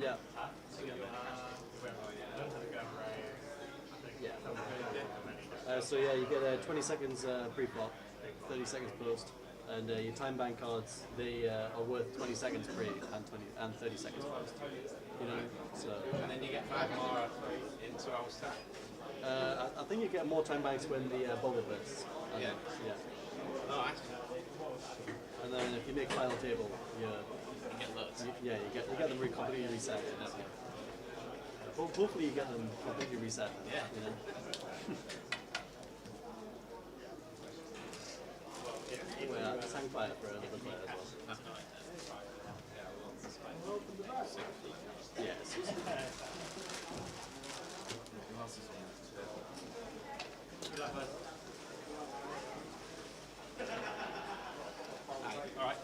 Yeah. So yeah, you get 20 seconds pre-flop, 30 seconds post, and your time bank cards, they are worth 20 seconds pre and 30 seconds post. You know, so. And then you get 5 more in 2 hours time. I think you get more time banks when the bubble bursts. Yeah. Yeah. Oh, actually. And then if you make final table, you get loads. You get them completely reset. Hopefully you get them completely reset. Yeah. You know? Well, it's hang fire for another player as well. That's not it. Yes. Alright.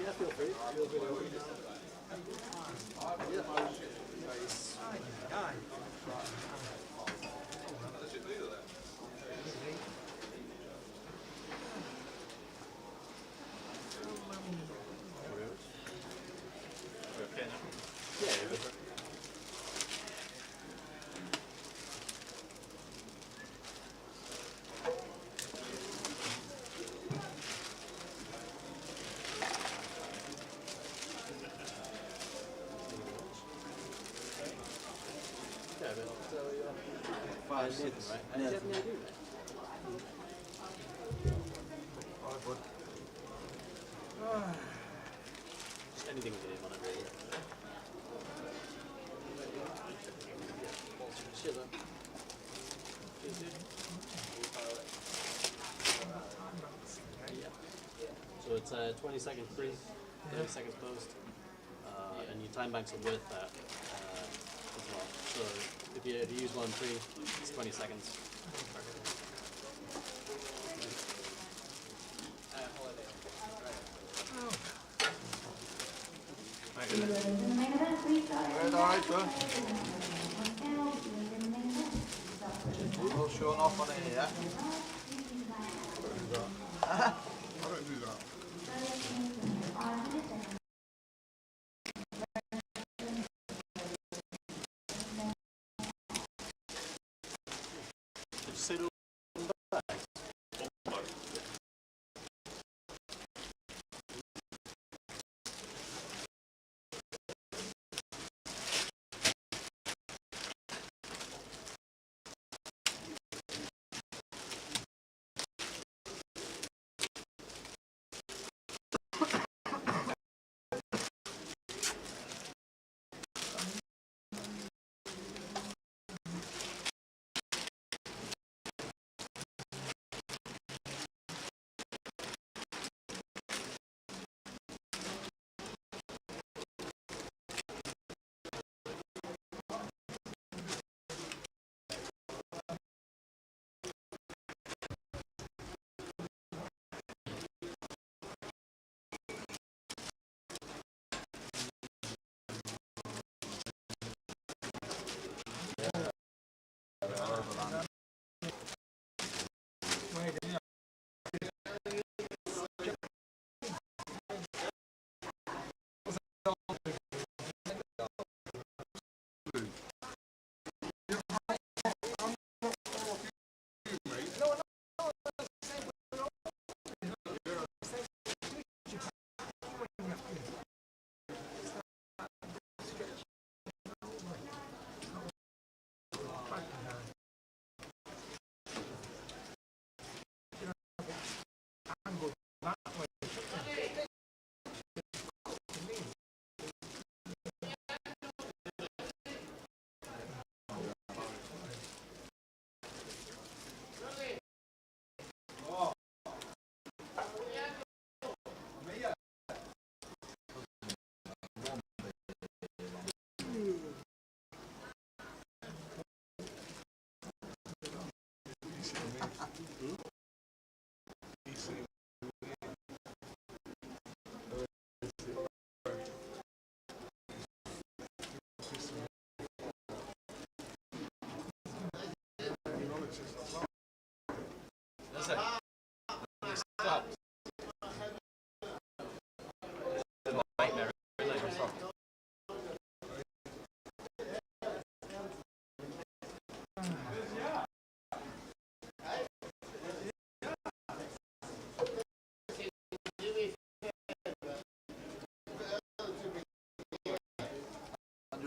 Yeah, feel free. Feel free to Just anything with your name on it, really. So it's 20 seconds free, 30 seconds post, and your time banks are worth that as well. So if you use one free, it's 20 seconds. All shown off on here, yeah? I don't do that. Did you say to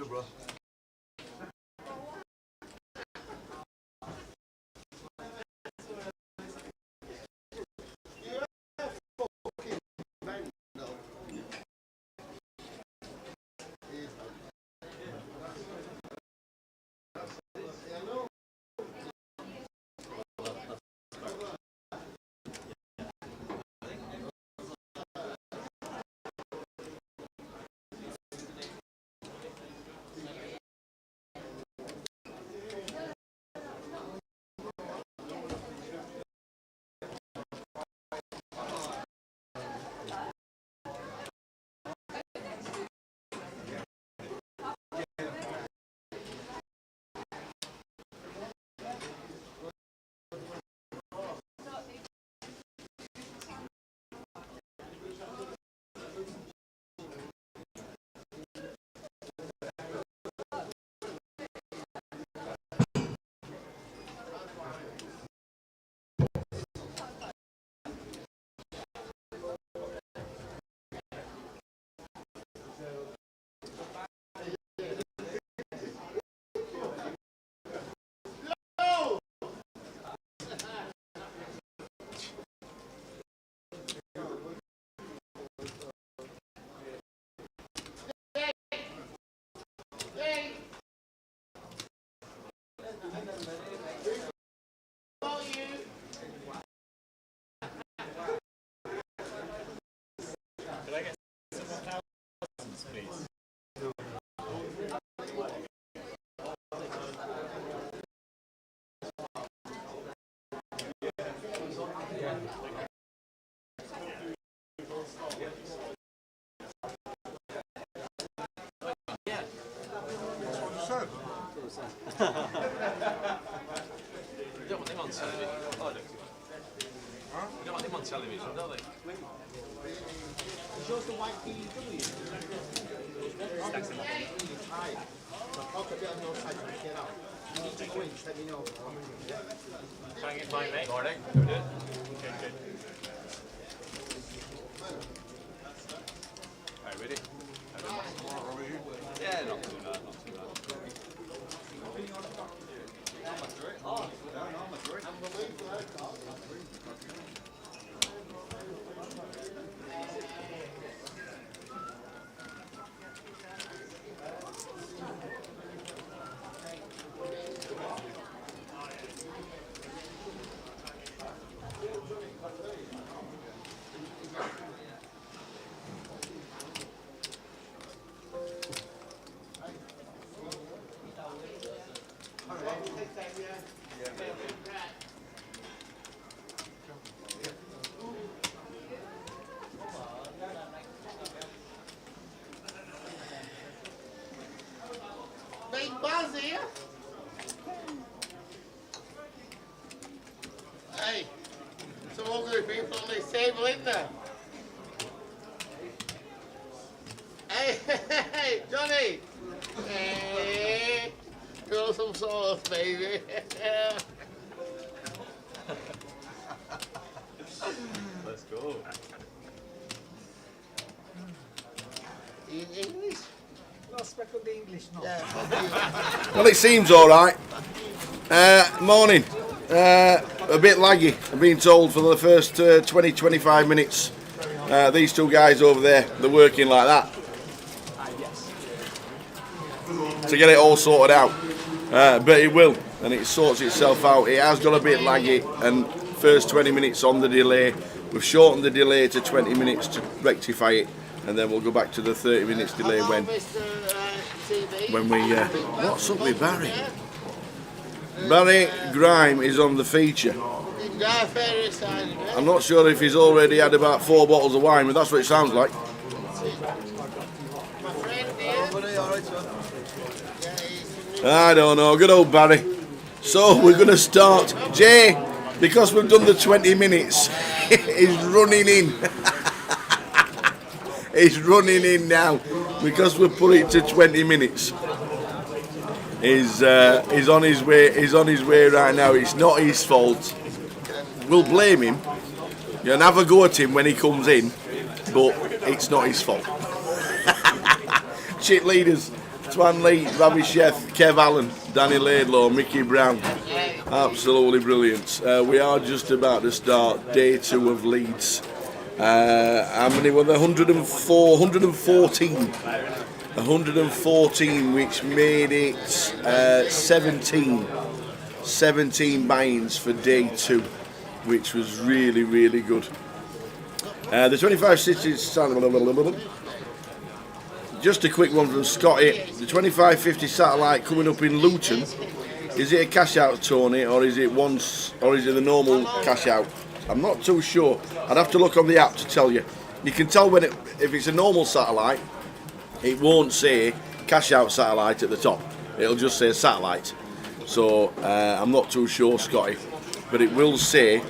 do, bro. Could I get some more thousands, please? You don't want them on television. Oh, I do. Huh? You don't want them on television, do they? Shows the white PW. Stacks them up. Hi. I'll put it on your side to get out. You need to go in, just let me know. Try and get mine, mate. Morning. How we doing? Good, good. Alright, ready? Yeah, not too bad, not too bad. Big buzz here. Hey, some ugly people on this table, isn't there? Hey, hey, Johnny. Hey, throw some sauce, baby. Let's go. In English? No, speak on the English, no. Yeah. Well, it seems all right. Morning. A bit laggy, I'm being told, for the first 20-25 minutes. These two guys over there, they're working like that to get it all sorted out. But it will, and it sorts itself out. It has got a bit laggy, and first 20 minutes on the delay. We've shortened the delay to 20 minutes to rectify it, and then we'll go back to the 30 minutes delay when we... what's up with Barry? Barry Grime is on the feature. I'm not sure if he's already had about 4 bottles of wine, but that's what it sounds like. I don't know, good old Barry. So we're going to start. Jay, because we've done the 20 minutes, he's running in. He's running in now because we've put it to 20 minutes. He's on his way. He's on his way right now. It's not his fault. We'll blame him. You'll have a go at him when he comes in, but it's not his fault. Chip leaders, Twan Lee, Ravi Chef, Kev Allen, Danny Laidlaw, Mickey Brown. Absolutely brilliant. We are just about to start day 2 of Leeds. How many were there? 104, 114. 114, which made it 17 buy-ins for day 2, which was really, really good. The 25 cities, just a quick one from Scotty. The 2550 satellite coming up in Luton. Is it a cash out, Tony, or is it the normal cash out? I'm not too sure. I'd have to look on the app to tell you. You can tell when if it's a normal satellite, it won't say cash out satellite at the top. It'll just say satellite. So I'm not too sure, Scotty, but it will say.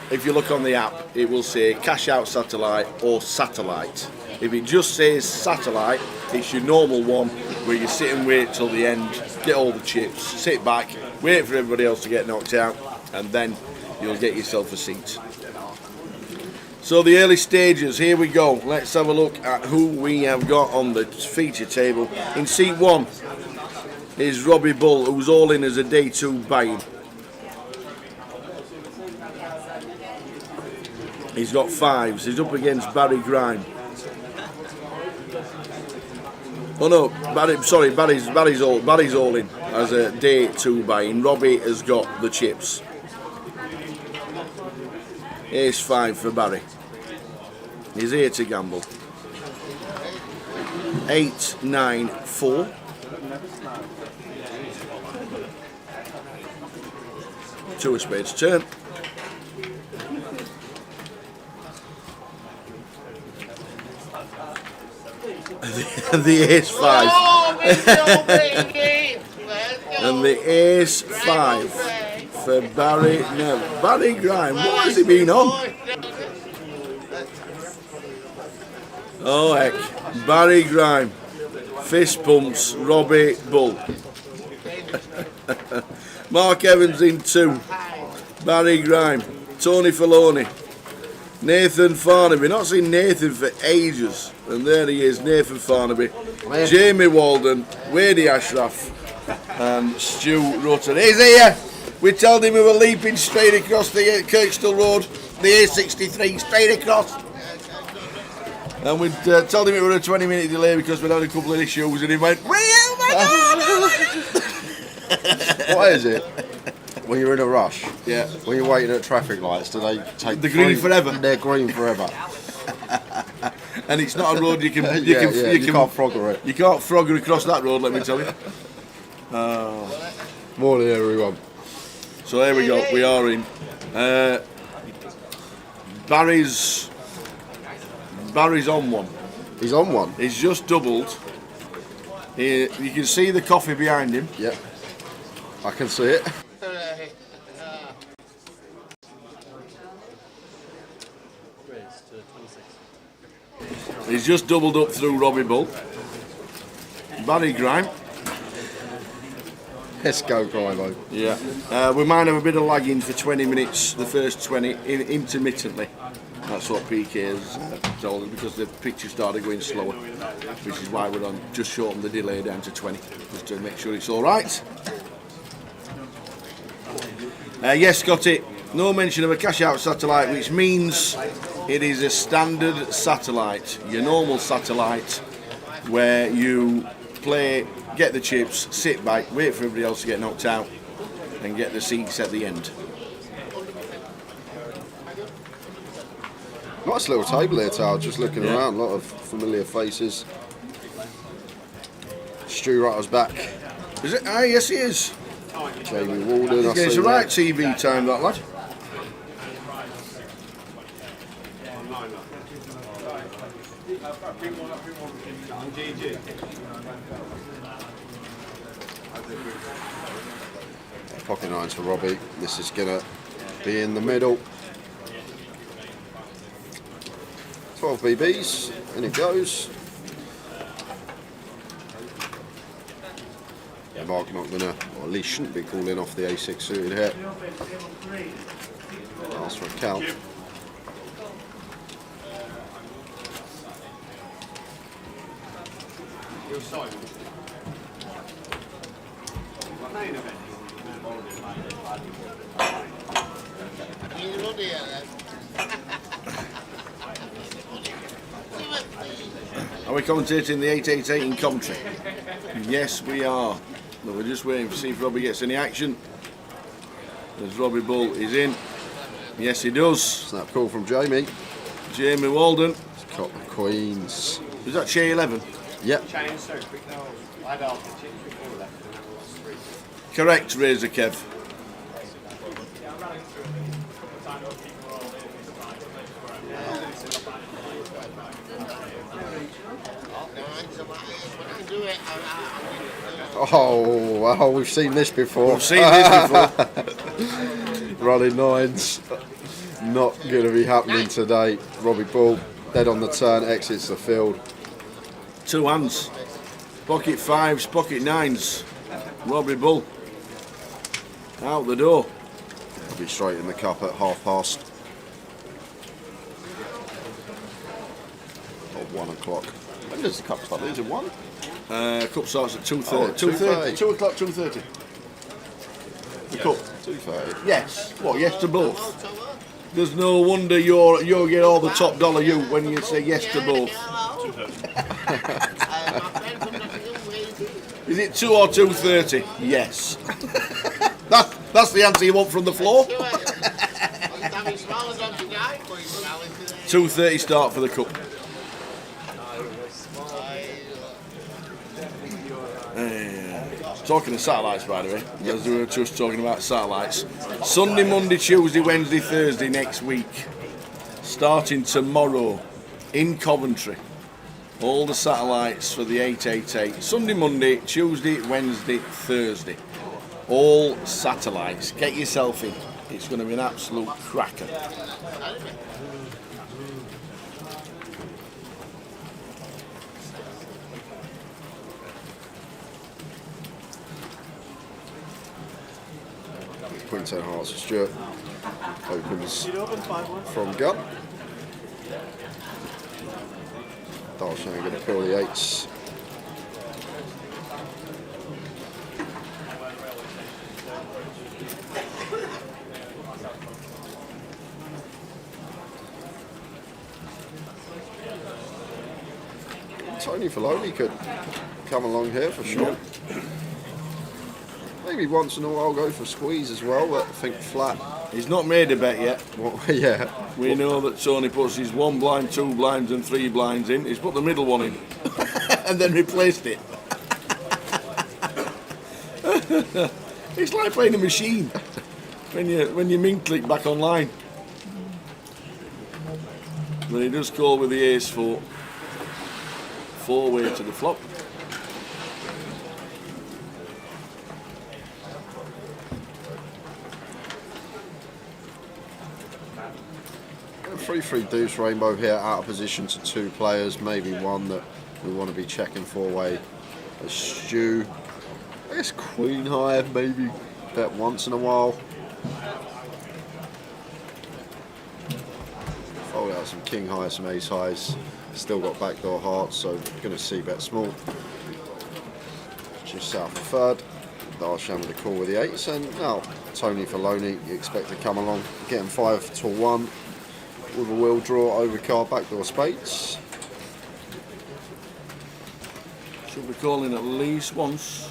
If you look on the app, it will say cash out satellite or satellite. If it just says satellite, it's your normal one where you sit and wait till the end, get all the chips, sit back, wait for everybody else to get knocked out, and then you'll get yourself a seat. So the early stages, here we go. Let's have a look at who we have got on the feature table. In seat 1 is Robbie Bull, who's all in as a day 2 buy-in. He's got 5s. He's up against Barry Grime. Oh no, Barry's all in as a day 2 buy-in. Robbie has got the chips. Ace 5 for Barry. He's here to gamble. 8, 9, 4. Two of spades turn. The ace 5. And the ace 5 for Barry. No, Barry Grime. What has he been on? Oh heck. Barry Grime. Fist pumps. Robbie Bull. Mark Evans in 2. Barry Grime. Tony Filoni. Nathan Farnaby. Not seen Nathan for ages. And there he is, Nathan Farnaby. Jamie Walden. Wadey Ashraf. And Stu Rutter. He's here! We told him we were leaping straight across the Kirkstall Road, the A63, straight across. And we told him it was a 20-minute delay because we'd had a couple of issues, and he went, oh my God! What is it? When you're in a rush, Yeah. when you're waiting at traffic lights, do they take The green forever. They're green forever. And it's not a road you can You can't frogger it. You can't frogger across that road, let me tell you. Morning, everyone. So there we go, we are in. Barry's on one. He's on one. He's just doubled. You can see the coffee behind him. Yep. I can see it. Raise to 26. He's just doubled up through Robbie Bull. Barry Grime. Let's go, Grimo. Yeah. We might have a bit of lagging for 20 minutes, the first 20, intermittently. That's what PK has told us because the picture started going slower, which is why we're on just shortened the delay down to 20, just to make sure it's all right. Yes, Scotty, no mention of a cash out satellite, which means it is a standard satellite, your normal satellite, where you play, get the chips, sit back, wait for everybody else to get knocked out, and get the seats at the end. Nice little table here, Tal. Just looking around, a lot of familiar faces. Stu Rutter's back. Is it? Ah, yes, he is. Jamie Walden. He's getting some right TV time, that lad. Pocket nines for Robbie. This is gonna be in the middle. 12 BBs, in it goes. Mark not gonna, or at least shouldn't be calling off the A6 suited here. Ask for a count. Are we commentating the 888 in Coventry? Yes, we are. But we're just waiting to see if Robbie gets any action. As Robbie Bull is in. Yes, he does. Snap call from Jamie. Jamie Walden. He's got the Queens. Is that Shea 11? Yep. Correct, Razor Kev. Oh, we've seen this before. We've seen this before. Running nines. Not going to be happening today. Robbie Bull, dead on the turn, exits the field. Two hands. Pocket fives, pocket nines. Robbie Bull. Out the door. He'll be straight in the cup at 1:30. Or 1 o'clock. When does the cup start? Is it 1? Cup starts at 2:30. Oh, 2:30. 2 o'clock, 2:30. The cup. 2:30. Yes. What? Yes to both. There's no wonder you'll get all the top dollar you when you say yes to both. Is it 2 or 2:30? Yes. That's the answer you want from the floor. 2:30 start for the cup. Talking of satellites, by the way, as we were just talking about satellites. Sunday, Monday, Tuesday, Wednesday, Thursday next week. Starting tomorrow in Coventry. All the satellites for the 888. Sunday, Monday, Tuesday, Wednesday, Thursday. All satellites. Get yourself in. It's going to be an absolute cracker. Queen 10 hearts for Stuart. Opens from gun. Darshan going to pull the 8s. Tony Filoni could come along here for sure. Maybe once in a while go for squeeze as well, but I think flat. He's not made a bet yet. Well, yeah. We know that Tony puts his 1 blind, 2 blinds and 3 blinds in. He's put the middle one in and then replaced it. It's like playing a machine when you min click back online. But he does call with the ace 4. 4-way to the flop. A 3-3 deuce rainbow here, out of position to 2 players, maybe one that we want to be checking 4-way. A Stu. I guess queen high, maybe bet once in a while. Fold out some king high, some ace highs. Still got backdoor hearts, so going to see bet small. Just south of third. Darshan with a call with the 8s, and now Tony Filoni, you expect to come along, getting 5 to 1 with a wheel draw, overcard, backdoor spades. Should be calling at least once.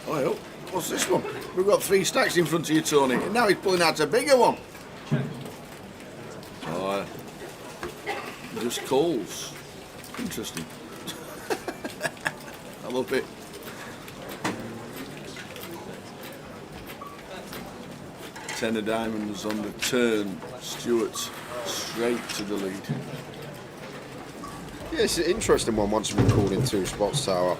Oh, what's this one? We've got 3 stacks in front of you, Tony, and now he's pulling out a bigger one. Oh, just calls. Interesting. I love it. Ten of diamonds on the turn. Stuart straight to the lead. Yeah, it's an interesting one once we've called in 2 spots, Tower.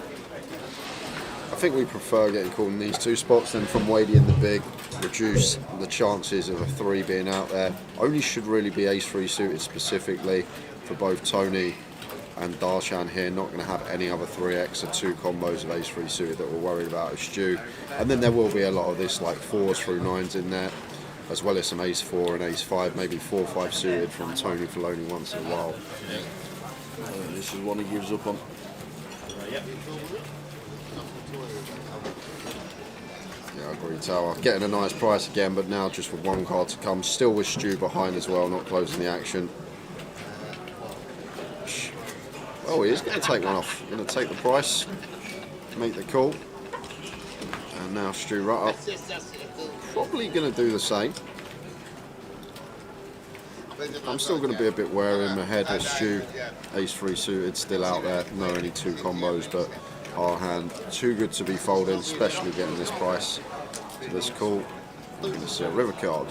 I think we prefer getting called in these 2 spots than from wading in the big, reduce the chances of a 3 being out there. Only should really be ace-3 suited specifically for both Tony and Darshan here. Not going to have any other 3x or 2 combos of ace-3 suited that we're worried about as Stu. And then there will be a lot of this like 4s through 9s in there, as well as some ace-4 and ace-5, maybe 4-5 suited from Tony Filoni once in a while. This is one he gives up on. Yeah, I agree, Tower. Getting a nice price again, but now just with one card to come. Still with Stu behind as well, not closing the action. Oh, he is going to take one off. Going to take the price, make the call. And now Stu right up. Probably going to do the same. I'm still going to be a bit wary in my head as Stu. Ace-3 suited still out there. No, only 2 combos, but our hand too good to be folded, especially getting this price. So this call. Let's see a river card.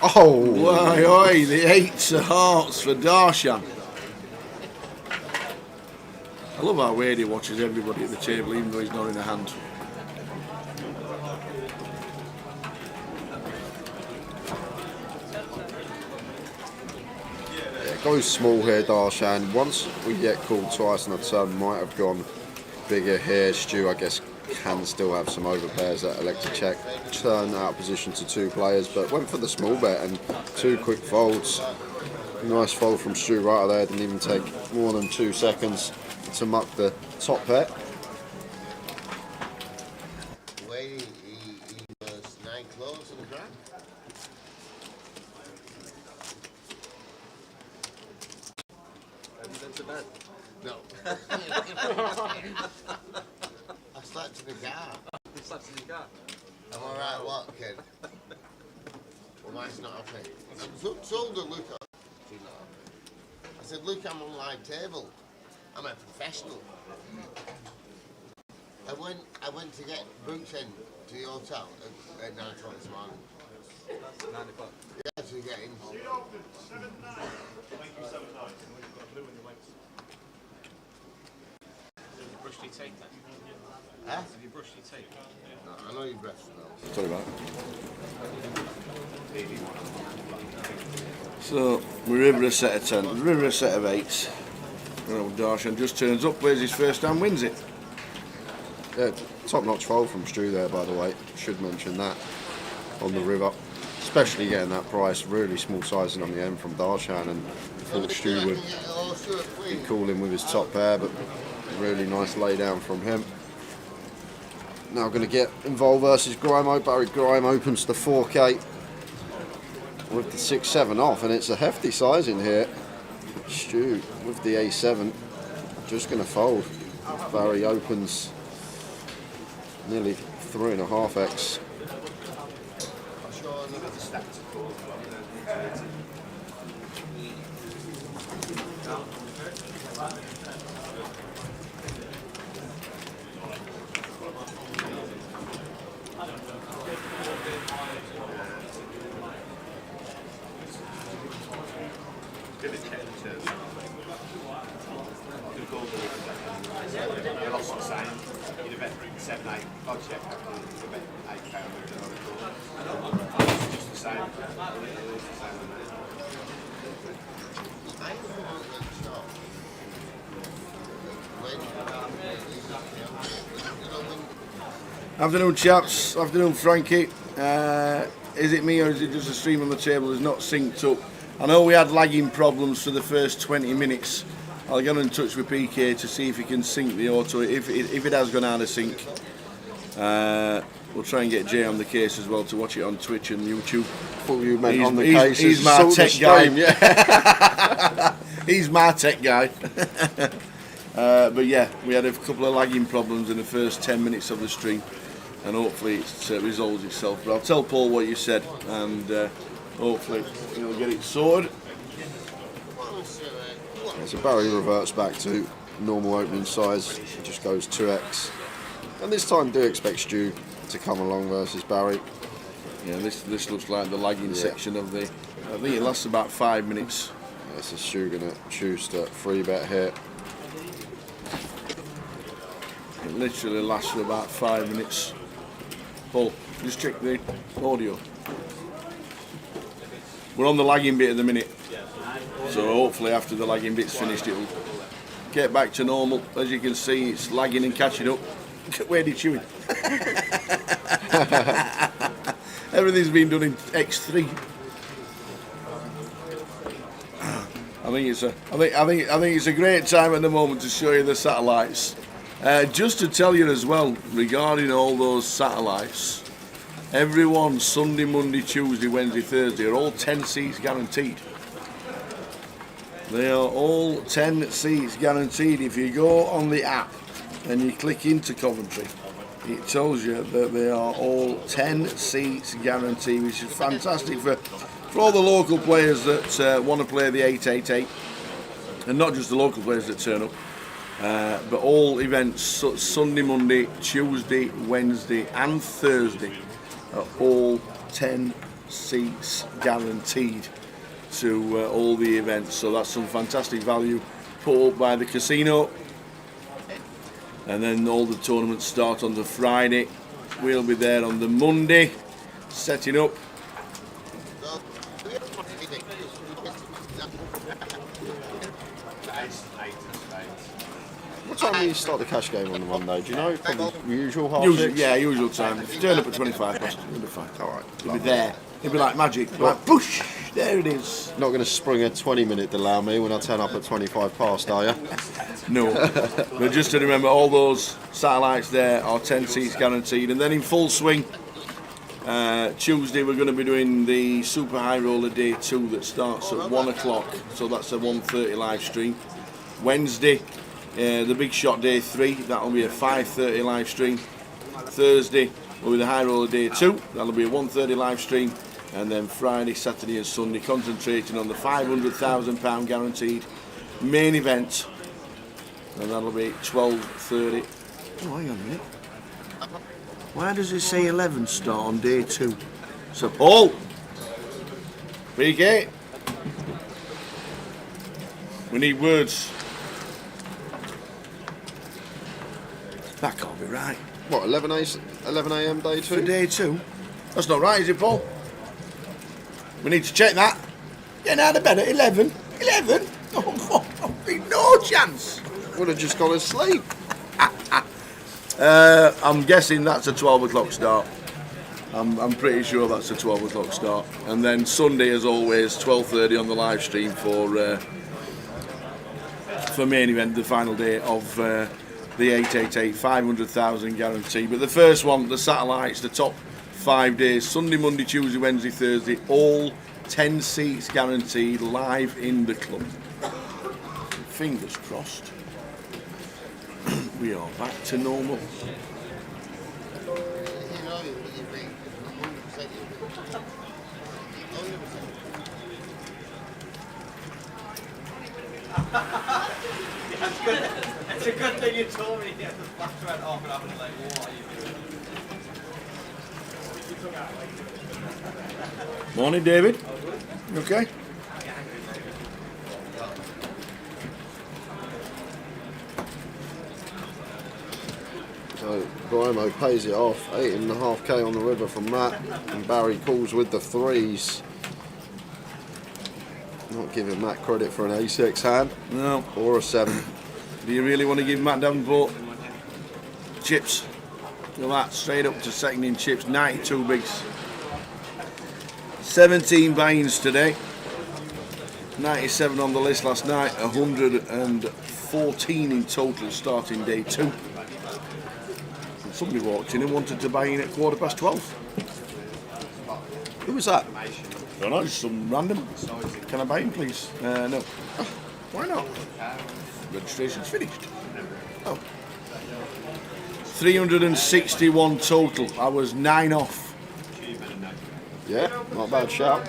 Oh! Why, oi, the 8 of hearts for Darshan. I love how Wade watches everybody at the table, even though he's not in a hand. Goes small here, Darshan. Once we get called twice on a turn, might have gone bigger here. Stu, I guess, can still have some overpairs that elect to check. Turn out of position to 2 players, but went for the small bet and 2 quick folds. Nice fold from Stu right there. Didn't even take more than 2 seconds to muck the top bet. He was 9 close in the ground. Have you been to bed? No. I slept in the car. You slept in your car? Am I right, what, kid? Well, mine's not happy. I told her, look, I said, look, I'm on live table. I'm a professional. I went to get boots in to the hotel at 9 o'clock this morning. 9 o'clock. Yeah, to get in. Brushed your teeth then? Huh? Have you brushed your teeth? No, I know your breath's now. Sorry about that. So, we river a set of 10, river a set of 8s. Darshan just turns up, plays his first hand, wins it. Yeah, top-notch fold from Stu there, by the way. Should mention that on the river. Especially getting that price, really small sizing on the end from Darshan, and thought Stu would be calling with his top pair, but really nice lay down from him. Now going to get involved versus Grimo. Barry Grime opens the 4K with the 6-7 off, and it's a hefty sizing here. Stu with the A7, just going to fold. Barry opens nearly 3.5x. You lost the same. You'd have bet 7, 8. I'd check that. You'd bet £8. It's just the same. It's the same on that. Afternoon, chaps. Afternoon, Frankie. Is it me or is it just a stream on the table is not synced up? I know we had lagging problems for the first 20 minutes. I'll get in touch with PK to see if he can sync the auto. If it has gone out of sync, we'll try and get Jay on the case as well to watch it on Twitch and YouTube. Thought you meant on the case. He's my tech guy. Yeah. He's my tech guy. But yeah, we had a couple of lagging problems in the first 10 minutes of the stream, and hopefully it resolves itself. But I'll tell Paul what you said, and hopefully he'll get it sorted. So Barry reverts back to normal opening size. It just goes 2x. And this time do expect Stu to come along versus Barry. Yeah, this looks like the lagging section of the. I think it lasts about 5 minutes. Yeah, so Stu gonna choose to 3-bet here. It literally lasts for about 5 minutes. Paul, just check the audio. We're on the lagging bit at the minute, so hopefully after the lagging bit's finished it'll get back to normal. As you can see, it's lagging and catching up. Where did you chewing? Everything's been done in X3. I think it's a great time at the moment to show you the satellites. Just to tell you as well, regarding all those satellites, everyone Sunday, Monday, Tuesday, Wednesday, Thursday are all 10 seats guaranteed. They are all 10 seats guaranteed. If you go on the app and you click into Coventry, it tells you that they are all 10 seats guaranteed, which is fantastic for all the local players that want to play the 888, and not just the local players that turn up, but all events Sunday, Monday, Tuesday, Wednesday and Thursday are all 10 seats guaranteed to all the events. So that's some fantastic value put up by the casino. And then all the tournaments start on the Friday. We'll be there on the Monday setting up. What time do you start the cash game on the Monday? Do you know? Probably usual half Usual, six? yeah, usual time. If you turn up at 25 past, you'll be fine. Alright. You'll be there. It'll be like magic. Like, push! There it is. Not going to spring a 20-minute delay on me when I turn up at 25 past, are you? No. But just to remember, all those satellites there are 10 seats guaranteed. And then in full swing, Tuesday we're going to be doing the Super High Roller Day 2 that starts at 1 o'clock. So that's a 1:30 live stream. Wednesday, the Big Shot Day 3, that'll be a 5:30 live stream. Thursday will be the High Roller Day 2, that'll be a 1:30 live stream. And then Friday, Saturday and Sunday concentrating on the £500,000 guaranteed main event, and that'll be 12:30. Oh, hang on a minute. Why does it say 11 start on day 2? So Paul, PK, we need words. That can't be right. What, 11 a.m. day 2? For day 2? That's not right, is it, Paul? We need to check that. Getting out of bed at 11? 11? Oh, no chance. Would have just gone to sleep. I'm guessing that's a 12 o'clock start. I'm pretty sure that's a 12 o'clock start. And then Sunday, as always, 12:30 on the live stream for main event, the final day of the 888, 500,000 guarantee. But the first one, the satellites, the top 5 days, Sunday, Monday, Tuesday, Wednesday, Thursday, all 10 seats guaranteed live in the club. Fingers crossed. We are back to normal. It's a good thing you told me. Yeah, the flash went off and I was like, what are you doing? Morning, David. You okay? So Brimo pays it off, 8.5k on the river from Matt, and Barry calls with the threes. Not giving Matt credit for an A6 hand. No. Or a 7. Do you really want to give Matt Davenport chips? Look at that, straight up to second in chips, 92 bigs. 17 buy-ins today. 97 on the list last night, 114 in total starting day 2. And somebody walked in and wanted to buy in at 12:15. Who was that? I don't know, just some random. Can I buy in, please? No. Oh, why not? Registration's finished. Oh. 361 total. I was 9 off. Yeah, not a bad shout.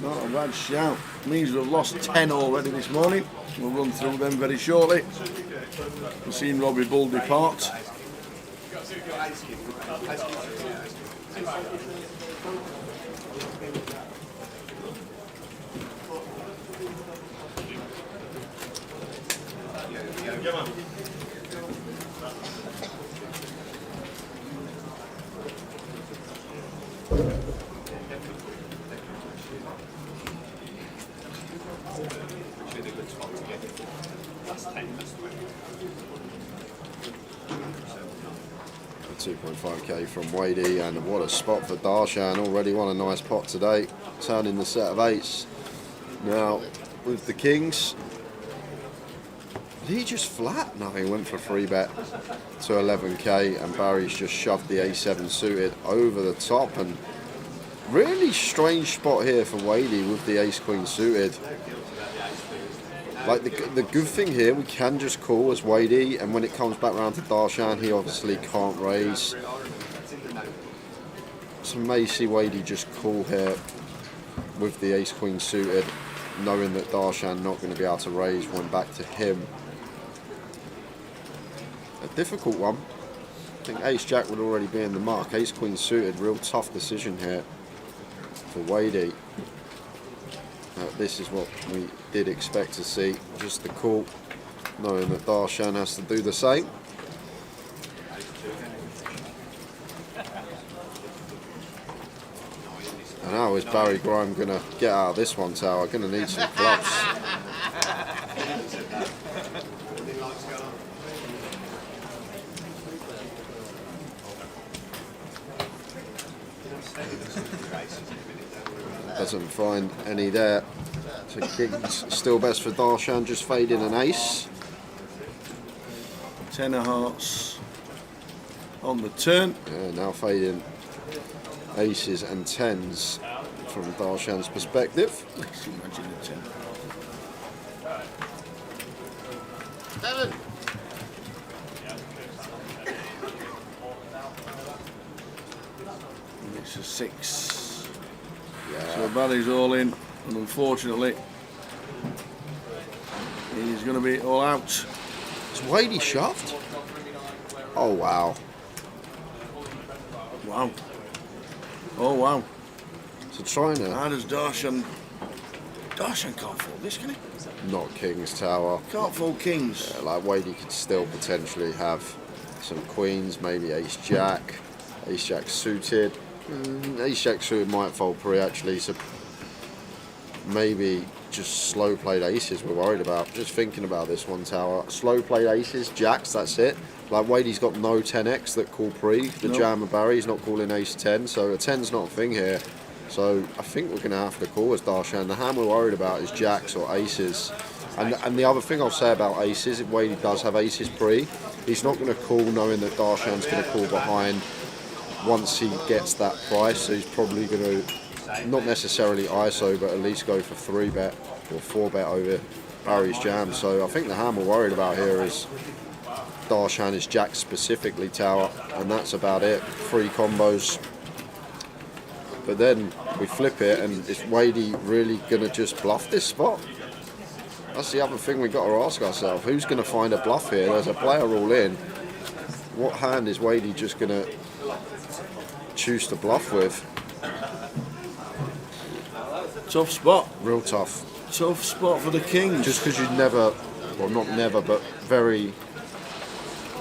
Not a bad shout. Means we've lost 10 already this morning. We'll run through them very shortly. We've seen Robbie Bull depart. Actually, a good spot to get it. That's 10. 2.5k from Wadey, and what a spot for Darshan. Already won a nice pot today, turning the set of 8s. Now, with the Kings, did he just flat? No, he went for 3-bet to 11k, and Barry's just shoved the A7 suited over the top. And really strange spot here for Wadey with the Ace-Queen suited. Like, the good thing here, we can just call as Wadey, and when it comes back round to Darshan, he obviously can't raise. So may see Wadey just call here with the Ace-Queen suited, knowing that Darshan not going to be able to raise one back to him. A difficult one. I think Ace-Jack would already be in the mark. Ace-Queen suited, real tough decision here for Wadey. This is what we did expect to see, just the call, knowing that Darshan has to do the same. And how is Barry Grime going to get out of this one, Tower? Going to need some clubs. Doesn't find any there. So Kings still best for Darshan, just fading an ace. 10 of hearts on the turn. Yeah, now fading aces and tens from Darshan's perspective. Let's imagine the 10. 7. And it's a 6. Yeah. So Barry's all in, and unfortunately, he's going to be all out. Is Wadey shoved? Oh wow. Wow. Oh wow. So trying to How does Darshan can't fold this, can he? not King's Tower. Can't fold kings. Yeah, like Wadey could still potentially have some queens, maybe Ace-Jack. Ace-Jack suited. Ace-Jack suited might fold pre actually, so maybe just slow played aces we're worried about. Just thinking about this one, Tower. Slow played aces, jacks, that's it. Like Wadey's got no 10x that call pre. The Nope. Jammer Barry's not calling ace 10, so a 10's not a thing here. So I think we're going to have to call as Darshan. The hand we're worried about is jacks or aces. And the other thing I'll say about aces, if Wadey does have aces pre, he's not going to call knowing that Darshan's going to call behind once he gets that price. So he's probably going to, not necessarily ISO, but at least go for 3-bet or 4-bet over Barry's jam. So I think the hand we're worried about here is Darshan is jack specifically, Tower, and that's about it. 3 combos. But then we flip it, and is Wadey really going to just bluff this spot? That's the other thing we got to ask ourselves. Who's going to find a bluff here? There's a player all in. What hand is Wadey just going to choose to bluff with? Tough spot. Real tough. Tough spot for the kings. Just because you'd never, well not never, but very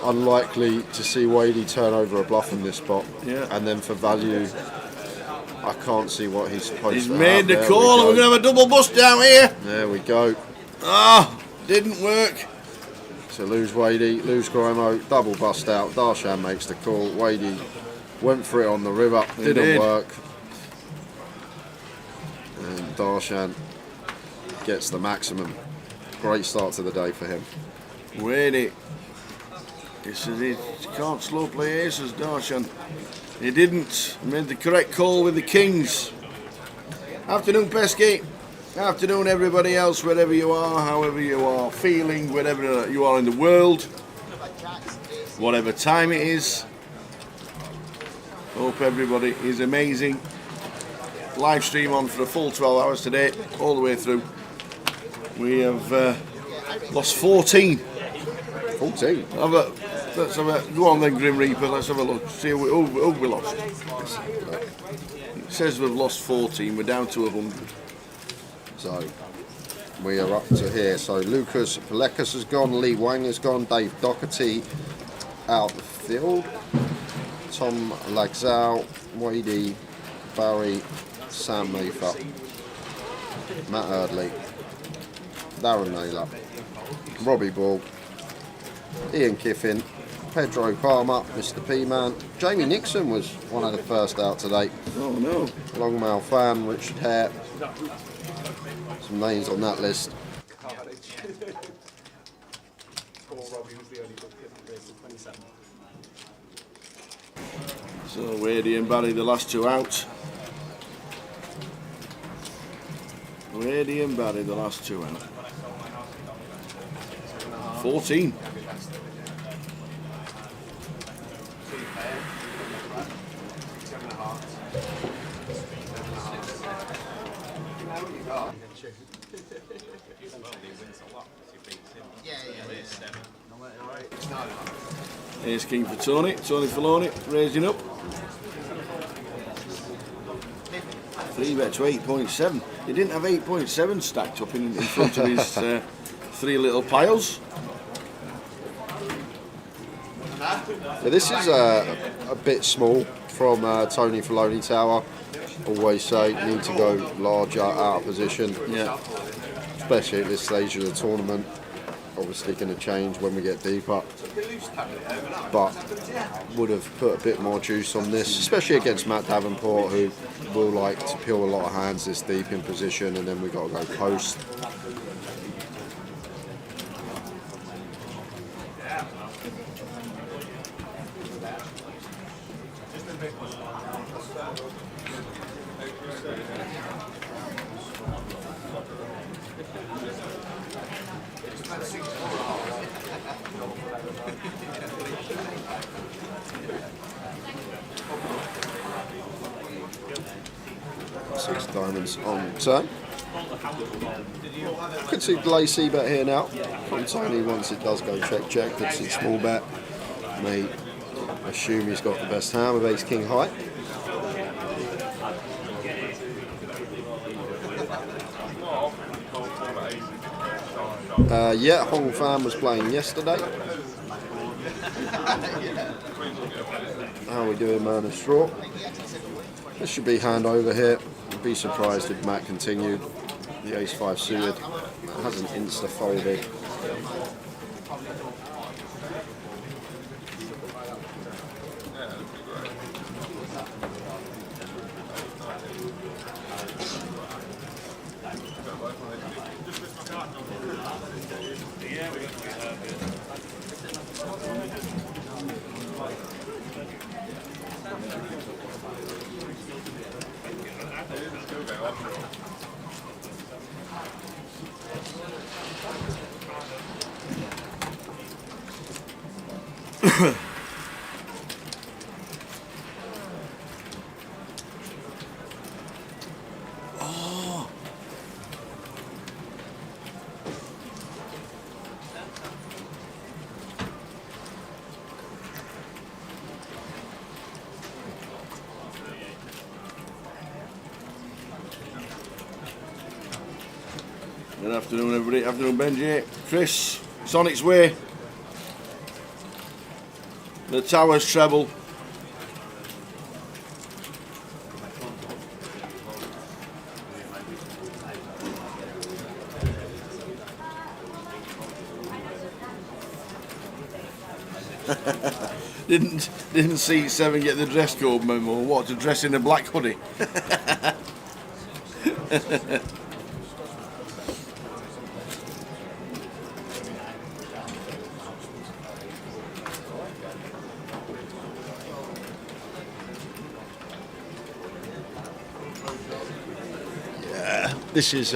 unlikely to see Wadey turn over a bluff in this spot. Yeah. And then for value, I can't see what he's supposed He's to made have. the There call, and we we're go. going to have a double bust down here. There we go. Ah, didn't work. So lose Wadey, lose Grimo, double bust out. Darshan makes the call. Wadey went for it on the river, He didn't did. work. And Darshan gets the maximum. Great start to the day for him. Wadey. He says he can't slow play aces, Darshan. He didn't. He made the correct call with the kings. Afternoon, Pesky. Afternoon, everybody else, wherever you are, however you are feeling, wherever you are in the world, whatever time it is. Hope everybody is amazing. Live stream on for a full 12 hours today, all the way through. We have lost 14. 14. Let's have a go on then, Grim Reaper. Let's have a look. See who we lost. It says we've lost 14. We're down to 100. So we are up to here. So Lucas Pelekas has gone, Lee Wang has gone, Dave Doherty out the field, Tom Lagzau, Wadey, Barry, Sam Mayfer, Matt Erdley, Darren Naylor, Robbie Ball, Ian Kiffin, Pedro Palmer, Mr. P-Man. Jamie Nixon was one of the first out today. Oh no. Longmail fan, Richard Hare. some names on that list. Poor Robbie was the only book that raised at 27. So Wadey and Barry, the last two out. Wadey and Barry, the last two out. 14. Here's King for Tony. Tony Filoni raising up. 3-bet to 8.7. He didn't have 8.7 stacked up in front of his three little piles. Yeah, this is a bit small from Tony Filoni Tower. Always say need to go larger out of position. Yeah. Especially at this stage of the tournament. Obviously going to change when we get deeper, but would have put a bit more juice on this, especially against Matt Davenport, who will like to peel a lot of hands this deep in position, and then we got to go post. Six diamonds on turn. Could see delay C bet here now from Tony once it does go check. Could see small bet. May assume he's got the best hand with ace king high. Yeah, Hong Fan was playing yesterday. How are we doing, man of straw? This should be hand over here. I'd be surprised if Matt continued. The ace-5 suited. That hasn't insta-folded. Good afternoon, everybody. Afternoon, Benji. Chris, it's on its way. The tower's treble. Didn't see Seven get the dress code memo. What, to dress in a black hoodie? This is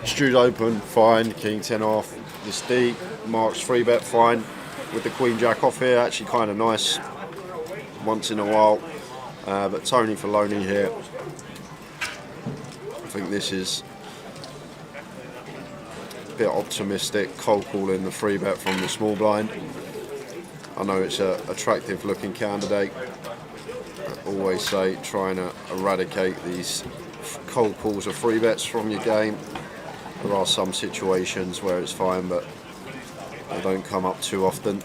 Stu's open, fine, king 10 off, this deep, Mark's 3-bet, fine, with the queen jack off here, actually kind of nice, once in a while, but Tony Filoni here, I think this is a bit optimistic, cold calling the 3-bet from the small blind. I know it's an attractive looking candidate, I always say trying to eradicate these cold calls of 3-bets from your game. There are some situations where it's fine, but they don't come up too often.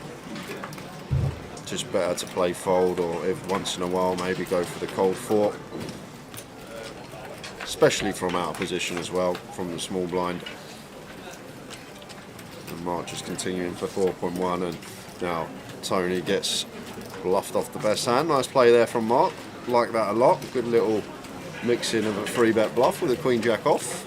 Just better to play fold, or if once in a while maybe go for the cold 4, especially from out of position as well, from the small blind. And Mark just continuing for 4.1, and now Tony gets bluffed off the best hand. Nice play there from Mark, like that a lot. Good little mixing of a 3-bet bluff with a queen jack off.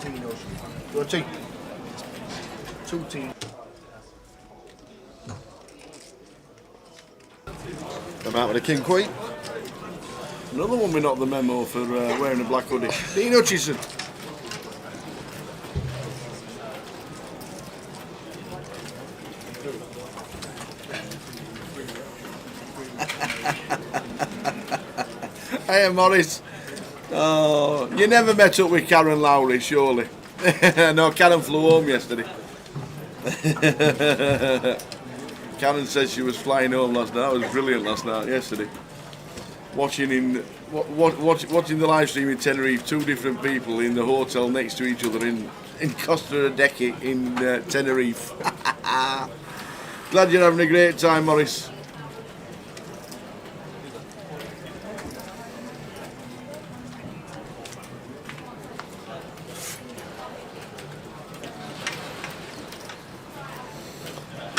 Tinos. You want a tea? 2 tea. I'm out with a king queen. Another one we knocked the memo for wearing a black hoodie. Dean Hutchison. Hey Morris. Oh, you never met up with Karen Lowry, surely. No, Karen flew home yesterday. Karen said she was flying home last night. It was brilliant last night, yesterday. Watching watching the live stream in Tenerife, 2 different people in the hotel next to each other in Costa Rica in Tenerife. Glad you're having a great time, Morris.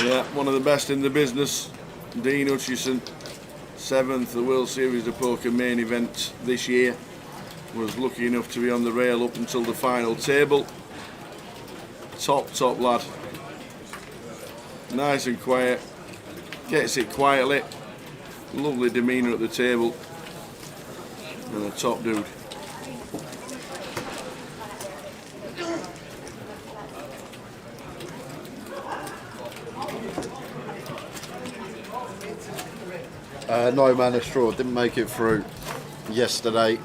Yeah, one of the best in the business, Dean Hutchison, 7th, the World Series of Poker main event this year. Was lucky enough to be on the rail up until the final table. Top lad. Nice and quiet, gets it quietly, lovely demeanour at the table, and a top dude. No man of straw, didn't make it through yesterday.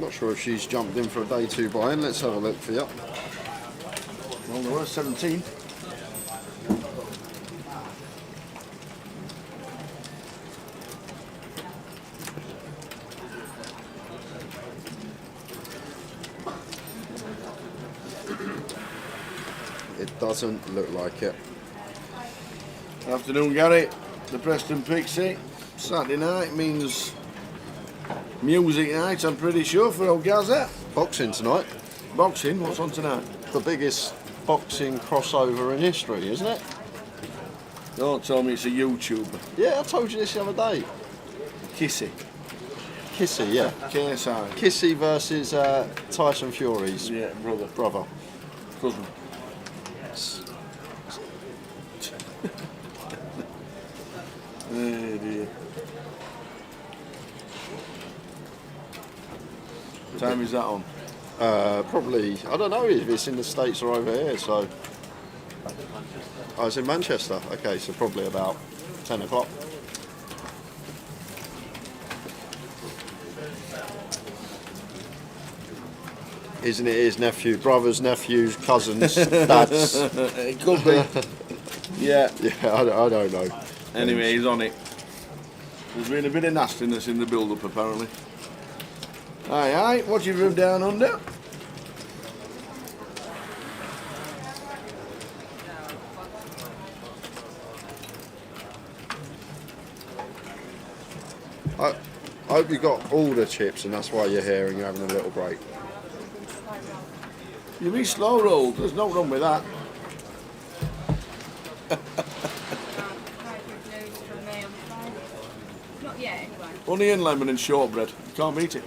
Not sure if she's jumped in for a day 2 buy-in. Let's have a look for you. Well, there were 17. It doesn't look like it. Afternoon, Gary. The Preston Pixie. Saturday night means music night, I'm pretty sure, for old Gazette. Boxing tonight. Boxing, what's on tonight? The biggest boxing crossover in history, isn't it? Don't tell me it's a YouTuber. Yeah, I told you this the other day. Kissy. Kissy, yeah. KSI. Kissy versus Tyson Fury's Yeah, brother. brother. Cousin. Oh dear. What time is that on? Probably, I don't know if it's in the States or over here, so. Oh, it's in Manchester. Okay, so probably about 10 o'clock. Isn't it his nephew, brothers, nephews, cousins, dads? It could be. Yeah. Yeah, I don't know. Anyway, he's on it. There's been a bit of nastiness in the build-up, apparently. Aye, what you from down under? I hope you got all the chips and that's why you're here and you're having a little break. You be slow rolled, there's no wrong with that. Not yet, anyway. Onion, lemon and shortbread. You can't beat it.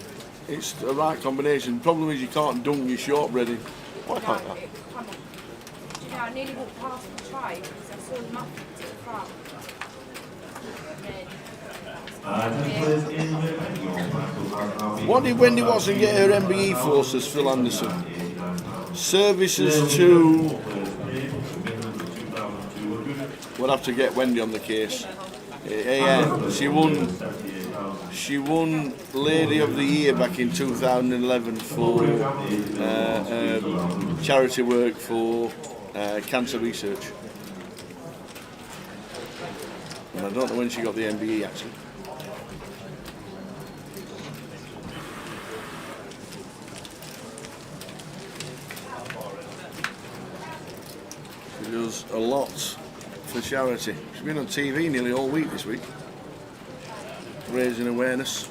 It's the right combination. Problem is you can't dunk your shortbread in. Why can't you? Come on. Do you know, I nearly walked past the tray because I saw the muffins at the front. What did Wendy Watson get her MBE for, says Phil Anderson? Services to... We'll have to get Wendy on the case. Yeah, she won Lady of the Year back in 2011 for charity work for cancer research. And I don't know when she got the MBE actually. She does a lot for charity. She's been on TV nearly all week this week, raising awareness.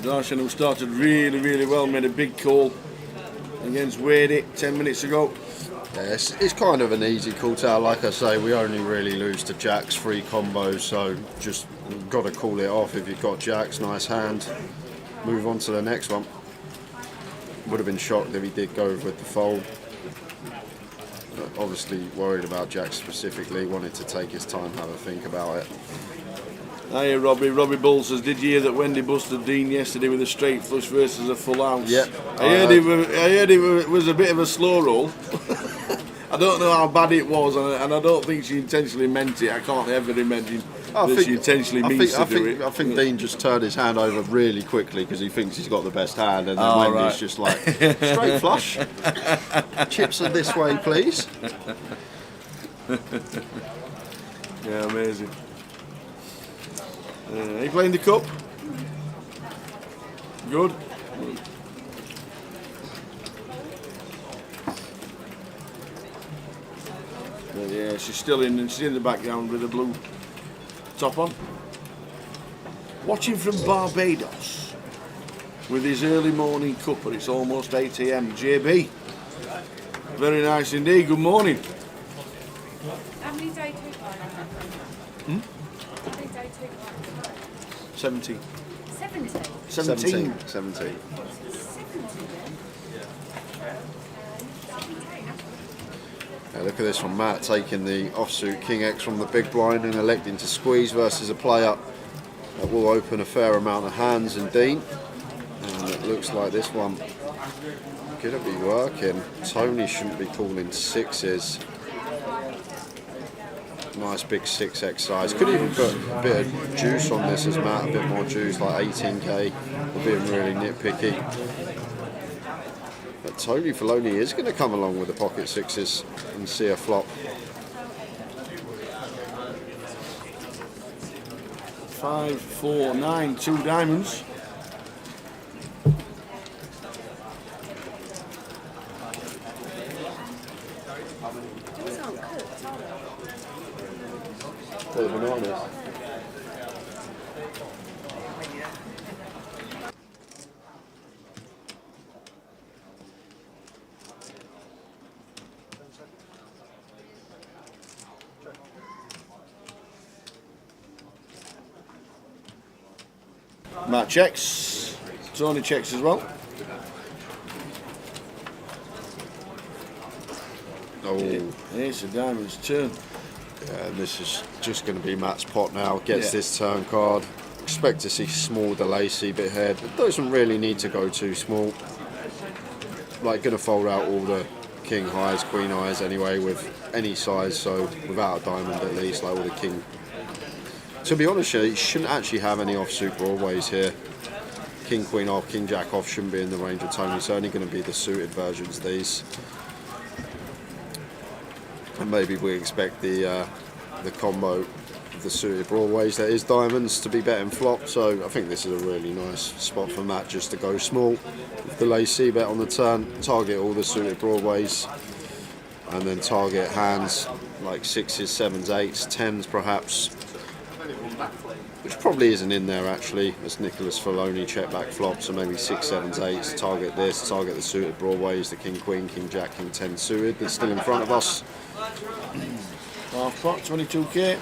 Darshan, who started really, really well, made a big call against Wadey 10 minutes ago. Yeah, it's kind of an easy call out. Like I say, we only really lose to jacks, 3 combos, so just got to call it off. If you've got jacks, nice hand, move on to the next one. Would have been shocked if he did go with the fold. But obviously worried about jacks specifically, wanted to take his time, have a think about it. Hiya Robbie. Robbie Bull says, did you hear that Wendy busted Dean yesterday with a straight flush versus a full house? Yep. I heard it was a bit of a slow roll. I don't know how bad it was, and I don't think she intentionally meant it. I can't ever imagine she intentionally means to do it. I think Dean just turned his hand over really quickly because he thinks he's got the best hand, and then Wendy's just like, straight flush. Chips are this way, please. Yeah, amazing. Are you playing the cup? Good. But yeah, she's still in, and she's in the background with a blue top on. Watching from Barbados with his early morning cuppa. It's almost 8 AM. JB. Very nice indeed. Good morning. How many days took one? How many days took one? 17. 70. 17. 17. Yeah, look at this from Matt, taking the offsuit King X from the big blind and electing to squeeze versus a player that will open a fair amount of hands in Dean. And it looks like this one could be working. Tony shouldn't be calling sixes. Nice big 6x size. Could even put a bit of juice on this as Matt, a bit more juice, like 18k. We're being really nitpicky. But Tony Filoni is going to come along with the pocket sixes and see a flop. 5, 4, 9, 2 diamonds. The bananas. Matt checks. Tony checks as well. Oh, Ace of diamonds turn. yeah, and this is just going to be Matt's pot now. Gets this turn card. Expect to see small delay, see bit head. It doesn't really need to go too small. Like, going to fold out all the king highs, queen highs anyway with any size, so without a diamond at least, like all the king. To be honest, you shouldn't actually have any offsuit broadways here. King, queen off, king, jack off shouldn't be in the range of Tony. It's only going to be the suited versions, these. And maybe we expect the combo of the suited broadways that is diamonds to be betting flop. So I think this is a really nice spot for Matt just to go small with the lazy bet on the turn, target all the suited broadways, and then target hands like 6s, 7s, 8s, 10s perhaps, which probably isn't in there actually, as Nicholas Filoni check back flop, so maybe 6, 7s, 8s, target this, target the suited broadways, the king, queen, king, jack, king 10 suited that's still in front of us. Half pot, 22k.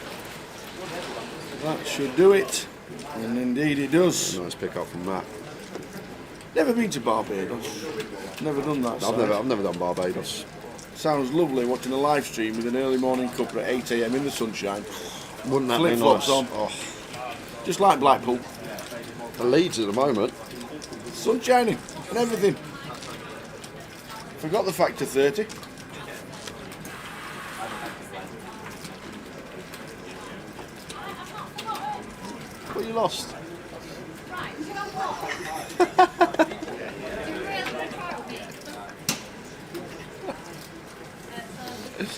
That should do it. And indeed it does. Nice pick up from Matt. Never been to Barbados. Never done that. I've never done Barbados. Sounds lovely watching a live stream with an early morning cuppa at 8 AM in the sunshine. Wouldn't that be Flip flops nice? on. Oh, Just like Blackpool. the Leeds at the moment. Sun shining and everything. Forgot the factor 30. What you lost?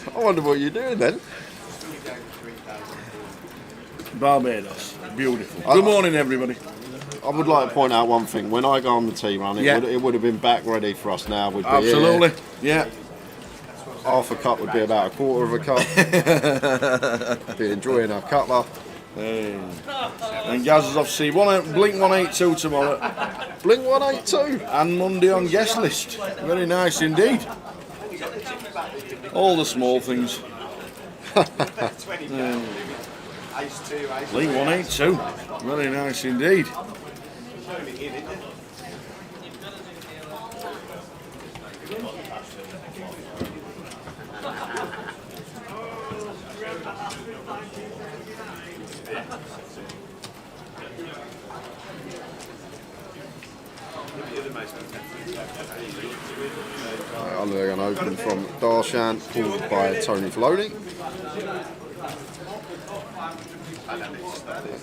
I wonder what you're doing then. Barbados. Beautiful. Good morning, everybody. I would like to point out one thing. When I go on the tee run, Yeah. it would have been back ready for us now. We'd be Absolutely. here. Yeah. Half a cup would be about a quarter of a cup. Be enjoying our cutler. Hey. And Gaz is off C. Blink 182 tomorrow. Blink 182. And Monday on guest list. Very nice indeed. All the small things. Blink 182. Very nice indeed. They're going to open from Darshan, pulled by Tony Filoni.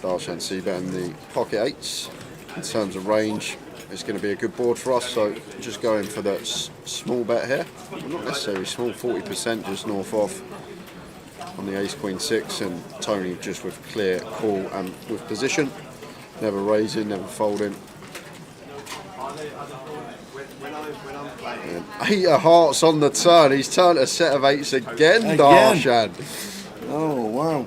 Darshan C-bet in the pocket eights. In terms of range, it's going to be a good board for us, so just going for the small bet here. Well, not necessarily small, 40%, just north off on the ace queen six, and Tony just with clear call and with position. Never raising, never folding. And 8 of hearts on the turn. He's turned a set of eights again. Darshan. Oh, wow.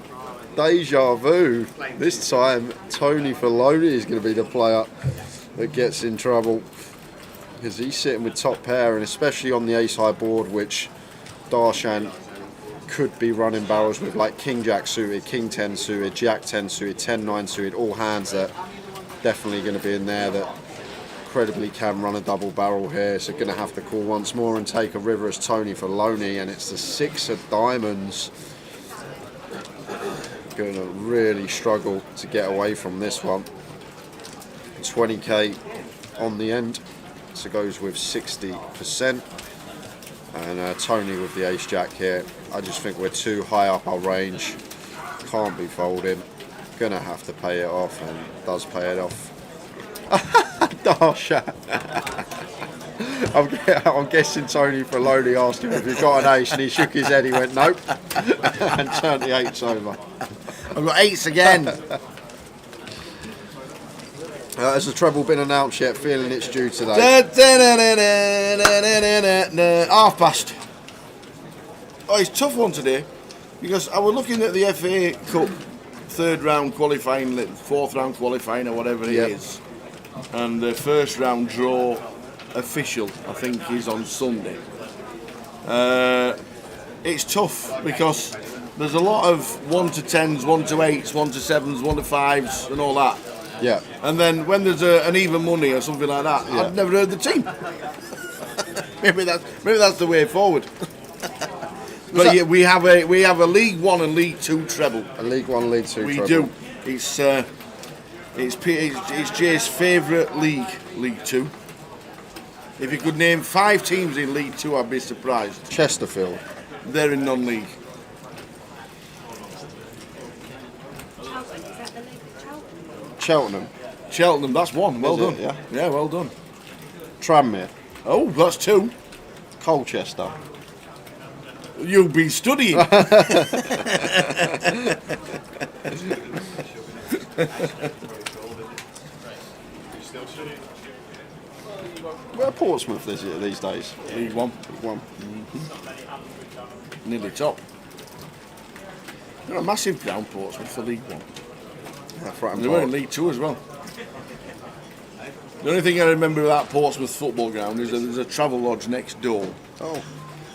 Deja vu. This time, Tony Filoni is going to be the player that gets in trouble, because he's sitting with top pair, and especially on the ace high board, which Darshan could be running barrels with, like King Jack suited, King 10 suited, Jack 10 suited, 10 9 suited, all hands that definitely going to be in there that incredibly can run a double barrel here. So going to have to call once more and take a river as Tony Filoni, and it's the 6 of diamonds. Going to really struggle to get away from this one. 20k on the end, so goes with 60%. And Tony with the ace jack here. I just think we're too high up our range. Can't be folding. Gonna have to pay it off, and does pay it off. Darshan. I'm guessing Tony Filoni asked him if he got an ace, and he shook his head. He went nope, and turned the eights over. I've got eights again. Has the treble been announced yet? Feeling it's due today. Half past. Oh, it's a tough one today, because I was looking at the FA Cup third round qualifying, fourth round qualifying, or whatever it is, and the first round draw official, I think, is on Sunday. It's tough because there's a lot of 1 to 10s, 1 to 8s, 1 to 7s, 1 to 5s, and all that. Yeah. And then when there's an even money or something like that, yeah. I've never heard the team. maybe that's the way forward. But yeah, we have a League 1 and League 2 treble. A League 1, League 2 we treble. do. It's Jay's favourite league, League 2. If you could name 5 teams in League 2, I'd be surprised. Chesterfield. They're in non-league. Cheltenham. Cheltenham, that's one. Well done. Yeah. Yeah, well done. Tranmere. Oh, that's 2. Colchester. You've been studying. Where Portsmouth is it these days? League 1. League 1. Nearly top. They're a massive ground, Portsmouth, for League 1. Yeah, They were in League 2 as well. The only thing I remember about Portsmouth football ground is that there's a travel lodge next door. Oh.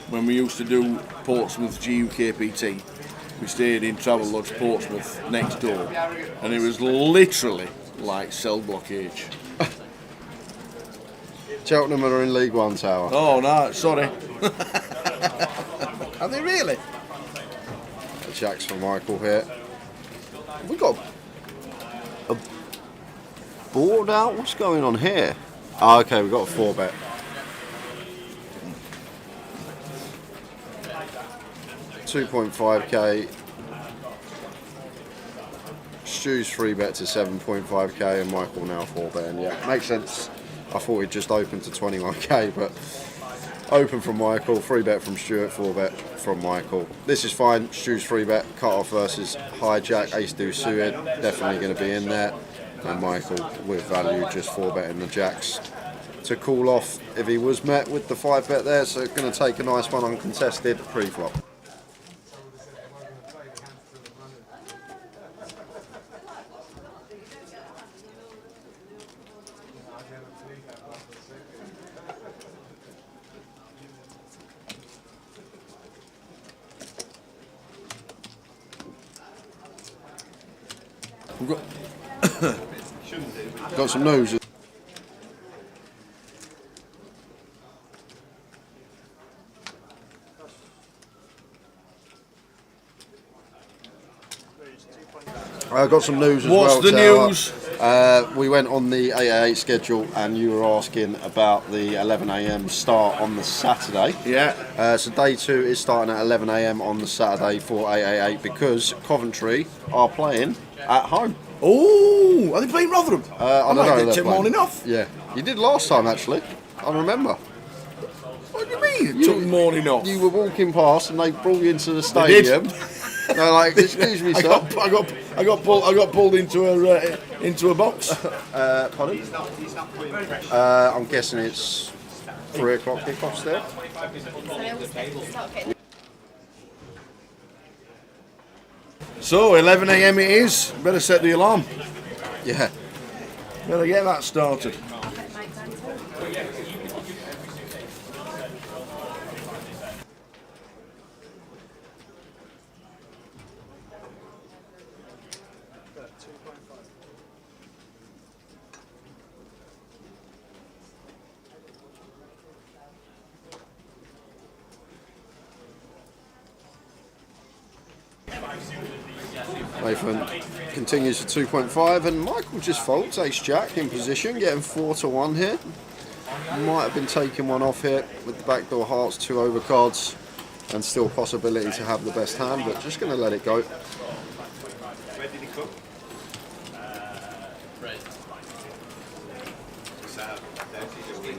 When we used to do Portsmouth GUKPT, we stayed in Travel Lodge Portsmouth next door, and it was literally like cell blockage. Cheltenham are in League 1, Tower. Oh no, sorry. Are they really? Jacks for Michael here. We got a board out. What's going on here? Oh, okay, we got a 4-bet. $2.5k. Stu's 3-bet to 7.5k, and Michael now 4-betting. Yeah, makes sense. I thought he'd just open to 21k, but open from Michael, 3-bet from Stuart, 4-bet from Michael. This is fine. Stu's 3-bet, cut off versus hijack, ace deuce suited, definitely going to be in there. And Michael with value, just 4-betting the jacks to call off if he was met with the 5-bet there. So going to take a nice one uncontested pre-flop. We've got some news. I got some news as well. What's the Tower. news? We went on the 8 schedule, and you were asking about the 11 a.m. start on the Saturday. Yeah. So day 2 is starting at 11 a.m. on the Saturday for 8 because Coventry are playing at home. Oh, are they playing Rotherham? I don't know. They they're take playing. morning off. Yeah, you did last time actually. I remember. What do you mean? Took morning off. You were walking past, and they brought you into the stadium. They're like, "Excuse me, sir." I got pulled into a box. Pardon? He's not putting pressure. I'm guessing it's 3 o'clock kickoffs there. So 11 a.m. it is. Better set the alarm. Yeah. Better get that started. Nathan continues to 2.5, and Michael just folds ace-jack in position, getting 4-1 here. Might have been taking one off here with the backdoor hearts, 2 overcards, and still possibility to have the best hand, but just going to let it go. Where did he come? Right. So, there's his win.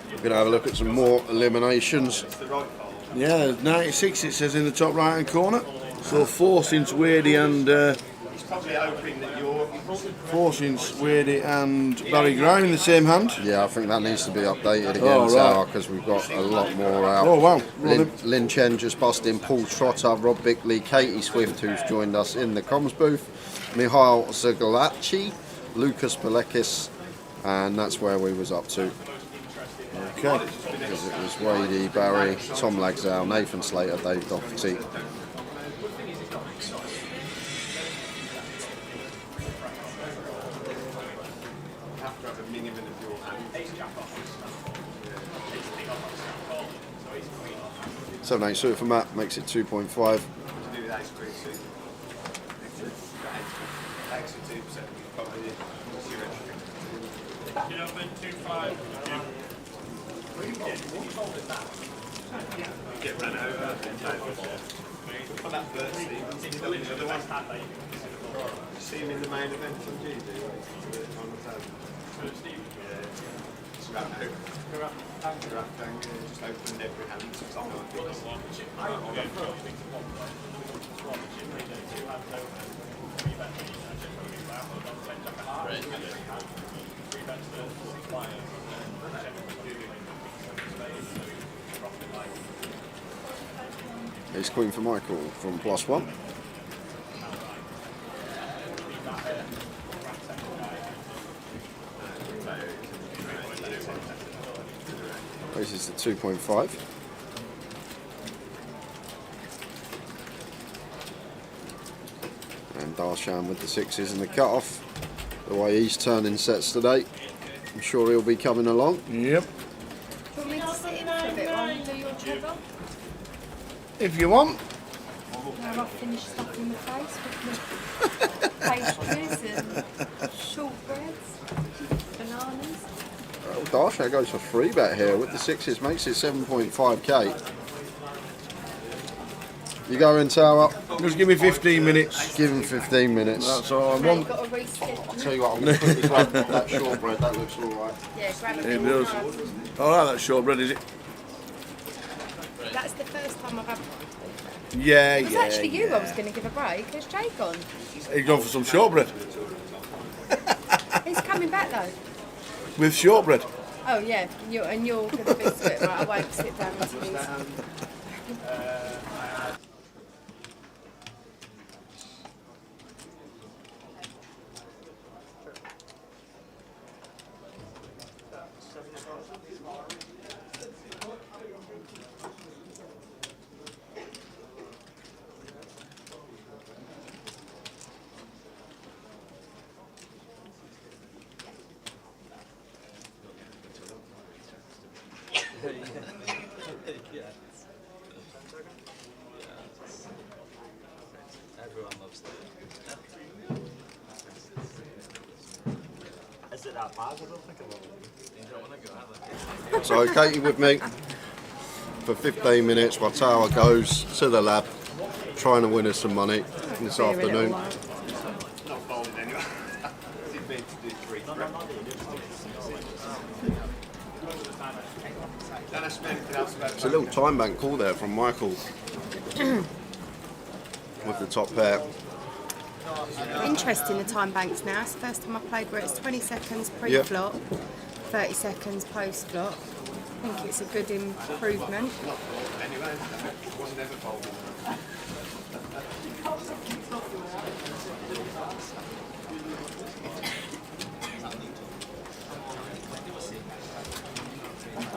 We're going to have a look at some more eliminations. It's the right call. Yeah, 96 it says in the top right hand corner. So 4 since Wadey and He's probably hoping that you're... 4 since Wadey and Barry Grime in the same hand. Yeah, I think that needs to be updated again, Oh, right. because we've got a lot more out. Oh wow. Lynn Chen just busting, Paul Trotter, Rob Bickley, Katie Swift, who's joined us in the comms booth, Mihail Zagalacci, Lucas Pelekis, and that's where we was up to. Okay. Because it was Wadey, Barry, Tom Lagzell, Nathan Slater, Dave Doherty. have to have a minimum of your hand. 7-8 suited for Matt, makes it 2.5. To do with ace queen suit. Extra 2%. Probably what's your extra? You know, 2-5. Get run over. On that first team, you don't the other one. You see him in the main event on GD on the table. Yeah. It's wrapped just opened every hand. It's on Ace Queen for Michael from +1. This is the 2.5. And Darshan with the 6s and the cut-off. The way he's turning sets today, I'm sure he'll be coming along. Yep. Do you want me to sit in for a bit while you do your cheddar? If you want. Now I've finished stuffing the face with my pastries and shortbreads, bananas. Darshan goes for 3-bet here with the 6s, makes it 7.5k. You go in, Tower. Just give me 15 minutes. Give him 15 minutes. That's all I Now you've want. got to reschedule. I'll tell you what, I'm going to quickly grab that shortbread, that looks alright. Yeah, grab a It bit does. more. Alright, that's shortbread, is it? That's the first time I've had. Yeah, It was yeah. actually you I was going to give a break. Has Jay gone? He's gone for some shortbread. He's coming back though. With shortbread. Oh yeah, you're going to be split. Right, I won't sit down into these. Everyone loves that. Is it that bad? I don't think I will. You don't want to go either. So Katie with me for 15 minutes while Tower goes to the lab, trying to win us some money this afternoon. Not folding anyway. He's meant to do 3 Don't ask me anything else about It's a little time bank call there from Michael with the top pair. Interesting, the time banks now. It's the first time I played where it's 20 seconds pre-flop, 30 seconds post-flop. I think it's a good improvement. anyway. One never folded.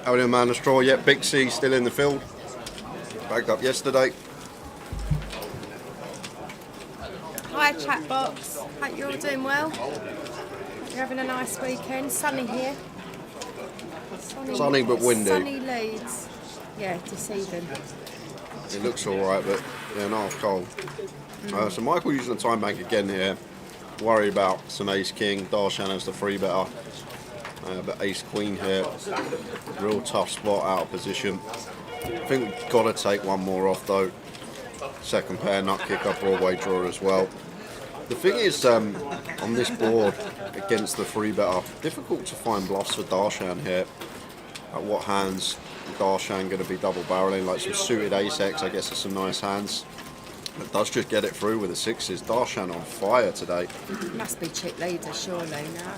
How are you, man? The straw yet? Big C still in the field. Backed up yesterday. Hi chat box, hope you're all doing well. You're having a nice weekend, sunny here. Sunny but windy. Sunny Leeds. Yeah, deceiving. It looks alright, but yeah, no, it's cold. So Michael using the time bank again here. Worry about some ace king. Darshan has the 3-better. But ace queen here. Real tough spot out of position. I think we've got to take one more off though. Second pair, nut kick up, Broadway draw as well. The thing is, on this board against the 3-better, difficult to find bluffs for Darshan here. At what hands Darshan going to be double barreling? Like some suited ace-x, I guess, are some nice hands. It does just get it through with the 6s. Darshan on fire today. Must be chip leader surely now.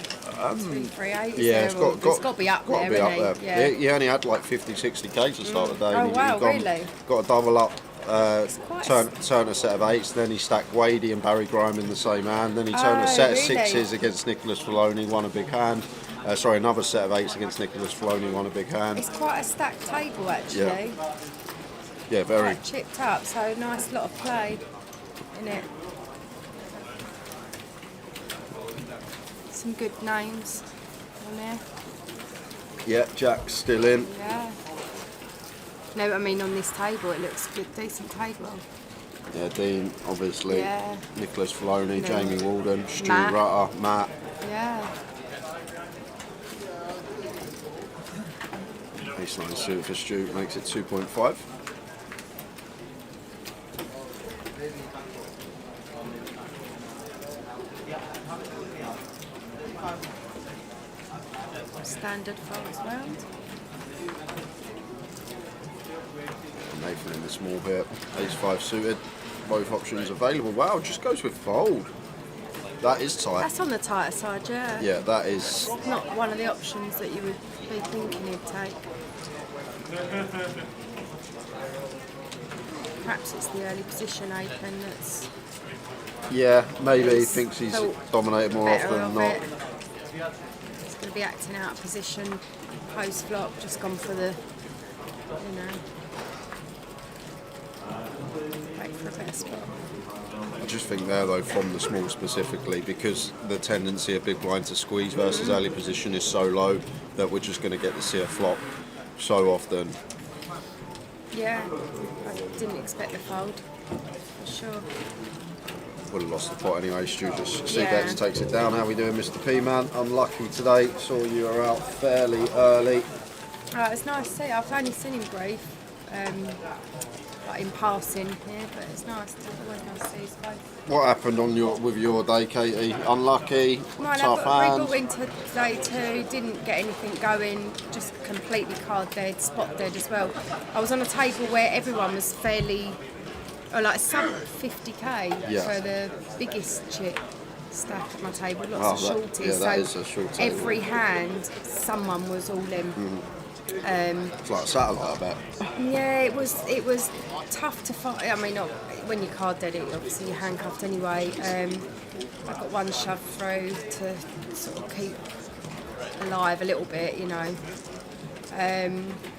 2, 3, 8. Yeah, it's got to be up there, isn't he? Yeah. He only had like 50, 60k to start the day. Oh and wow, he really? got a double up. quite Turn a set of 8s, then he stacked Wadey and Barry Grime in the same hand, then he turned a set of really? 6s against Nicholas Filoni, won a big hand. Another set of 8s against Nicholas Filoni, won a big hand. It's quite a stacked table actually. Yeah, very. Quite chipped up, so nice lot of play in it. Some good names on there. Yeah, Jack's still in. Yeah. No, I mean on this table it looks good, decent table. Yeah, Dean, obviously. Yeah. Nicholas Filoni, No. Jamie Walden, Stu Matt. Rutter, Matt. Yeah. Ace 9 suit for Stu makes it 2.5. Standard folds round. Nathan in the small bit, ace 5 suited, both options available. Wow, just goes with fold. That is tight. That's on the tighter side, yeah. Yeah, that is. Not one of the options that you would be thinking he'd take. Perhaps it's the early position open that's Yeah, maybe he He's thinks he's felt dominated more better often than of not. it. He's going to be acting out of position post flop, just gone for the, you know, wait for a better spot. I just think there though, from the small specifically, because the tendency of big blind to squeeze versus early position is so low that we're just going to get to see a flop so often. Yeah, I didn't expect the fold, for sure. Would have lost the pot anyway. Stu just Yeah. C-bets, takes it down. How we doing, Mr. P-Man? Unlucky today. Saw you were out fairly early. It's nice to see. I've only seen him brief, like in passing here, but it's nice. Always nice to see his both. What happened on with your day, Katie? Unlucky, Mine, tough I hand. got into day 2, didn't get anything going, just completely card dead, spot dead as well. I was on a table where everyone was fairly, or like sub 50k, Yeah. so the biggest chip stack at my table, lots Oh, of that- shorties. yeah, that so is a short table. every hand, someone was all in. It's like a satellite, I bet. Yeah, it was tough to find. I mean, not, when you card dead it, obviously you're handcuffed anyway. I got one shove through to sort of keep alive a little bit, you know.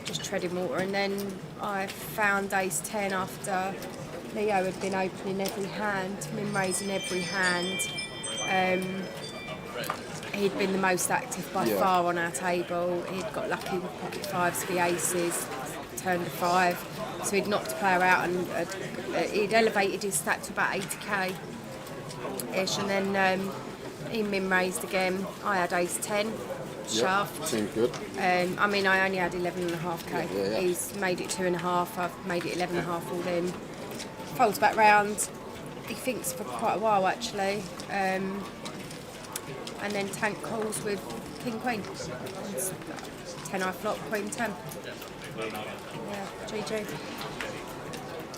Just treading water, and then I found ace 10 after Leo had been opening every hand, been raising every hand. He'd been the most active by Yeah. far on our table. He'd got lucky with pocket 5s, the aces, turned a 5. So he'd knocked a player out and he'd elevated his stat to about 80k ish, and then he min raised again. I had ace 10 shaft. Seems good. I mean, I only had 11.5k. Yeah. He's made it 2.5. I've made it 11.5 all in. Folds back round. He thinks for quite a while actually, and then tank calls with king queen. 10 flop, queen 10. Yeah, GG.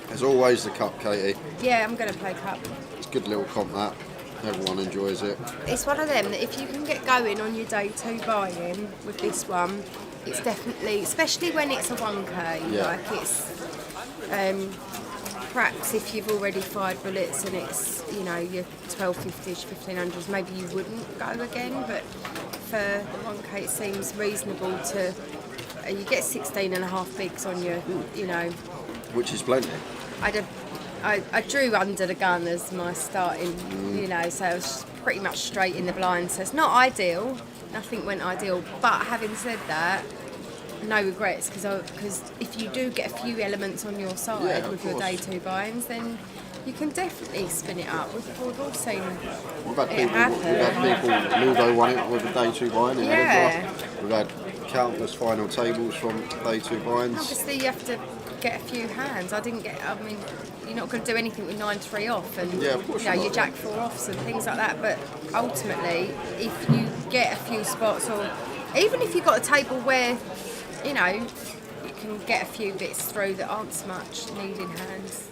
There's always the cup, Katie. Yeah, I'm going to play cup. It's a good little comp that. Everyone enjoys it. It's one of them that if you can get going on your day 2 buy-in with this one, it's definitely, especially when it's a 1k, Yeah. like it's, perhaps if you've already fired bullets and it's, you know, your 1250s, 1500s, maybe you wouldn't go again, but for the 1k it seems reasonable to, you get 16.5 bigs on your, you know. Which is plenty. I drew under the gun as my starting, you know, so I was pretty much straight in the blind. So it's not ideal, nothing went ideal. But having said that, no regrets, because if you do get a few elements on your side with your day 2 buy-ins, then you can definitely spin it up. We've all seen We've had it happen. Ludo won it with a day 2 buy-in. Yeah. We've had countless final tables from day 2 buy-ins. Obviously, you have to get a few hands. I mean, you're not going to do anything with 9-3 off and of course you know, you're your not. jack 4 offs and things like that. But ultimately, if you get a few spots, or even if you've got a table where, you know, you can get a few bits through that aren't so much needing hands.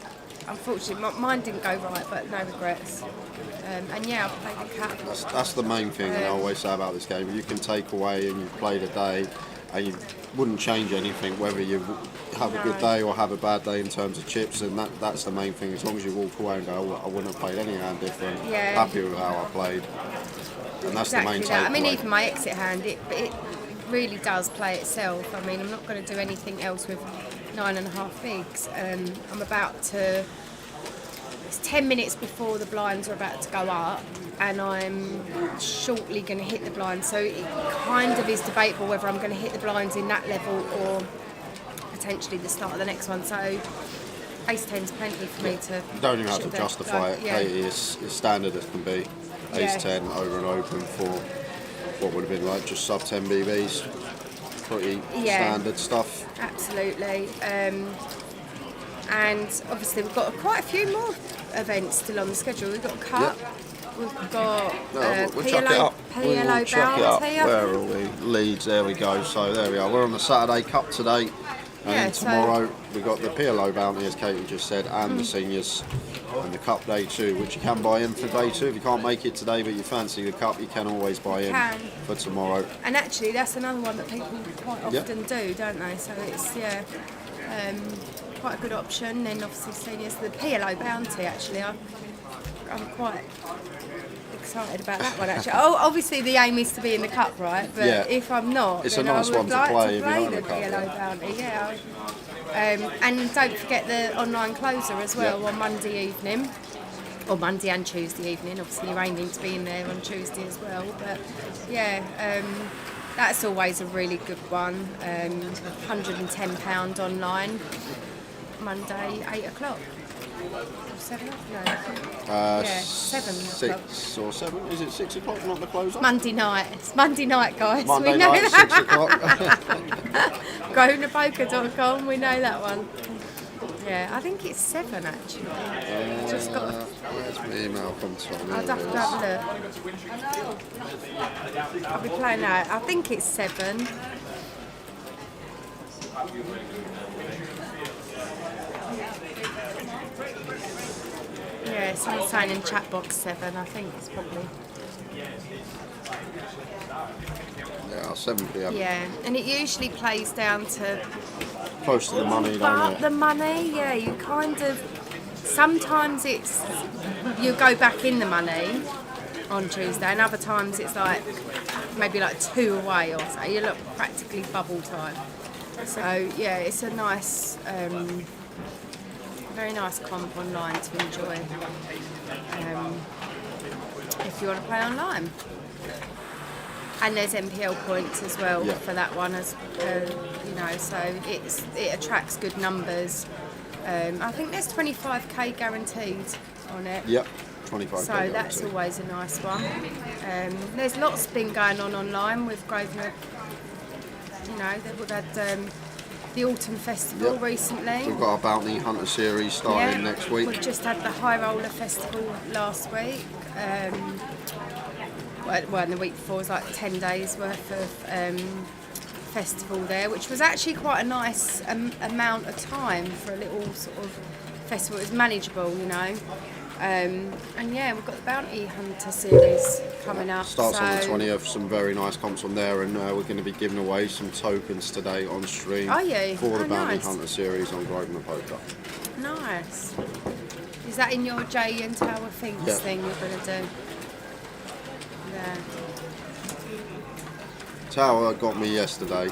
Unfortunately, mine didn't go right, but no regrets. And yeah, I played the cap. That's the main thing I always say about this game. You can take away and you've played a day and you wouldn't change anything whether you have a good day or have a bad day in terms of chips, and that's the main thing. As long as you walk away and go, oh, I wouldn't have played any hand different, happy with how I played. And that's Exactly the main that. takeaway. I mean, even my exit hand, it really does play itself. I mean, I'm not going to do anything else with 9.5 bigs. I'm about to. It's 10 minutes before the blinds are about to go up, and I'm shortly going to hit the blinds. So it kind of is debatable whether I'm going to hit the blinds in that level or potentially the start of the next one. So ace 10's plenty for me to. You don't even have to shoot there. justify it. Yeah. Katie, it's standard as can be. Ace 10 over and open for what would have been like just sub 10 BBs. Pretty standard stuff. Absolutely. And obviously we've got quite a few more events still on the schedule. We've got Cup, we've got We'll chuck it up. We will PLO chuck it up. Bounty. Where are we? Leeds, there we go. So there we are. We're on the Saturday Cup today. And then tomorrow we've got the PLO Bounty, as Katie just said, and the seniors, and the Cup Day 2, which you can buy in for Day 2. If you can't make it today but you fancy the Cup, you can always buy in for tomorrow. And actually that's another one that people quite often do, don't they? So it's, quite a good option. Then obviously seniors, the PLO Bounty, actually, I'm quite excited about that one actually. Oh, obviously the aim is to be in the cup, right? But if I'm not, it's then a nice I would one to like play to if you're play not in the the cup, PLO Bounty. And don't forget the online closer as well on Monday evening, or Monday and Tuesday evening. Obviously you're aiming to be in there on Tuesday as well. But that's always a really good one. £110 online. Monday, 8 o'clock. 7 o'clock? No. 7 o'clock. 6 or 7? Is it 6 o'clock, not the close up? Monday night. It's Monday night, guys. Monday we know night, that. 6 o'clock. GoNapoker.com, we know that one. Yeah, I think it's 7 actually. Just got. Where's my email from Tom? I'll have to have a look. I'll be playing that. I think it's 7. Yeah, someone's saying in chat box 7. I think it's probably. Yeah, 7 p.m. Yeah, and it usually plays down to Close to the money, but don't it? the money, yeah, you kind of. Sometimes it's you go back in the money on Tuesday, and other times it's like maybe like 2 away or so. You look practically bubble time. So yeah, it's a nice, very nice comp online to enjoy if you want to play online. And there's MPL points as well Yeah. for that one, as you know. So it attracts good numbers. I think there's 25k guaranteed on it. Yep, 25. So that's always a nice one. There's lots been going on online with Grosvenor. You know, we've had the Autumn Festival recently. We've got our Bounty Hunter series starting next week. We've just had the High Roller Festival last week. Well, and the week before was like 10 days worth of festival there, which was actually quite a nice amount of time for a little sort of festival. It was manageable, you know. And yeah, we've got the Bounty Hunter series coming up. Starts on the 20th, some very nice comps on there, and we're going to be giving away some tokens today on stream Are you? for the Bounty Nice. Hunter series on Grosvenor Poker. Nice. Is that in your Jay and Tower Things Yeah. thing you're going to do? Yeah. Tower got me yesterday.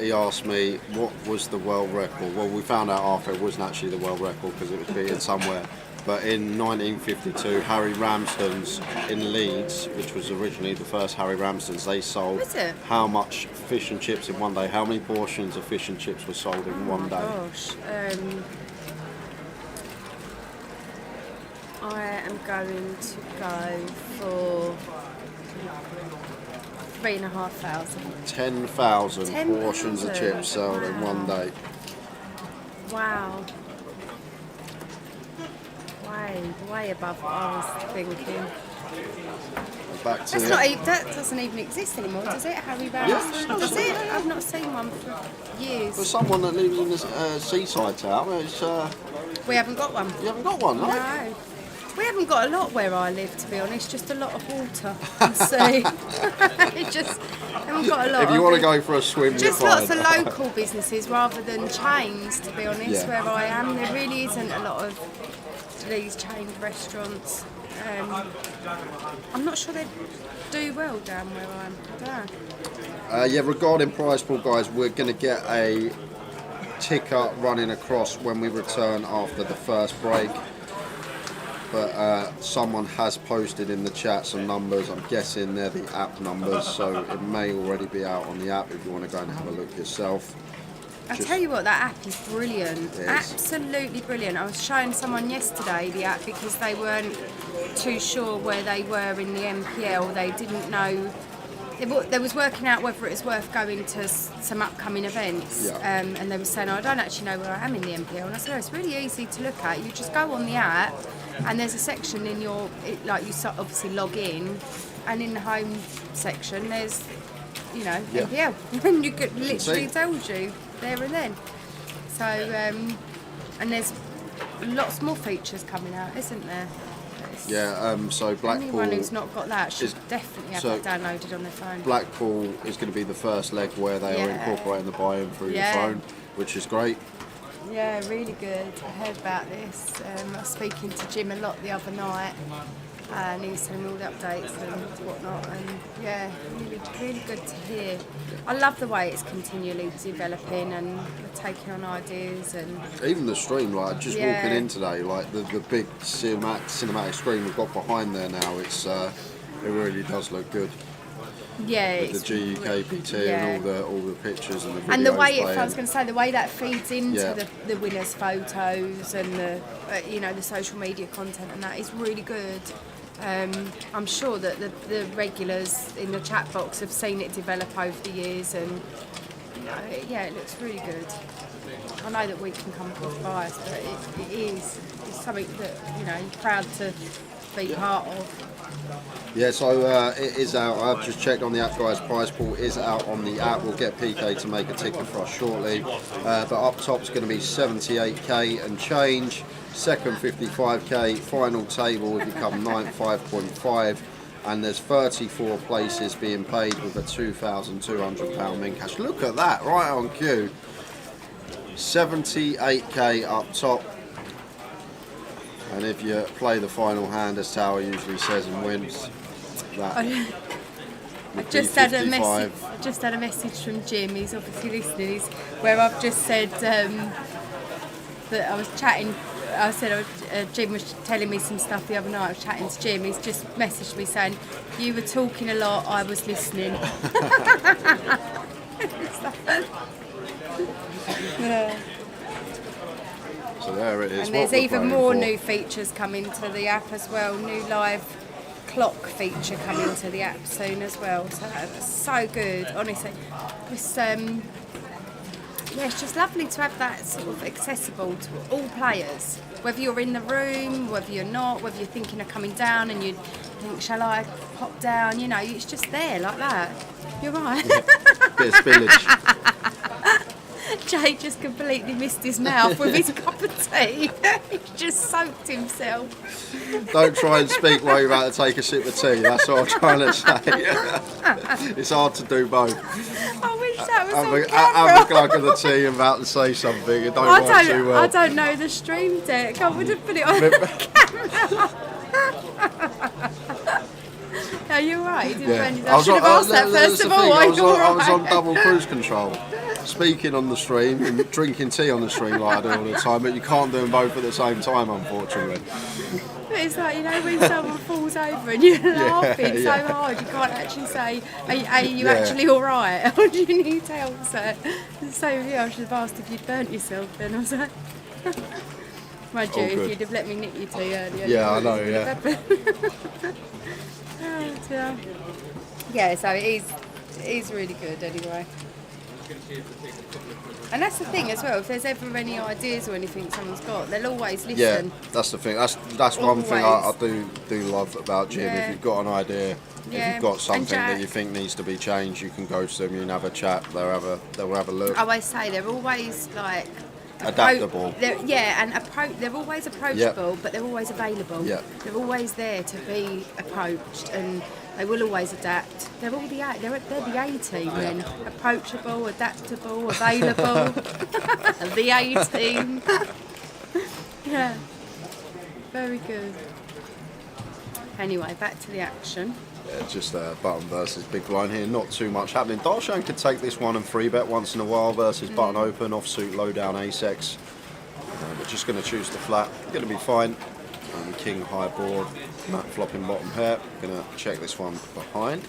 He asked me what was the world record. Well, we found out after it wasn't actually the world record because it was beaten somewhere. But in 1952, Harry Ramsden's in Leeds, which was originally the first Harry Ramsden's, they sold Was it? how much fish and chips in one day? How many portions of fish and chips were sold in one day? Gosh. I am going to go for 3,500. 10,000 portions of 10,000? chips sold in one Wow. day. Wow. Way above what I was thinking. Back to That's the not even, that doesn't even exist anymore, does it? Harry Ramsden? Does it? I've not seen one for years. For someone that lives in the seaside town, it's, We haven't got one. you haven't got one, no? No. We haven't got a lot where I live, to be honest, just a lot of water and sea. It just haven't got a lot If you of want to it. go for a swim, Just you're lots fine. of local businesses rather than chains, to be honest, Yeah. where I am. There really isn't a lot of these chained restaurants. I'm not sure they do well down where I am. I don't know. Yeah, regarding prize pool, guys, we're going to get a ticker running across when we return after the first break. But someone has posted in the chat some numbers. I'm guessing they're the app numbers, so it may already be out on the app if you want to go and have a look yourself. I'll tell you what, that app is brilliant. It is. Absolutely brilliant. I was showing someone yesterday the app because they weren't too sure where they were in the MPL. They didn't know. They was working out whether it was worth going to some upcoming events. Yeah. And they were saying, I don't actually know where I am in the MPL. And I said, it's really easy to look at. You just go on the app and there's a section in your, like you obviously log in, and in the home section there's, you know, Yeah. MPL. And you could literally see. tells you there and then. So, and there's lots more features coming out, isn't there? Yeah, so Blackpool. Anyone who's not got that should is- definitely have so that downloaded on their phone. Blackpool is going to be the first leg where they are Yeah. incorporating the buy-in through Yeah. your phone, which is great. Yeah, really good. I heard about this. I was speaking to Jim a lot the other night, and he was telling me all the updates and whatnot. And yeah, really, really good to hear. I love the way it's continually developing and taking on ideas and. Even the stream, like just Yeah. walking in today, like the big cinematic screen we've got behind there now, it's it really does look good. Yeah, With it's the GUKPT yeah. and all the pictures and the videos And the way playing. I was going to say, the way that feeds into Yeah. the winners' photos and the you know, the social media content and that is really good. I'm sure that the regulars in the chat box have seen it develop over the years, and you know, yeah, it looks really good. I know that we can come across biased, but it is it's something that, you know, you're proud to be part of. Yeah, so it is out. I've just checked on the app, guys. Prize pool is out on the app. We'll get PK to make a ticket for us shortly. But up top is going to be 78k and change. Second 55k. Final table will become 95.5. And there's 34 places being paid with a £2,200 min cash. Look at that, right on cue. 78k up top. And if you play the final hand, as Tower usually says, and wins, that I would just be had a 55. message. I just had a message from Jim. He's obviously listening. Where I've just said that I was chatting I said, Jim was telling me some stuff the other night. I was chatting to Jim. He's just messaged me saying, "You were talking a lot. I was listening." Yeah. So there it is. And there's what we're even playing more for. new features coming to the app as well. New live clock feature coming to the app soon as well. So that's so good, honestly. It's, yeah, it's just lovely to have that sort of accessible to all players. Whether you're in the room, whether you're not, whether you're thinking of coming down and you think, shall I pop down? You know, it's just there like that. You're right. Bit of spillage. Jay just completely missed his mouth with his cup of tea. He just soaked himself. Don't try and speak while you're about to take a sip of tea. That's what I'm trying to say. It's hard to do both. I wish that was on Have a camera. glug of the tea and about to say something. It don't work too well. I don't know the stream deck. I would have put it on camera. Are you alright? You didn't Yeah. I should have asked that that's first the of all. thing, Are you I was on alright? double cruise control, speaking on the stream and drinking tea on the stream like I do all the time, but you can't do them both at the same time, unfortunately. It's like, you know, when someone falls over and you're laughing yeah. so hard, you can't actually say, are you Yeah. actually alright? Or do you need help? So yeah, I should have asked if you'd burnt yourself then. I was like, mind you, All if good. you'd have let me nip your tea earlier. Yeah, I it know, wouldn't have happened. Oh, dear. Yeah, so it is really good anyway. And that's the thing as well, if there's ever any ideas or anything someone's got, they'll always listen. Yeah, that's the thing. That's one thing I Always. do love about Jim. Yeah. If you've got an idea, Yeah, if you've got and something that Jack. you think needs to be changed, you can go to them, you can have a chat, they'll have a look. I always say they're always like Adaptable. They're always approachable, but they're always available. Yeah. They're always there to be approached, and they will always adapt. They're all they're the A team then. Approachable, adaptable, available. The A team. Yeah. Very good. Anyway, back to the action. Yeah, just button versus big blind here. Not too much happening. Darshan could take this one and free bet once in a while versus button open, offsuit, low down ace-x. But just going to choose the flat. Going to be fine. King high board, Matt flopping bottom pair. Going to check this one behind.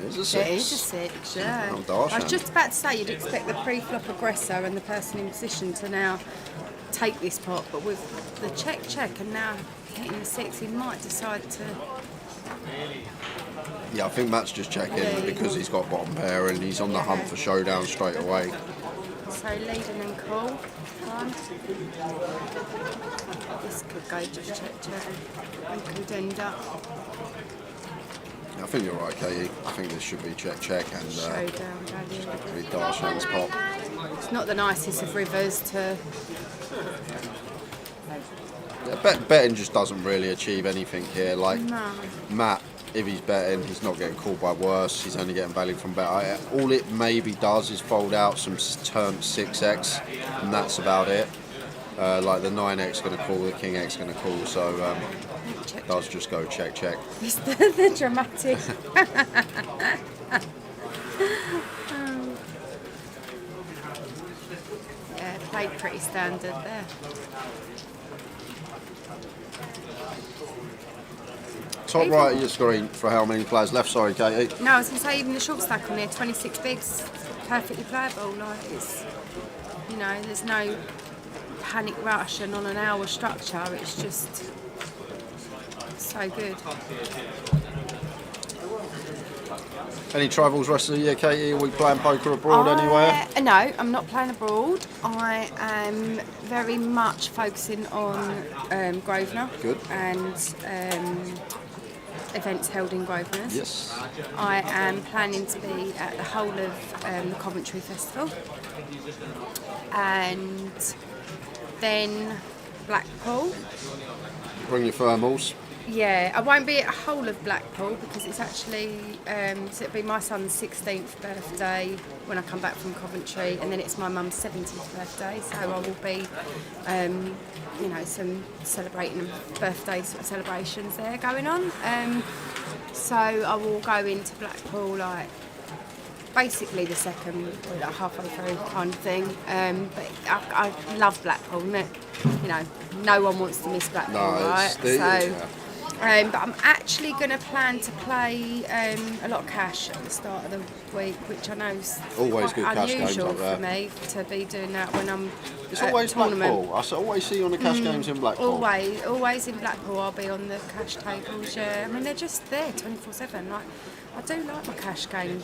There's a six. It is a six, yeah. Oh, Darshan. I was just about to say you'd expect the pre-flop aggressor and the person in position to now take this pot, but with the check and now hitting the six, he might decide to. Yeah, I think Matt's just checking because he's got bottom pair and he's on the hunt for showdown straight away. So leading and call. One. This could go just check and could end up I think you're right, Katie. I think this should be check and showdown value. be Darshan's pot. It's not the nicest of rivers to. Yeah, betting just doesn't really achieve anything here. Like No. Matt, if he's betting, he's not getting called by worse. He's only getting value from bet. All it maybe does is fold out some turn 6x, and that's about it. Like the 9x going to call, the king x going to call. So Check. does just go check. It's the dramatic. Yeah, played pretty standard there. Top right of your screen for how many players left? Sorry, Katie. No, I was going to say even the short stack on there, 26 bigs, perfectly playable. Like it's, you know, there's no panic rush and on an hour structure. It's just so good. Any travels rest of the year, Katie? Are we playing poker abroad anywhere? No, I'm not playing abroad. I am very much focusing on Grosvenor Good. and events held in Grosvenor. Yes. I am planning to be at the whole of the Coventry Festival, and then Blackpool. Bring your thermals. Yeah, I won't be at a whole of Blackpool because it's actually so it'll be my son's 16th birthday when I come back from Coventry, and then it's my mum's 70th birthday. So I will be, you know, some celebrating birthday sort of celebrations there going on. So I will go into Blackpool like basically the second, like halfway through kind of thing. But I love Blackpool, innit? You know, no one wants to miss Blackpool, right? But I'm actually going to plan to play a lot of cash at the start of the week, which I know is Always quite good cash games unusual up there. for me to be doing that when I'm It's at always a tournament. Blackpool. I always see you on the cash games in Blackpool. Always in Blackpool. I'll be on the cash tables. Yeah, I mean they're just there 24/7. Like I do like my cash game.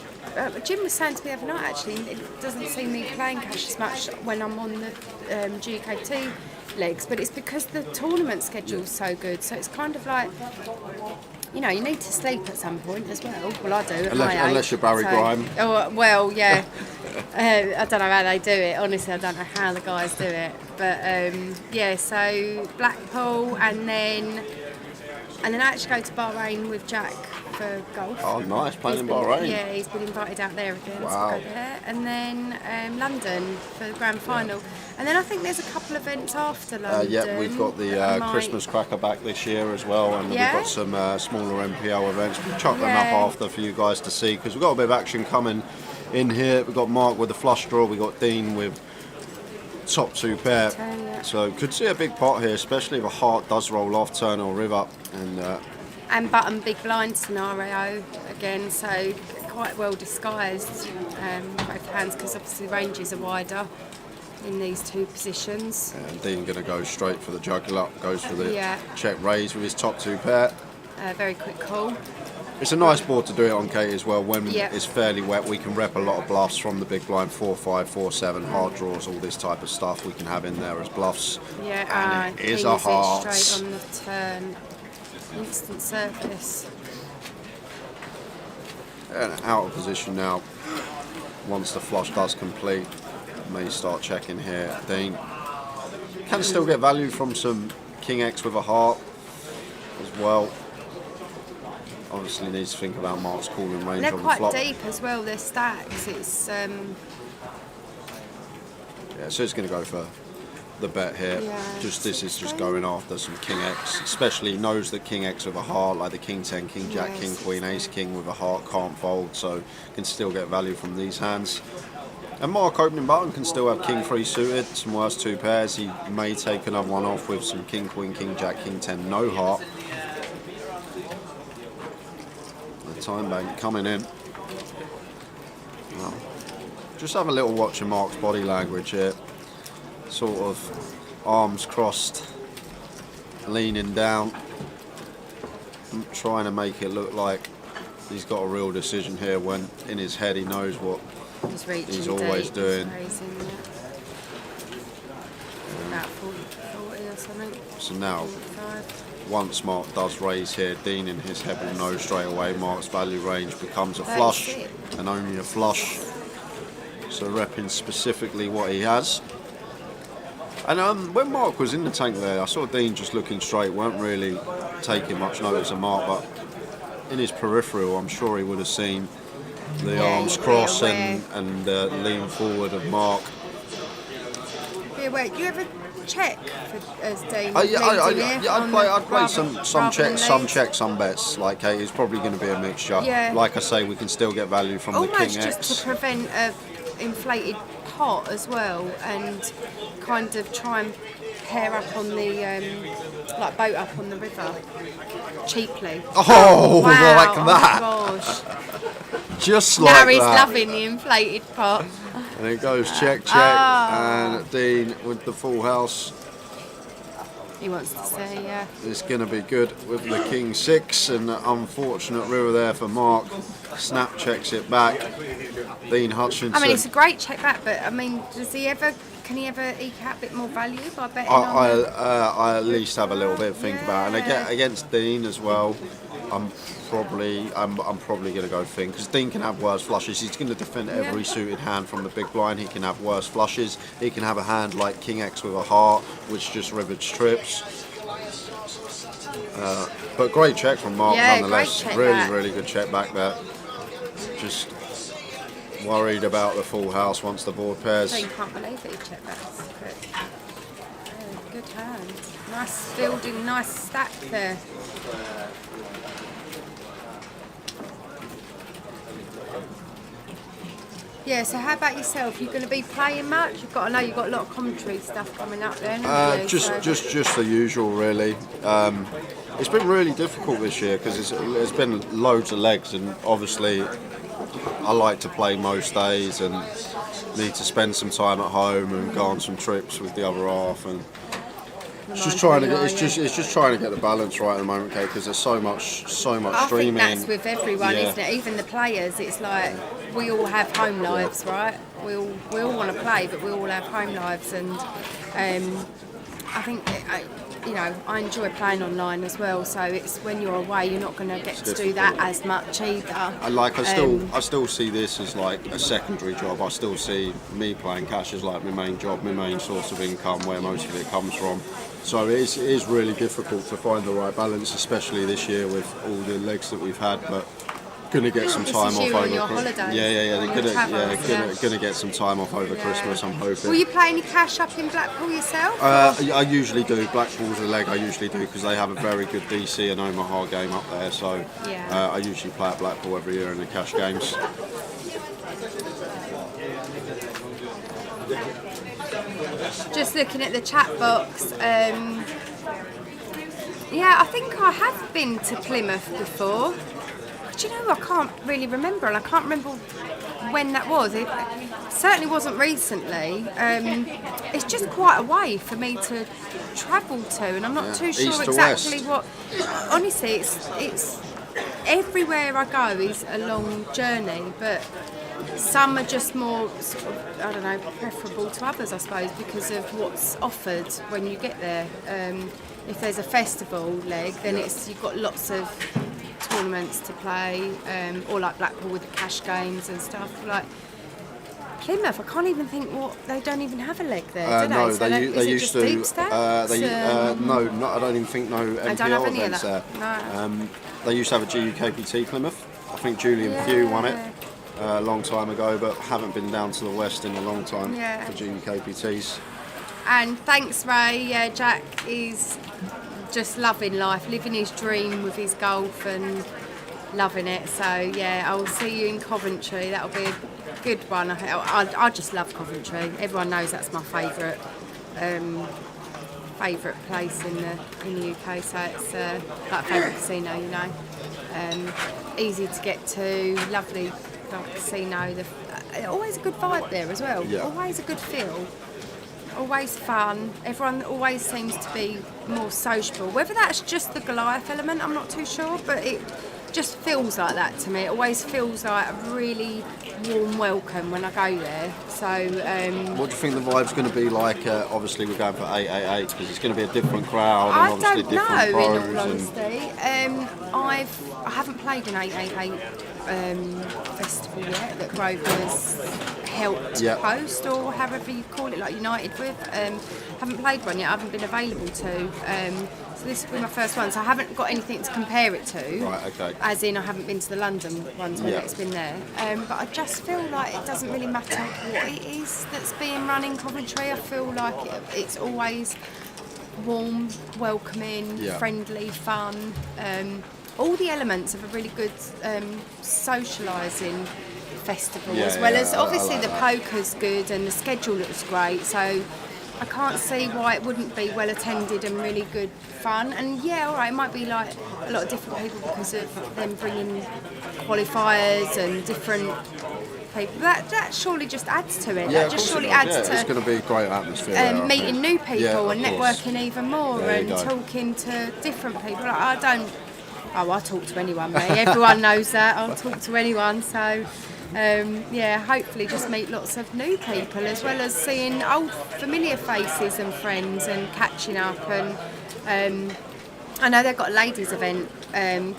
Jim was saying to me the other night actually, it doesn't see me playing cash as much when I'm on the GUKPT legs, but it's because the tournament schedule's so good. So it's kind of like, you know, you need to sleep at some point as well. Well, I do at my age. Unless you're Barry Grime. Oh, well, yeah. I don't know how they do it. Honestly, I don't know how the guys do it. But yeah, so Blackpool, and then I actually go to Bahrain with Jack for golf. Oh, nice, playing in He's been- Bahrain. Yeah, he's been invited out there again. Wow. So I go there. And then London for the grand final. And then I think there's a couple of events after London. Yeah, we've got the that I might- Christmas cracker back this year as well, and Yeah? we've got some smaller MPL events. We'll chuck them Yeah. up after for you guys to see, because we've got a bit of action coming in here. We've got Mark with the flush draw, we've got Dean with top two pair. Yeah. So could see a big pot here, especially if a heart does roll off, turn or river. And button big blind scenario again, so quite well disguised both hands, because obviously the ranges are wider in these two positions. And Dean going to go straight for the jugular, goes for the Yeah. check raise with his top two pair. Very quick call. It's a nice board to do it on, Kate, as well. When Yeah. it's fairly wet, we can rep a lot of bluffs from the big blind, 4-5, 4-7, hard draws, all this type of stuff we can have in there as bluffs. Yeah, And it is King a it heart. straight on the turn. Instant service. And out of position now. Once the flush does complete, may start checking here. Dean can still get value from some King X with a heart as well. Obviously needs to think about Mark's calling range They're on the quite flop. deep as well, their stacks. It's Yeah, so he's going to go for the bet here. Yeah, This is just strange. going after some King X, especially he knows that King X with a heart, like the King 10, King Jack, Yes. King Queen, Ace King with a heart can't fold, so can still get value from these hands. And Mark opening button can still have King 3 suited, some worse two pairs. He may take another one off with some King Queen, King Jack, King 10, no heart. The time bank coming in. Well, just have a little watch of Mark's body language here. Sort of arms crossed, leaning down, trying to make it look like he's got a real decision here, when in his head he knows what just reaching he's always deep, doing. he's raising, about 40 or something. So now, 45. once Mark does raise here, Dean in his head will know straight away Mark's value range becomes a flush, 36. and only a flush. So repping specifically what he has. And when Mark was in the tank there, I saw Dean just looking straight, weren't really taking much notice of Mark, but in his peripheral, I'm sure he would have seen the Yeah, arms you'd be cross aware. and lean forward of Mark. Be aware. Do you ever check for, as Dean? I'd leading here on the- play rather- some rather checks, than some lead? checks, some bets. Like, hey, it's probably going to be a mixture. Yeah. Like I say, we can still get value from the Almost King just X. to prevent a inflated pot as well, and kind of try and pair up on the like boat up on the river cheaply. Oh, Wow, like oh that. my gosh. Just Now like he's that. loving the inflated pot. And it goes check, check, Oh. and Dean with the full house. He wants to say, yeah. It's going to be good with the King 6, and the unfortunate river there for Mark. Snap checks it back. Dean Hutchinson. I mean, it's a great check back, but I mean, can he ever eke out a bit more value by betting on the... I at least have a little bit to think about, and Yeah. against Dean as well. I'm probably going to go thin, because Dean can have worse flushes. He's going to defend every suited hand from the big blind. He can have worse flushes. He can have a hand like King X with a heart, which just rivered strips. But great check from Mark Yeah, nonetheless. great check Really, back. really good check back there. Just worried about the full house once the board pairs. I can't believe that he checked that. But, yeah, good hand. Nice building, nice stack there. Yeah, so how about yourself? You're going to be playing much? I know you've got a lot of commentary stuff coming up then, haven't you? Just the usual, really. It's been really difficult this year because there's been loads of legs, and obviously I like to play most days and need to spend some time at home and go on some trips with the other half, and it's just trying to get the balance right at the moment, Kate, because there's so much streaming. I think that's with everyone, isn't it? Even the players, it's like we all have home lives, right? We all want to play, but we all have home lives, and I think I enjoy playing online as well. So it's when you're away, you're not going to get to do that as much either. I still see this as like a secondary job. I still see me playing cash as like my main job, my main source of income, where most of it comes from. So it is really difficult to find the right balance, especially this year with all the legs that we've had. But gonna get some time off over Christmas. Gonna get some time off over Christmas, I'm hoping. Will you play any cash up in Blackpool yourself? I usually do. Blackpool's a leg I usually do because they have a very good DC and Omaha game up there. So I usually play at Blackpool every year in the cash games. Just looking at the chat box, I think I have been to Plymouth before. Do you know, I can't really remember, and I can't remember when that was. It certainly wasn't recently. It's just quite a way for me to travel to, and I'm not too sure exactly what. Honestly, it's everywhere I go is a long journey, but some are just more sort of, I don't know, preferable to others, I suppose, because of what's offered when you get there. If there's a festival leg, then you've got lots of tournaments to play, or like Blackpool with the cash games and stuff. Like Plymouth, I can't even think they don't even have a leg there, do they? No, so they used to. Deep stats? I don't even think I don't have NPL any of events that. there. No. They used to have a GUKPT Plymouth. I think Julian Pugh won it a long time ago, but haven't been down to the West in a long time for GUKPTs. And thanks, Ray. Yeah, Jack is just loving life, living his dream with his golf and loving it. So I'll see you in Coventry. That'll be a good one. I just love Coventry. Everyone knows that's my favourite place in the UK. So it's like a favourite casino, you know. Easy to get to, lovely casino. Always a good vibe there as well. Yeah. Always a good feel. Always fun. Everyone always seems to be more sociable. Whether that's just the Goliath element, I'm not too sure, but it just feels like that to me. It always feels like a really warm welcome when I go there. So, what do you think the vibe's going to be like? Obviously, we're going for 888 because it's going to be a different crowd and obviously different pros. In all honesty, I haven't played an 888 festival yet that Grover has helped host, or however you call it, like United with. Haven't played one yet. I haven't been available to. So this will be my first one. So I haven't got anything to compare it to. Right. Okay. As in, I haven't been to the London ones when it's been there. But I just feel like it doesn't really matter what it is that's being run in Coventry. I feel like it's always warm, welcoming, friendly, fun. All the elements of a really good socialising festival, as well as obviously the poker's good and the schedule looks great. So I can't see why it wouldn't be well attended and really good fun. And it might be like a lot of different people because of them bringing qualifiers and different people. That surely just adds to it. That just surely adds to. It's going to be a great atmosphere. Meeting new people and networking even more and go. Talking to different people. Like, I talk to anyone, mate. Everyone knows that. I'll talk to anyone. So, hopefully just meet lots of new people as well as seeing old familiar faces and friends and catching up. And I know they've got a ladies' event,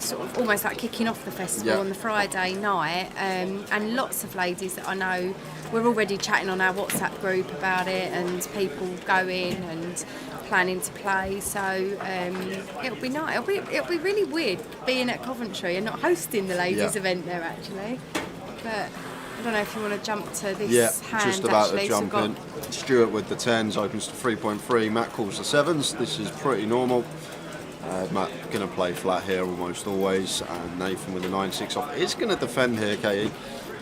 sort of almost like kicking off the festival on the Friday night. And lots of ladies that I know, we're already chatting on our WhatsApp group about it, and people going and planning to play, so it'll be nice. It'll be really weird being at Coventry and not hosting the ladies' event there actually. But I don't know if you want to jump to this hand. Just about actually. to jump in. Stuart with the 10s opens to 3.3. Matt calls the 7s. This is pretty normal. Matt going to play flat here almost always, and Nathan with the 9-6 off. Is going to defend here, Katie.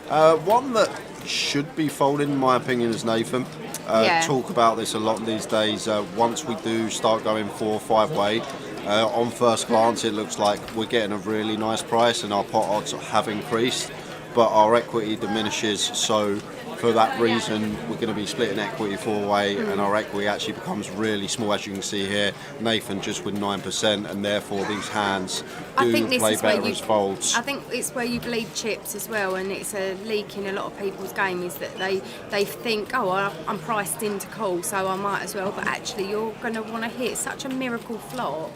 One that should be folding, in my opinion, is Nathan. Yeah. Talk about this a lot these days. Once we do start going 4 or 5 way, on first glance it looks like we're getting a really nice price and our pot odds have increased, but our equity diminishes. So for that reason, we're going to be splitting equity 4 way, and our equity actually becomes really small, as you can see here. Nathan just with 9%, and therefore these hands do play better as folds. I think it's where you bleed chips as well, and it's a leak in a lot of people's game is that they think, oh, I'm priced in to call, so I might as well. But actually, you're going to want to hit such a miracle flop.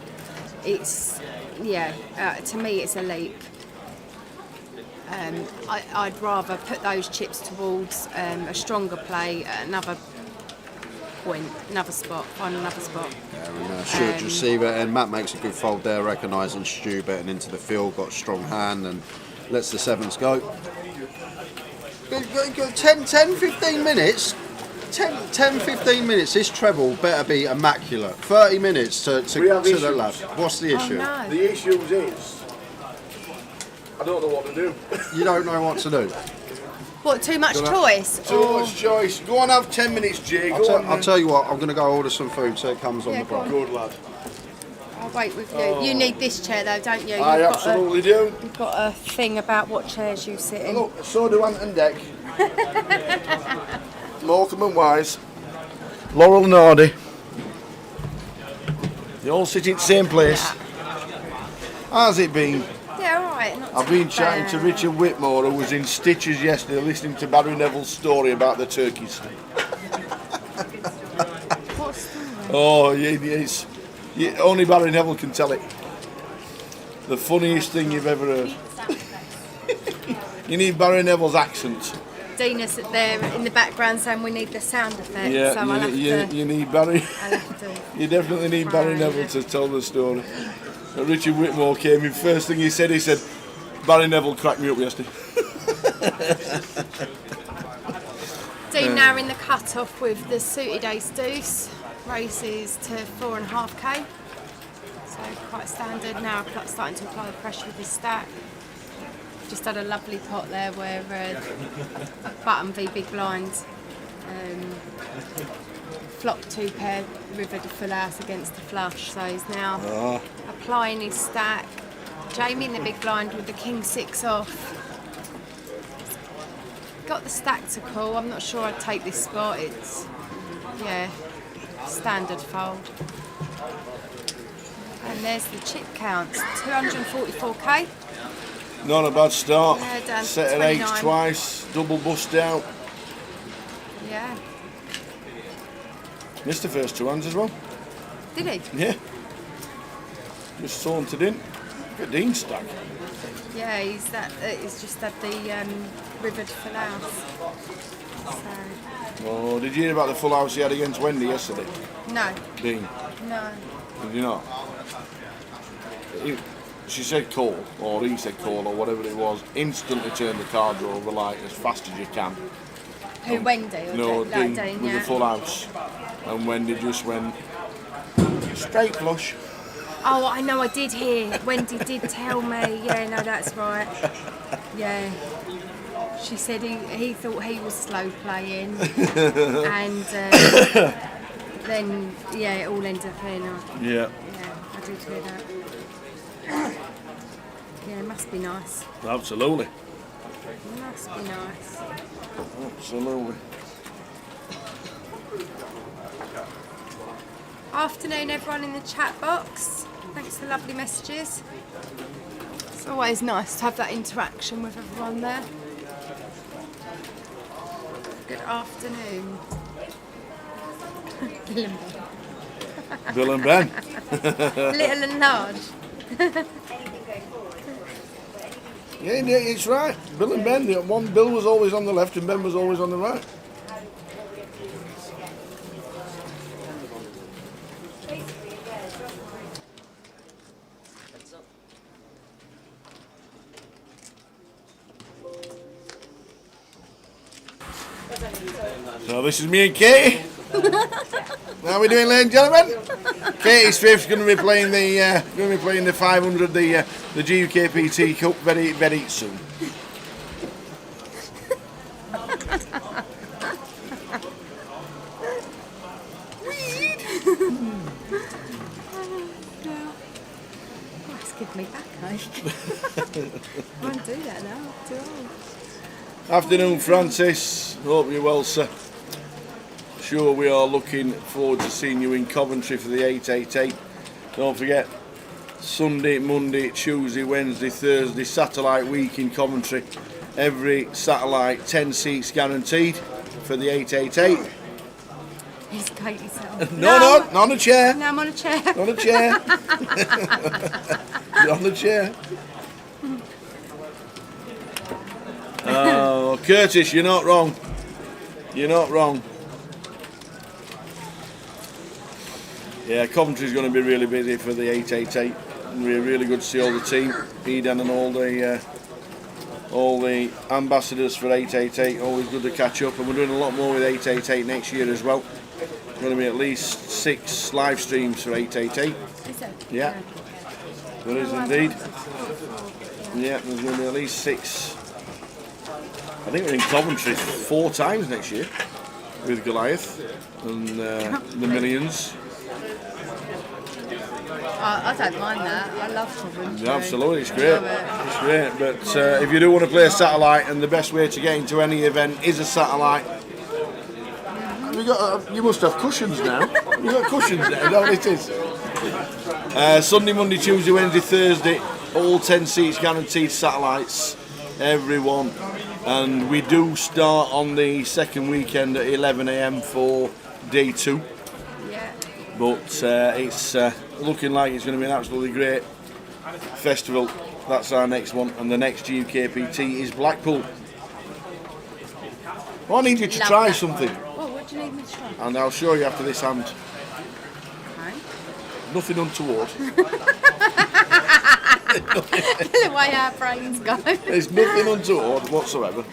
It's to me, it's a leak. I'd rather put those chips towards a stronger play at another point, another spot, find another spot. Yeah, and Stuart receiver, and Matt makes a good fold there, recognising Stu betting into the field, got a strong hand and lets the sevens go. 10-15 minutes. 10-15 minutes, this treble better be immaculate. 30 minutes to the lab. What's the issue? No. The issue is, I don't know what to do. You don't know what to do. What, too much choice? Too or... much choice. Go on, have 10 minutes, Jay. I'll tell you what, I'm going to go order some food so it comes on the block. Good lad. I'll wait with you. You need this chair though, don't you? I absolutely do. You've got a thing about what chairs you sit in. Look, so do Ant and Deck. Morecambe and Wise. Laurel and Hardy. They all sit in the same place. How's it been? Yeah, alright. I've been chatting to Richard Whitmore, who was in stitches yesterday, listening to Barry Neville's story about the turkeys. What story? Oh, it's only Barry Neville can tell it. The funniest thing you've ever heard. You need Barry Neville's accent. Dina's there in the background saying we need the sound effect. Yeah, so you need Barry. I'll have to. You definitely need Barry Neville to tell the story. Richard Whitmore came in, first thing he said, Barry Neville cracked me up yesterday. Dean now in the cut-off with the suited ace deuce, races to 4.5k. So quite standard. Now starting to apply the pressure with his stack. Just had a lovely pot there where button v big blind. Flop 2 pair, river to full house against the flush. So he's now applying his stack. Jamie in the big blind with the king 6 off. Got the stack to call. I'm not sure I'd take this spot. It's standard fold. And there's the chip counts. 244k. Not a bad start. Yeah, down to Set at 29. 8 twice, double bust out. Yeah. Missed the first 2 hands as well. Did he? Yeah. Just sauntered in. Look at Dean's stack. Yeah, he's just had the river to full house. So, Oh, did you hear about the full house he had against Wendy yesterday? no, Dean, no. did you not? She said call, or he said call, or whatever it was. Instantly turned the cards over like as fast as you can. Who, Wendy or No, Dean? Dean with the full house. And Wendy just went straight flush. Oh, I know, I did hear. Wendy did tell me. Yeah, no, that's right. Yeah. She said he thought he was slow playing. And then, it all ended up playing on. Yeah. Yeah, I did hear that. Yeah, it must be nice. Absolutely. It must be nice. Absolutely. Afternoon, everyone in the chat box. Thanks for the lovely messages. It's always nice to have that interaction with everyone there. Good afternoon. Bill and Ben. Little and large. Yeah, it's right. Bill and Ben. Bill was always on the left and Ben was always on the right. So this is me and Katie. How are we doing, ladies and gentlemen? Katie Swift's going to be playing the 500, the GUKPT Cup very, very soon. Oh, it's giving me backache. I won't do that now. I'm too old. Afternoon, Francis. Hope you're well, sir. Sure, we are looking forward to seeing you in Coventry for the 888. Don't forget, Sunday, Monday, Tuesday, Wednesday, Thursday, satellite week in Coventry. Every satellite, 10 seats guaranteed for the 888. He's kite yourself. No, not on a chair. No, I'm on a chair. On a chair. You're on the chair. Oh, Curtis, you're not wrong. You're not wrong. Yeah, Coventry's going to be really busy for the 888. We're really good to see all the team, Eden and all the ambassadors for 888. Always good to catch up, and we're doing a lot more with 888 next year as well. There's going to be at least 6 live streams for 888. Is it? Yeah, there is indeed. Yeah, there's going to be at least 6. I think we're in Coventry 4 times next year with Goliath and the Millions. I don't mind that. I love Coventry. Yeah, absolutely, it's great. It's great. But if you do want to play a satellite, and the best way to get into any event is a satellite, you must have cushions now. You've got cushions there, is that what it is? Sunday, Monday, Tuesday, Wednesday, Thursday, all 10 seats guaranteed satellites, everyone. And we do start on the second weekend at 11 AM for day 2. Yeah. But it's looking like it's going to be an absolutely great festival. That's our next one, and the next GUKPT is Blackpool. Well, I need you to Love try that. something, Well, what do you need me to try? and I'll show you after this hand. Okay. Nothing untoward. The way our brains go. There's nothing untoward whatsoever.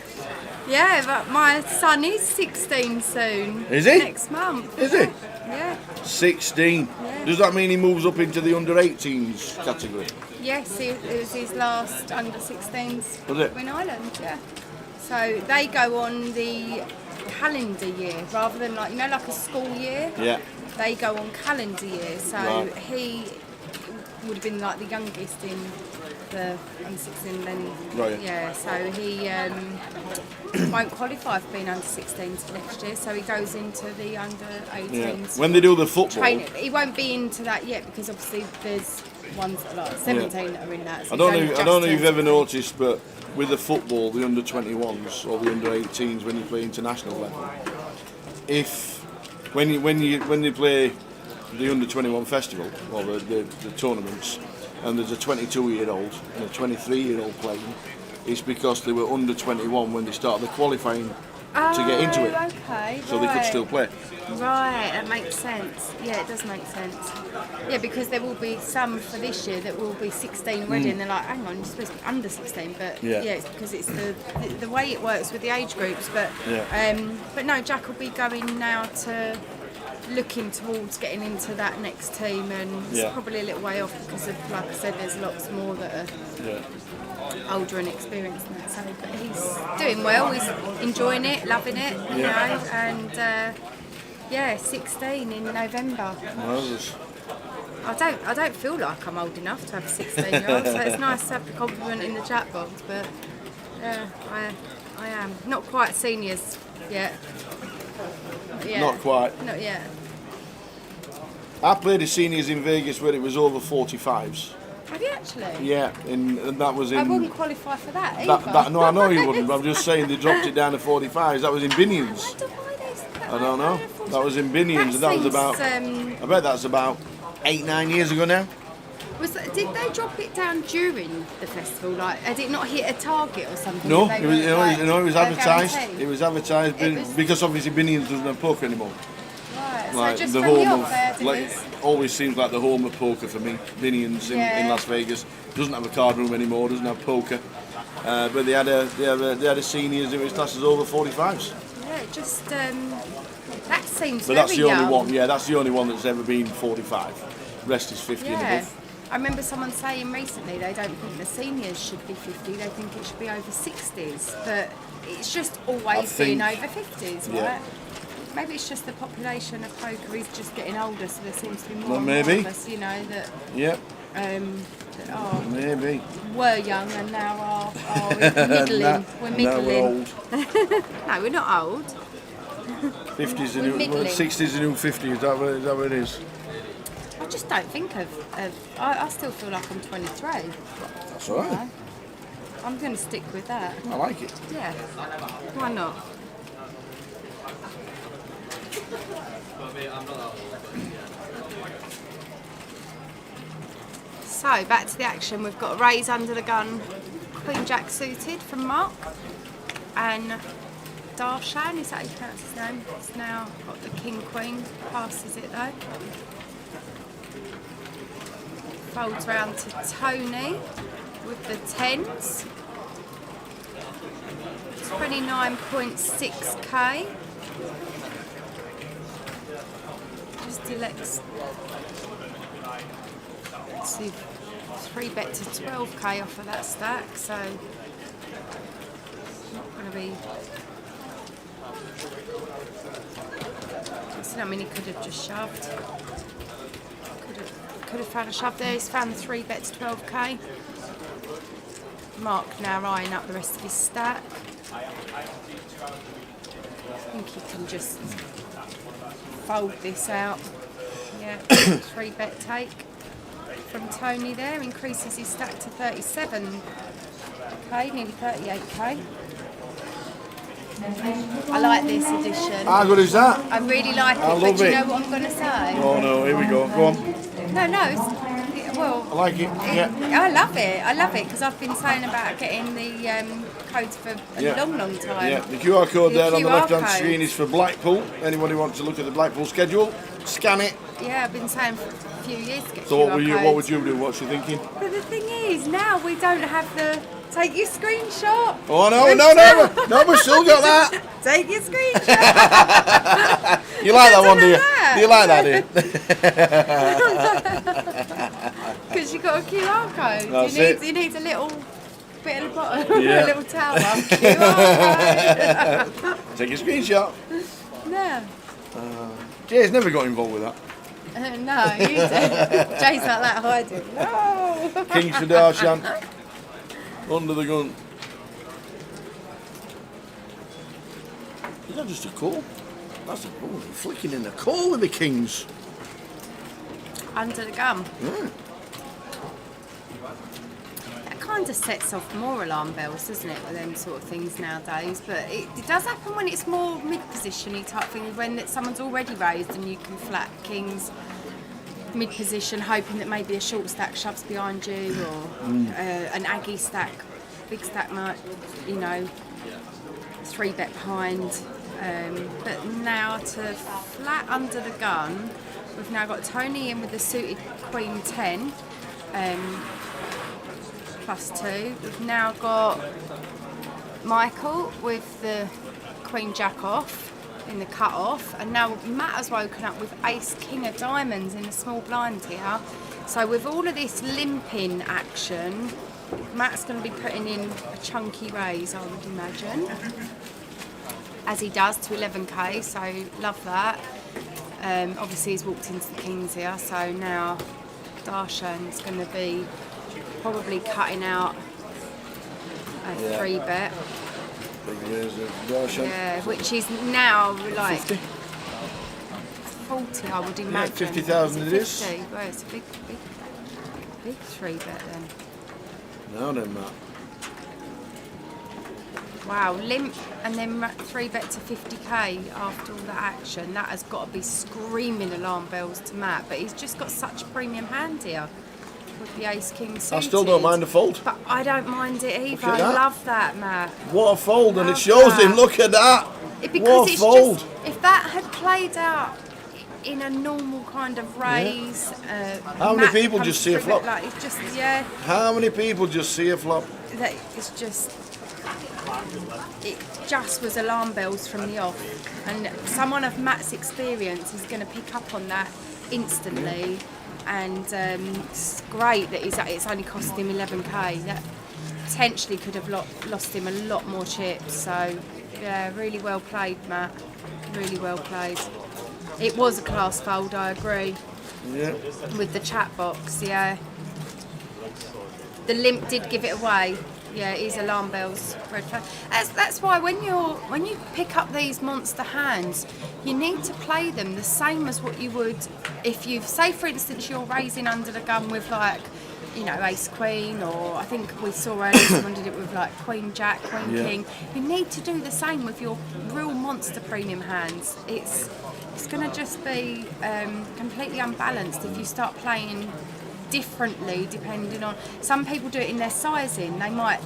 Yeah, but my son is 16 soon. Is he? Next month. Is he? Yeah. 16. Yeah. Does that mean he moves up into the under 18s category? Yes, it was his last under 16s Was it? in Ireland, yeah. So they go on the calendar year rather than like a school year. Yeah. They go on calendar year. So Right. he would have been like the youngest in the under 16 then. Right. Yeah, so he won't qualify for being under 16s for next year. So he goes into the under 18s. Yeah. When they do the football, He won't be into that yet because obviously there's ones that are like 17 that are in that. So I don't he's know. only I don't know if just you've ever turned noticed, but with the football, the under 21s or the under 18s, when you play international level, when they play the under 21 festival or the tournaments, and there's a 22-year-old and a 23-year-old playing, it's because they were under 21 when they started the qualifying to get into it, Okay, so they could still play. Right, that makes sense. Yeah, it does make sense. Yeah, because there will be some for this year that will be 16 already, and they're like, hang on, you're supposed to be under 16, but Yeah. it's because it's the way it works with the age groups. But Yeah. but no, Jack will be going now to looking towards getting into that next team, and Yeah. it's probably a little way off because of, like I said, there's lots more that are Yeah. older and experienced than that. So, but he's doing well. He's enjoying it, loving it, you know, and. 16 in November. Moses. I don't feel like I'm old enough to have a 16-year-old, so it's nice to have the compliment in the chat box. But I am not quite seniors yet. Not quite. Not yet. I played the seniors in Vegas where it was over 45s. Have you actually? Yeah, and that was in. I wouldn't qualify for that either. No, I know you wouldn't. But I'm just saying they dropped it down to 45s. That was in Binions. I don't know. That was in Binions, and that was about. I bet that's about 8-9 years ago now. Did they drop it down during the festival? Like, had it not hit a target or something? No, They it was, were, it was advertised. guaranteed? It was advertised It was- because obviously Binions doesn't have poker anymore. Right, Like so just the from the home off there, of, like, always seems like the home of poker for me. Binions in Yeah. Las Vegas doesn't have a card room anymore. Doesn't have poker, but they had a seniors. It was classed as over 45s. Yeah, it just that seems But very that's the only young. one. Yeah, that's the only one that's ever been 45. Rest is 50 and Yeah. above. I remember someone saying recently they don't think the seniors should be 50, they think it should be over 60s, but it's just always been over 50s, right? Maybe it's just the population of poker is just getting older, so there seems to be more and more of us, you know, that, that are, were young and now are middling. We're middling. Now we're old. No, we're not old. 50s and 60s and 50s, is that what it is? I just don't think of I still feel like I'm 23. That's all right. I'm going to stick with that. I like it. Yeah. Why not? So, back to the action. We've got a raise under the gun, Queen Jack suited from Mark, and Darshan, is that how you pronounce his name? It's now got the King Queen, passes it though. Folds round to Tony with the 10s. 29.6k. Just elects. Let's see, 3-bet to 12k off of that stack, so not going to be. I mean, he could have just shoved. Could have found a shove there. He's found the 3-bet to 12k. Mark now eyeing up the rest of his stack. I think he can just fold this out. Yeah, 3-bet take from Tony there. Increases his stack to 37k, nearly 38k. I like this edition. How good is that? I really like it, but do you know what I'm going to say? Oh no, here we go. Go on. No, well, I like it. Yeah. I love it because I've been saying about getting the codes for a long time. Yeah, the QR code there on the left-hand code. screen is for Blackpool. Anybody wants to look at the Blackpool schedule, scan it. Yeah, I've been saying for a few years to get So QR what would you do? What's you thinking? But the thing is, now we don't have the take your screenshot. Oh no, we've still got that. Take your screenshot. You like that one, do you? Do you like that, Because you got a QR code. That's You need a little bit at the bottom, Yeah. a little tower. QR code. Take a screenshot. No. Jay's never got involved with that. No, you did. Jay's not that hiding. No. Kings for Darshan. Under the gun. Is that just a call? That's a flicking in the call with the Kings. Under the gun. Mm. That kind of sets off more alarm bells, doesn't it, with them sort of things nowadays? But it does happen when it's more mid-position-y type thing, when someone's already raised and you can flat Kings mid-position, hoping that maybe a short stack shoves behind you, or an Aggie stack, big stack might, 3-bet behind. But now to flat under the gun, we've now got Tony in with the suited Queen 10, +2. We've now got Michael with the Queen Jack off in the cut off, and now Matt has woken up with Ace King of Diamonds in the small blind here. So with all of this limping action, Matt's going to be putting in a chunky raise, I would imagine, as he does, to 11k, so love that. Obviously he's walked into the Kings here, so now Darshan's going to be probably cutting out a 3-bet. Yeah, which is now like 50. 40, I would imagine. 50,000 it is. 50. Well, it's a big 3-bet then. Now then, Matt. Wow, limp and then 3-bet to 50k after all that action. That has got to be screaming alarm bells to Matt, but he's just got such a premium hand here with the Ace King suited. I still don't mind the fold. But I don't mind it either. Look at I that. love that, Matt. What a fold, and it Love shows that. him. Look at that. Because what a it's fold. just, if that had played out in a normal kind of raise, How many Matt people comes just see a through it flop? Like, it's just, yeah, How many people just see a flop? that it's just, it just was alarm bells from the off, and someone of Matt's experience is going to pick up on that instantly and it's great that it's only cost him 11k. That potentially could have lost him a lot more chips. So yeah, really well played, Matt. Really well played. It was a class fold, I agree. Yeah. With the chat box, yeah. The limp did give it away. Yeah, it is alarm bells, red flag. That's why when you pick up these monster hands, you need to play them the same as what you would if you say, for instance, you're raising under the gun with like, you know, ace queen, or I think we saw earlier someone did it with like queen jack, queen king. You need to do the same with your real monster premium hands. It's going to just be completely unbalanced if you start playing differently depending on. Some people do it in their sizing. They might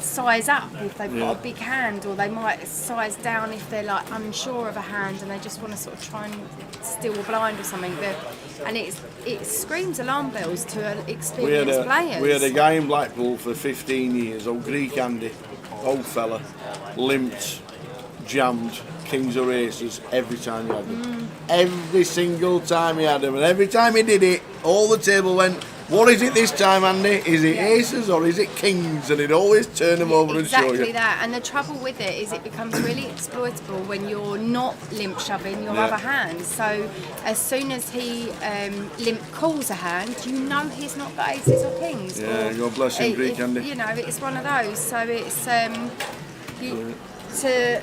size up if they've got a big hand, or they might size down if they're like unsure of a hand and they just want to sort of try and steal a blind or something. And it screams alarm bells to experienced players. We had a guy in Blackpool for 15 years, old Greek Andy, old fella, limped, jammed, kings or aces every time he had them. Every single time he had them, and every time he did it, all the table went, what is it this time, Andy? Is it aces or is it kings? And he'd always turn them over and show you. Exactly that. And the trouble with it is it becomes really exploitable when you're not limp shoving your other hands. So as soon as he limp calls a hand, you know he's not got aces or kings. Yeah, or God bless him, Greek Andy. You know, it's one of those. So it's to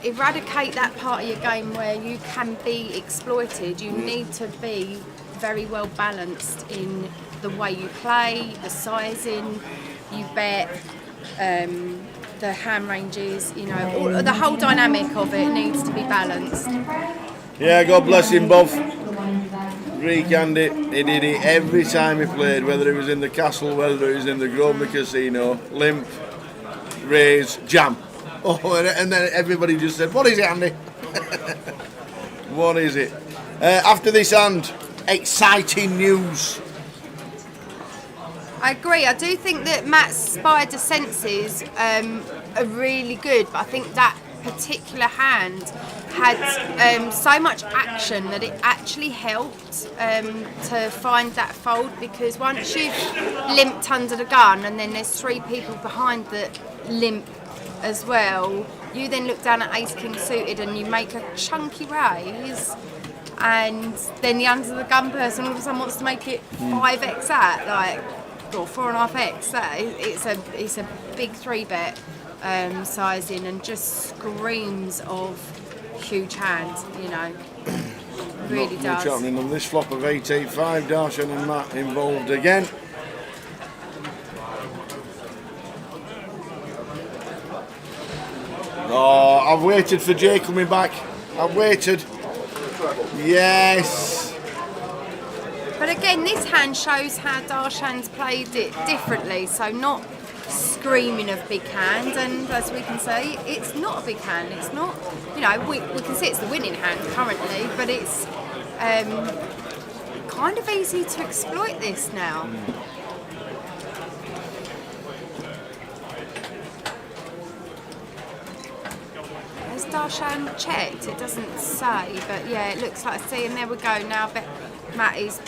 eradicate that part of your game where you can be exploited, you need to be very well balanced in the way you play, the sizing, you bet, the hand ranges, you know, the whole dynamic of it needs to be balanced. Yeah, God bless him both. Greek Andy, he did it every time he played, whether it was in the castle, whether it was in the Grosvenor Casino, limp, raise, jam. Oh, and then everybody just said, what is it, Andy? What is it? After this hand, exciting news. I agree. I do think that Matt's spider senses are really good, but I think that particular hand had so much action that it actually helped to find that fold, because once you've limped under the gun and then there's three people behind that limp as well, you then look down at ace king suited and you make a chunky raise, and then the under the gun person all of a sudden wants to make it 5x that, like, or 4.5x that. It's a big 3-bet sizing and just screams of huge hand, you know. Really Not does. much happening on this flop of 8-8-5. Darshan and Matt involved again. Oh, I've waited for Jay coming back. I've waited. Yes. But again, this hand shows how Darshan's played it differently. So not screaming of big hand, and as we can see, it's not a big hand. It's not, you know, we can see it's the winning hand currently, but it's kind of easy to exploit this now. Has Darshan checked? It doesn't say, but yeah, it looks like, see, and there we go. Now Matt is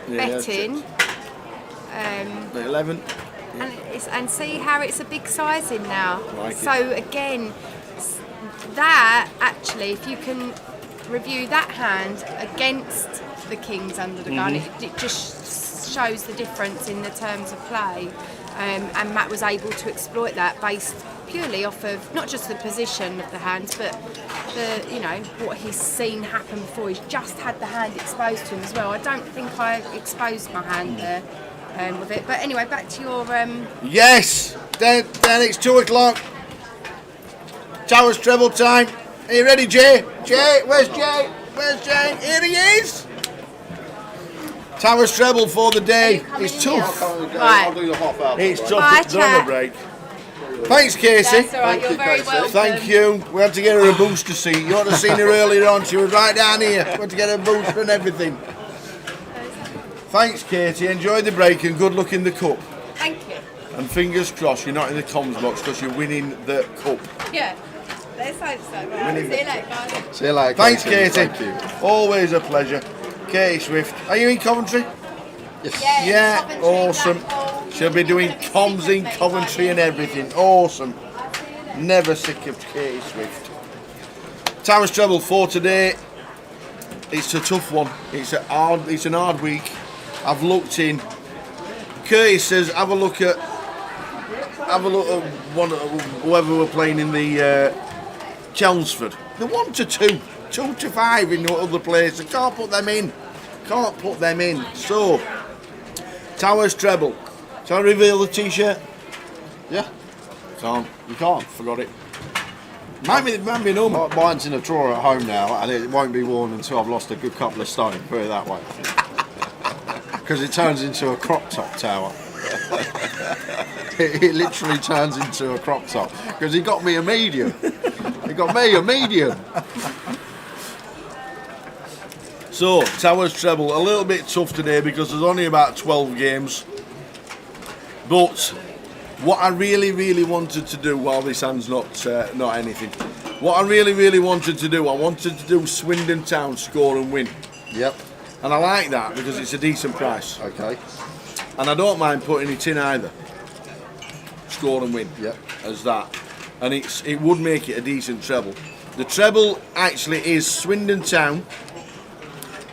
betting. 11. And see how it's a big sizing now. Like so again, that actually, if you can review that hand against the kings under the gun, it just shows the difference in the terms of play. And Matt was able to exploit that based purely off of not just the position of the hands, but the, you know, what he's seen happen before. He's just had the hand exposed to him as well. I don't think I exposed my hand there with it. But anyway, back to your... Yes! Then it's 2 o'clock. Towers treble time. Are you ready, Jay? Jay, where's Jay? Where's Jay? Here he is! Towers treble for the day. It's tough. Right. It's tough. Bye, It's on a break. Thanks, Casey. That's all right, you're very welcome. Thank you. We had to get her a booster seat. You ought to have seen her earlier on. She was right down here. We had to get her a booster and everything. Thanks, Katie. Enjoy the break and good luck in the cup. Thank you. And fingers crossed you're not in the comms box because you're winning the cup. Yeah, let's hope so. Right. See you later, guys. See you later. Thanks, Katie. Katie. Thank you. Always a pleasure. Katie Swift. Are you in Coventry? Yes. Yeah, awesome. She'll be doing comms in Coventry and everything. Awesome. Never sick of Katie Swift. Towers treble for today. It's a tough one. It's an hard week. I've looked in. Curtis says have a look at one whoever we're playing in the Chelmsford. They're 1 to 2, 2 to 5 in no other place. I can't put them in. So Towers treble. Shall I reveal the t-shirt? Yeah. Can't. You can't. Forgot it. Might be no more. Mine's in a drawer at home now, and it won't be worn until I've lost a good couple of stone. Put it that way. Because it turns into a crop top tower. It literally turns into a crop top. Because he got me a medium. He got me a medium. So Towers treble a little bit tough today because there's only about 12 games. But what I really wanted to do, while this hand's not anything, what I really wanted to do, I wanted to do Swindon Town score and win. Yep. And I like that because it's a decent price. Okay. And I don't mind putting it in either. Score and win. Yep. As that. And it would make it a decent treble. The treble actually is Swindon Town,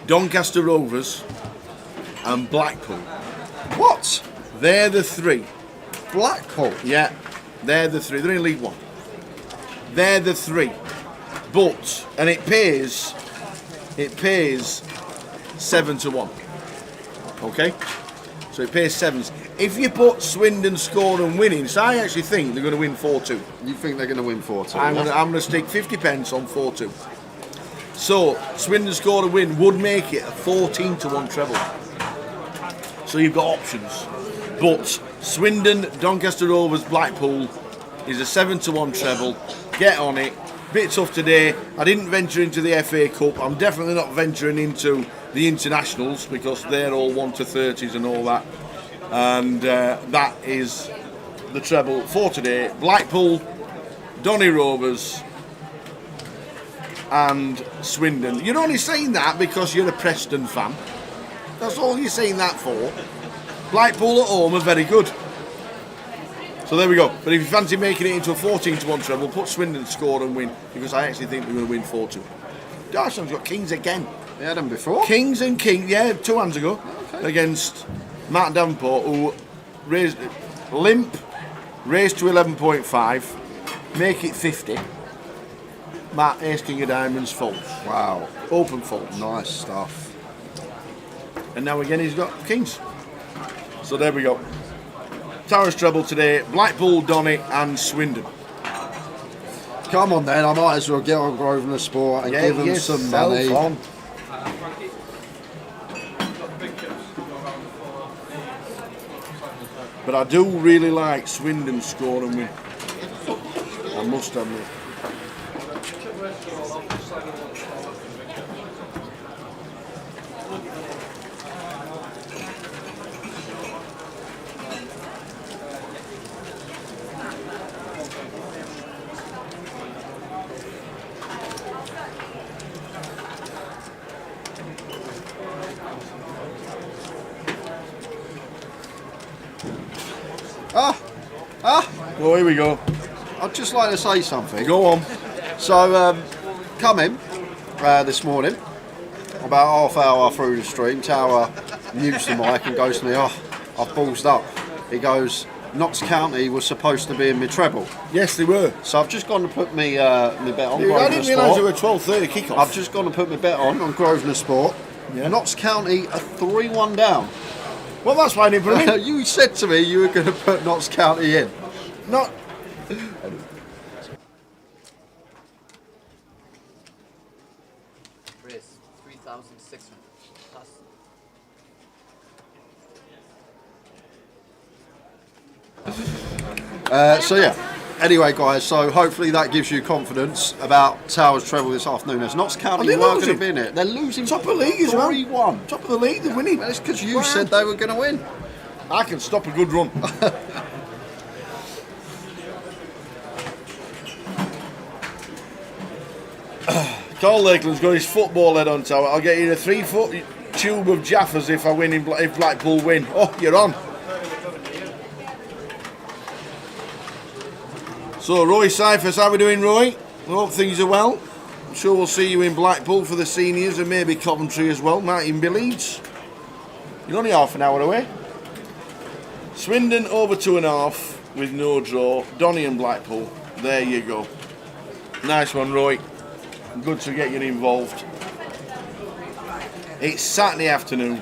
Doncaster Rovers and Blackpool. What? They're the three. Blackpool? Yeah, they're the three. They're in League One. They're the three. But, and it pays 7 to 1. Okay? So it pays 7s. If you put Swindon score and winning, so I actually think they're going to win 4-2. You think they're going to win 4-2? I'm going to stick 50 pence on 4-2. So Swindon score and win would make it a 14 to 1 treble. So you've got options. But Swindon, Doncaster Rovers, Blackpool is a 7 to 1 treble. Get on it. Bit tough today. I didn't venture into the FA Cup. I'm definitely not venturing into the internationals because they're all 1 to 30s and all that. And that is the treble for today. Blackpool, Donny Rovers and Swindon. You're only saying that because you're a Preston fan. That's all you're saying that for. Blackpool at home are very good. So there we go. But if you fancy making it into a 14 to 1 treble, put Swindon score and win because I actually think they're going to win 4-2. Darshon's got Kings again. They had them before? Kings and Kings, yeah, 2 hands ago. Okay. Against Matt Davenport, who raised to 11.5, make it 50. Matt, Ace King of Diamonds, false. Wow. Open false. Nice stuff. And now again he's got Kings. So there we go. Towers treble today, Blackpool, Donny and Swindon. Come on then, I might as well get on Grosvenor Sport and give them some money. On. But I do really like Swindon score and win. I must admit. Well, here we go. I'd just like to say something. Go on. So, come in this morning, about half hour through the stream, Tower mutes the mic and goes to me, I've ballsed up. He goes, Notts County was supposed to be in my treble. Yes, they were. So I've just gone to put me bet on Grosvenor I didn't realise Sport. it were 12:30 kick-off. I've just gone to put my bet on Grosvenor Sport. Yeah. Notts County are 3-1 down. Well, that's why I didn't put him in. You said to me you were going to put Notts County in. Not. Chris, 3,600 plus. So yeah. Anyway, guys, so hopefully that gives you confidence about Towers treble this afternoon. As Notts County they weren't going losing? to be in it. They're losing Top of the league as well. 3-1. Top of the league, they're winning. Well, it's because you said they were going to win. I can stop a good run. Carl Lakeland's got his football head on Tower. I'll get you a 3 foot. tube of Jaffers if I win if Blackpool win. Oh, you're on. So Roy Cyphers, how are we doing, Roy? I hope things are well. I'm sure we'll see you in Blackpool for the seniors and maybe Coventry as well. Might even be Leeds. You're only half an hour away. Swindon over 2.5 with no draw. Donny and Blackpool. There you go. Nice one, Roy. Good to get you involved. It's Saturday afternoon.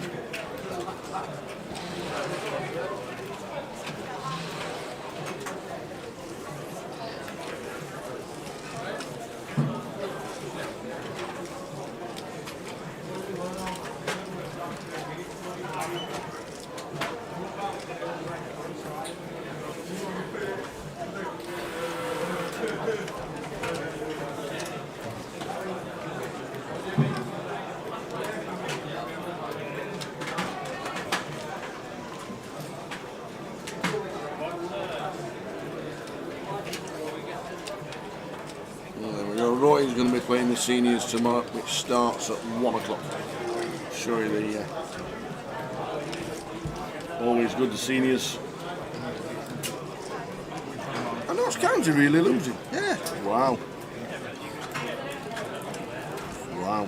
Roy's going to be playing the seniors tomorrow, which starts at 1 o'clock. Show you the always good, the seniors. And Notts County really losing. Yeah. Wow. Wow.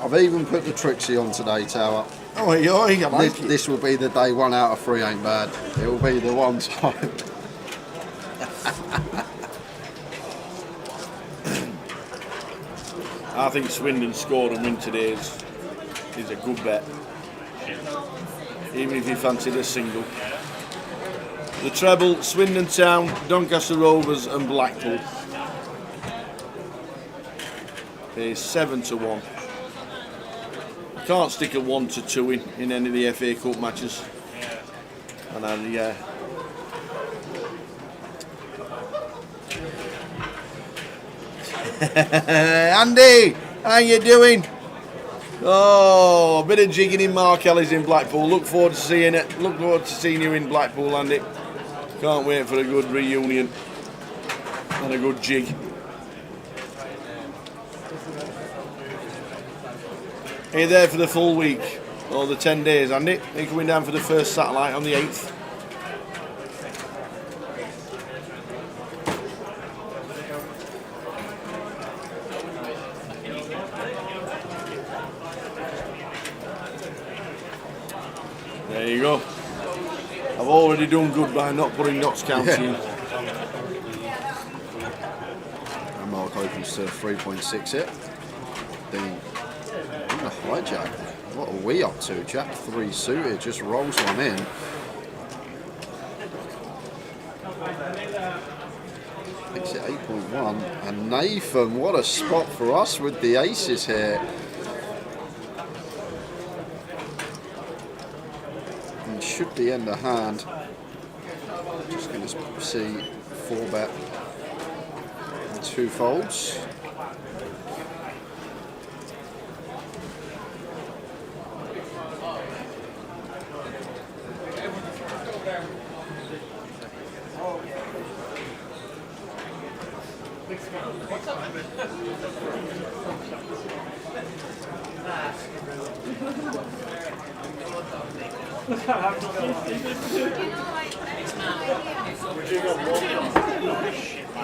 I've even put the Trixie on today, Tower. Oh, I like it. This will be the day 1 out of 3 ain't bad. It will be the one time. I think Swindon score and win today is a good bet. Even if you fancied a single. The treble, Swindon Town, Doncaster Rovers and Blackpool. Is 7-1. Can't stick a 1-2 in any of the FA Cup matches. And Andy, how you doing? Oh, a bit of jigging in Mark Ellis in Blackpool. Look forward to seeing it. Look forward to seeing you in Blackpool, Andy. Can't wait for a good reunion and a good jig. Are you there for the full week or the 10 days, Andy? Are you coming down for the first satellite on the 8th? There you go. I've already done good by not putting Notts County in. And Mark opens to 3.6 it. Dean. Hi Jack, what are we up to? Jack 3 suited, just rolls one in. Makes it 8.1. And Nathan, what a spot for us with the aces here. And should be end of hand. Just going to see 4-bet and 2 folds.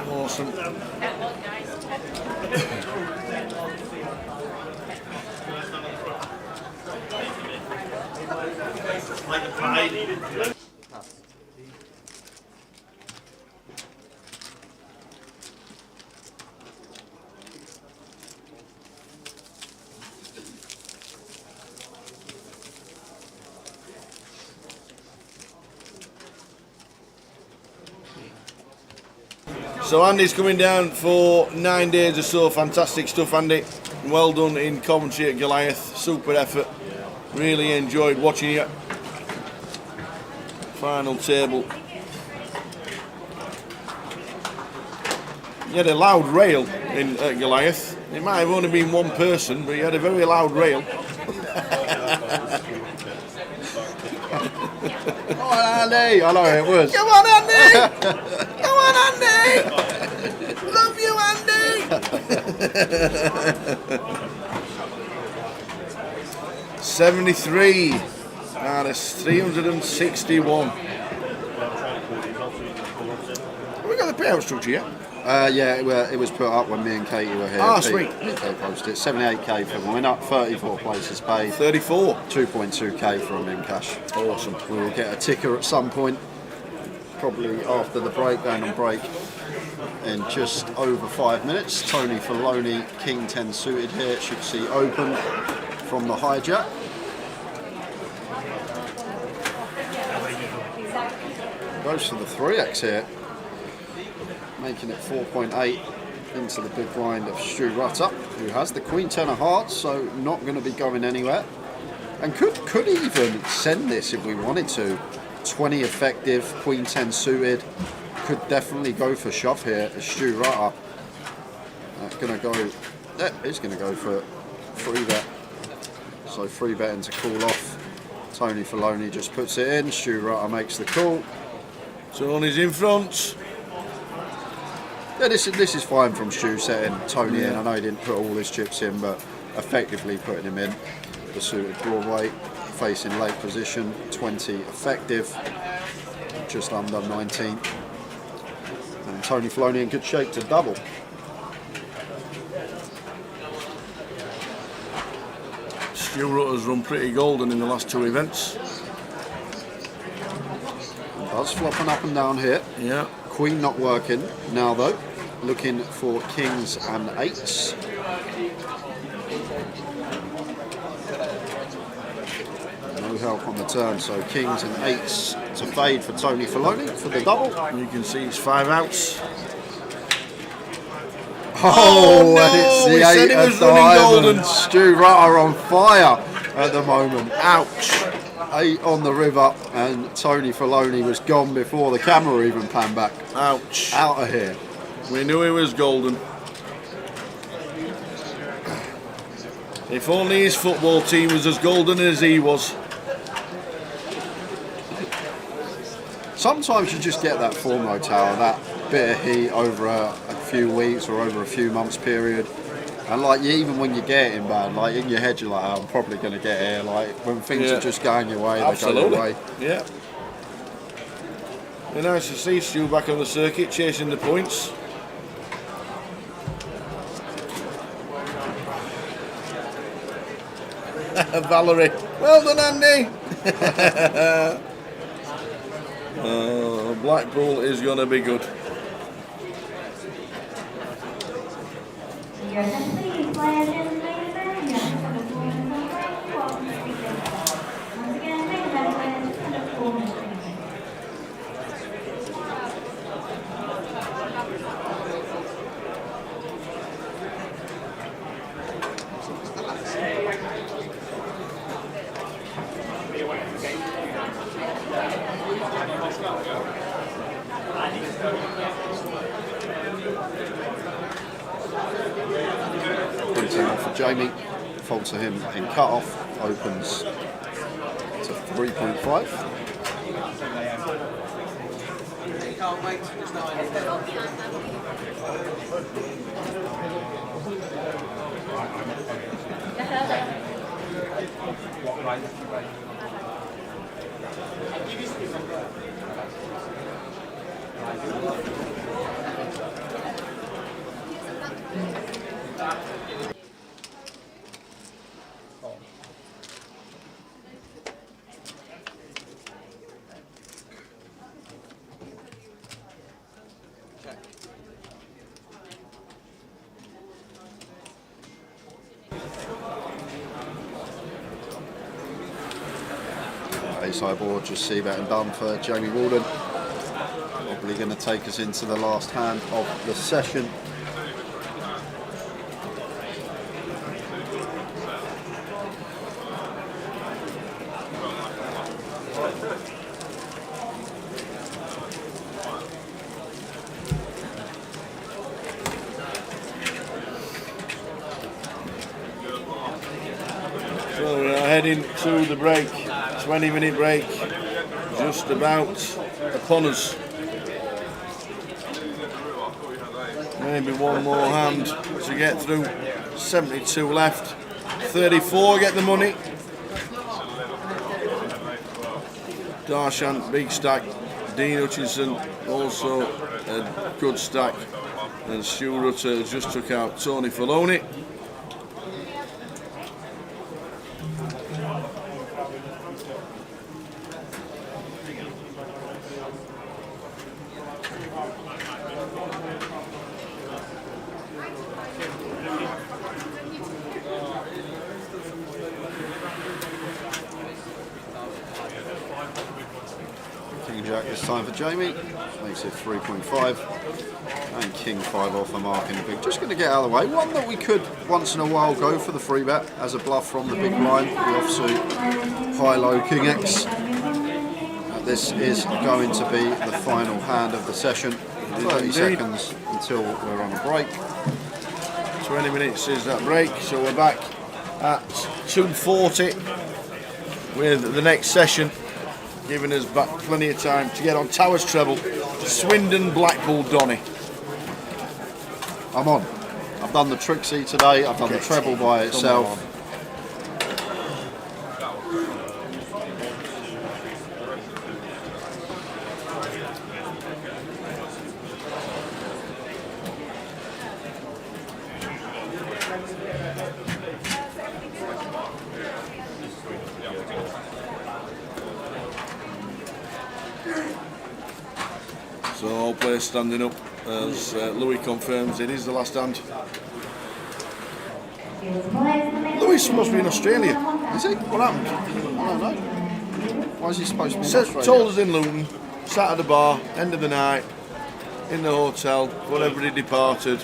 Awesome. So Andy's coming down for 9 days or so. Fantastic stuff, Andy. Well done in Coventry at Goliath. Super effort. Really enjoyed watching you. Final table. You had a loud rail at Goliath. It might have only been one person, but you had a very loud rail. Come on, Andy! I know it was. Come on, Andy! Come on, Andy! Love you, Andy! 73 out of 361. Have we got the payout structure yet? Yeah, it was put up when me and Katie were here. Ah, sweet. They posted it. 78k for the winner, 34 places paid. 34. 2.2k from in cash. Awesome. We will get a ticker at some point, probably after the break, going on break in just over 5 minutes. Tony Filoni, King 10 suited here, should see open from the hijack. Goes for the 3x here, making it 4.8 into the big blind of Stu Rutter, who has the Queen 10 of hearts, so not going to be going anywhere. And could even send this if we wanted to. 20 effective, Queen 10 suited. Could definitely go for shove here as Stu Rutter. That's going to go, it's going to go for free bet. So free betting to call off. Tony Filoni just puts it in, Stu Rutter makes the call. Tony's in front. Yeah, this is fine from Stu setting Tony in. I know he didn't put all his chips in, but effectively putting him in. The suited Broadway, facing late position, 20 effective, just under 19. And Tony Filoni in good shape to double. Stu Rutter's run pretty golden in the last 2 events. Buzz flopping up and down here. Yeah. Queen not working now though. Looking for kings and eights. No help on the turn, so kings and eights to fade for Tony Filoni for the double. You can see it's 5 outs. Oh, no, and it's we the said eight it was of running golden. diamonds. Stu Rutter on fire at the moment. Ouch. 8 on the river, and Tony Filoni was gone before the camera even panned back. Ouch. Out of here. We knew he was golden. If only his football team was as golden as he was. Sometimes you just get that form though, Tower, that bit of heat over a few weeks or over a few months period. And like even when you get it in bad, like in your head you're like, oh, I'm probably going to get here. Like when things are just going your way, they go your way. Yeah. It's nice to see Stu back on the circuit chasing the points. Valerie, well done, Andy. Blackpool is going to be good. For Jamie, fall to him in cut-off, opens to 3.5. Ace high board, just see that and done for Jamie Walden. Probably going to take us into the last hand of the session. So heading to the break. 20-minute break, just about upon us. Maybe one more hand to get through. 72 left. 34 get the money. Darshan, big stack. Dean Hutchinson, also a good stack. And Stu Rutter just took out Tony Filoni. King Jack this time for Jamie, makes it 3.5, and King 5 off the mark in the big. Just going to get out of the way. One that we could once in a while go for the free bet as a bluff from the big blind, the offsuit high-low King X. This is going to be the final hand of the session. 30 seconds until we're on a break. 20 minutes is that break, so we're back at 2:40 with the next session, giving us back plenty of time to get on Towers treble, Swindon, Blackpool, Donny. I'm on. I've done the Trixie today, I've done the treble by itself. So all players standing up as Louis confirms it is the last hand. Louis is supposed to be in Australia. Is he? What happened? I don't know. Why is he supposed to be in Said, Australia? told us in Luton, sat at the bar, end of the night, in the hotel, whatever he departed.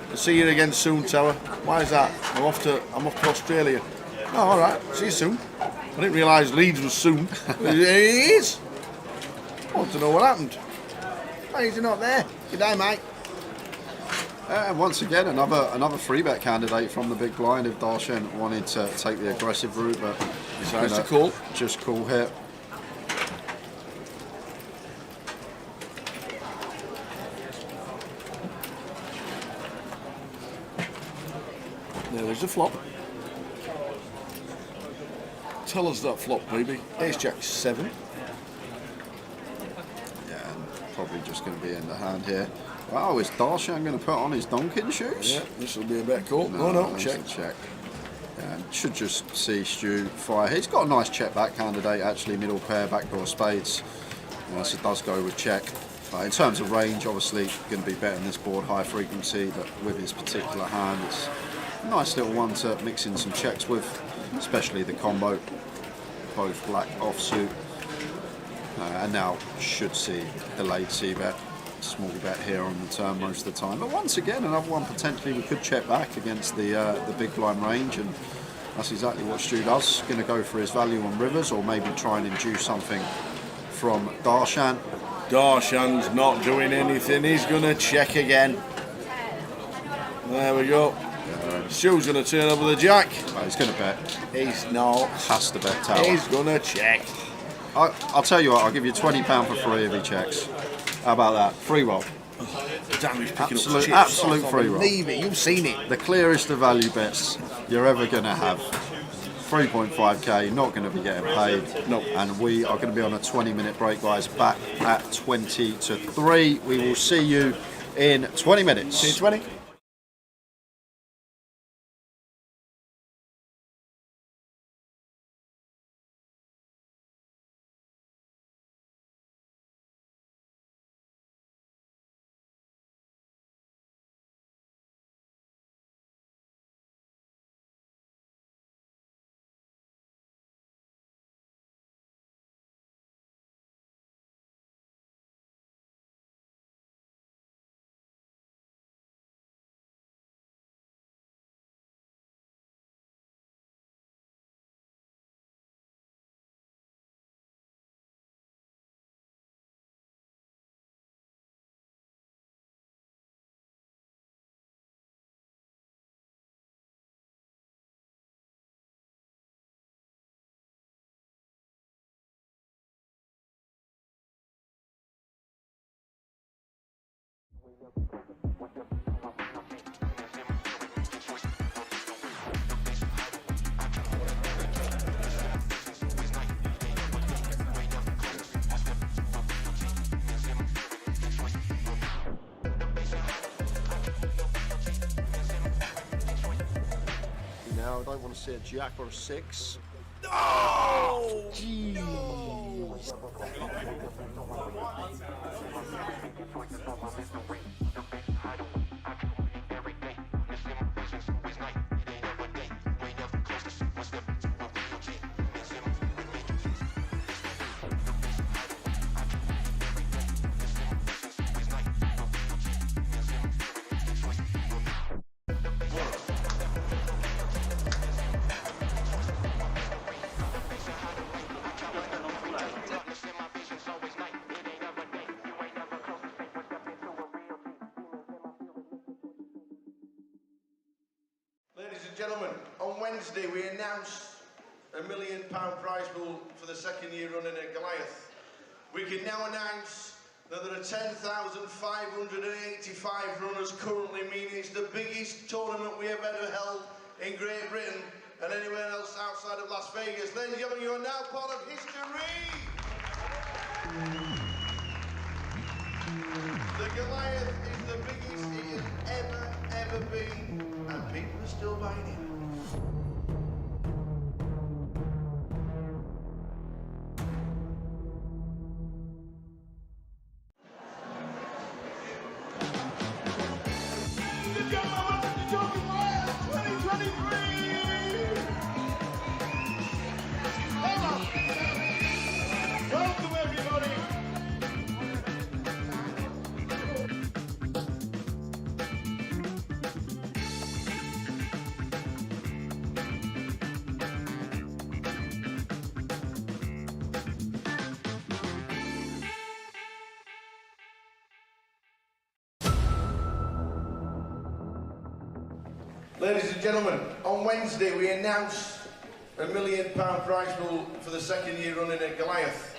I'll see you again soon, Tower. Why is that? I'm off to Australia. Oh, all right. See you soon. I didn't realise Leeds was soon. It is. I want to know what happened. Why is he not there? Good day, mate. And once again, another free bet candidate from the big blind if Darshan wanted to take the aggressive route, but Decides to call. Just call here. There's a flop. Tell us that flop, baby. Ace Jack 7. Yeah, and probably just going to be in the hand here. Wow, is Darshan going to put on his Donkin shoes? Yeah, this will be a bet call. No, that's check. a check. And should just see Stu fire. He's got a nice check back candidate, actually, middle pair, backdoor spades. So it does go with check. In terms of range, obviously, going to be betting this board high frequency, but with his particular hand, it's a nice little one to mix in some checks with, especially the combo, both black offsuit. And now should see delayed C-bet, small bet here on the turn most of the time. But once again, another one potentially we could check back against the big blind range, and that's exactly what Stu does. Going to go for his value on rivers, or maybe try and induce something from Darshan. Darshan's not doing anything. He's going to check again. There we go. Stu's going to turn over the jack. He's going to bet. He's not. Has to bet tower. He's going to check. I'll tell you what, I'll give you £20 for free if he checks. How about that? Free roll. Damn, he's picking up the chips. Absolute free roll. Believe it, you've seen it. The clearest of value bets you're ever going to have. 3.5k, not going to be getting paid. No. And we are going to be on a 20-minute break, guys. Back at 20 to 3. We will see you in 20 minutes. See you 20. Now I don't want to see a jack or a 6. Oh! Ladies and gentlemen, on Wednesday we announced £1 million prize pool for the second year running at Goliath. We can now announce that there are 10,585 runners currently, meaning it's the biggest tournament we have ever held in Great Britain and anywhere else outside of Las Vegas. Ladies and gentlemen, you are now part of history! The Goliath is the biggest it has ever been, and people are still buying it. Welcome everybody! Ladies and gentlemen, on Wednesday we announced £1 million prize pool for the second year running at Goliath.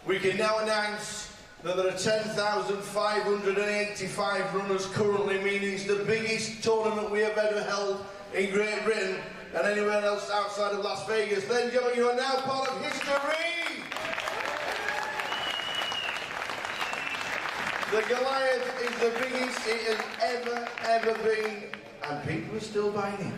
We can now announce that there are 10,585 runners currently, meaning it's the biggest tournament we have ever held in Great Britain and anywhere else outside of Las Vegas. Ladies and gentlemen, you are now part of history! The Goliath is the biggest it has ever been, and people are still buying it.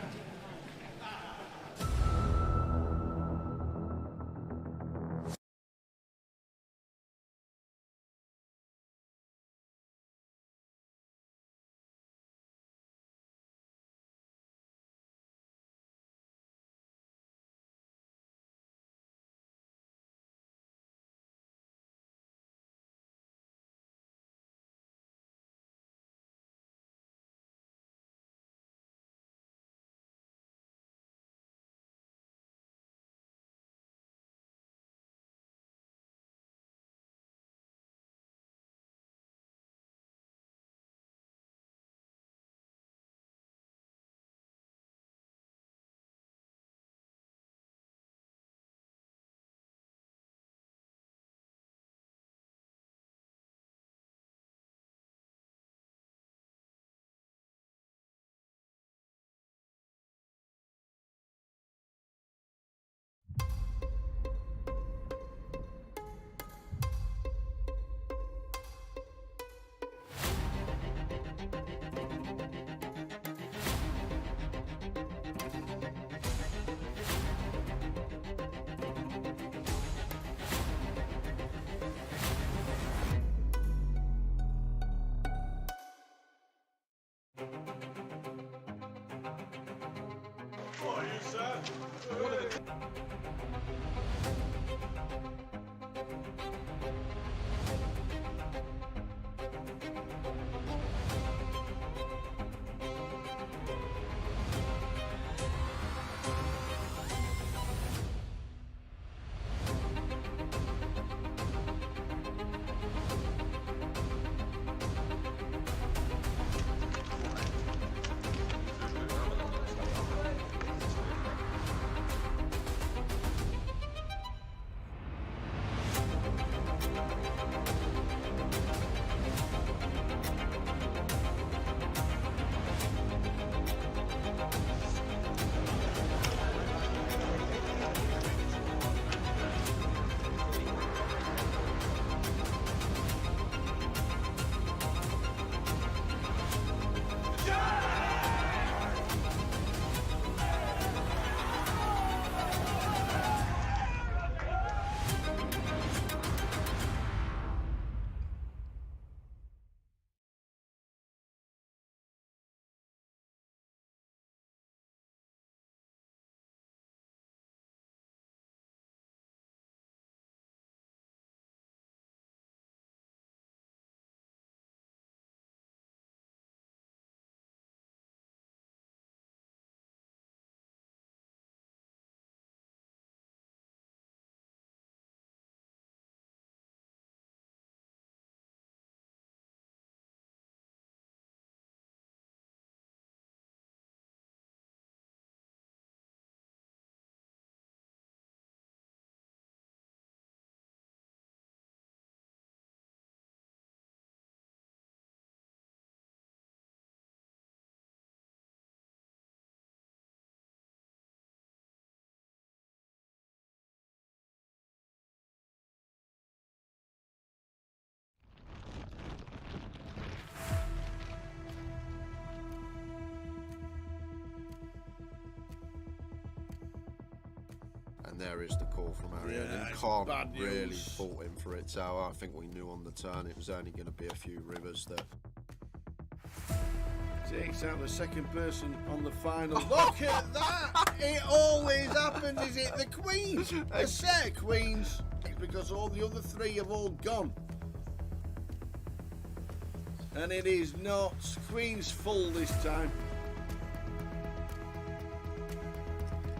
there is the call from Arian. Yeah, You it's can't bad really news. fault him for it, Tower. I think we knew on the turn it was only going to be a few rivers that. Takes out the second person on the final. Look at that! It always happens. Is it the queens? A set of queens. Because all the other three have all gone. And it is not queens full this time.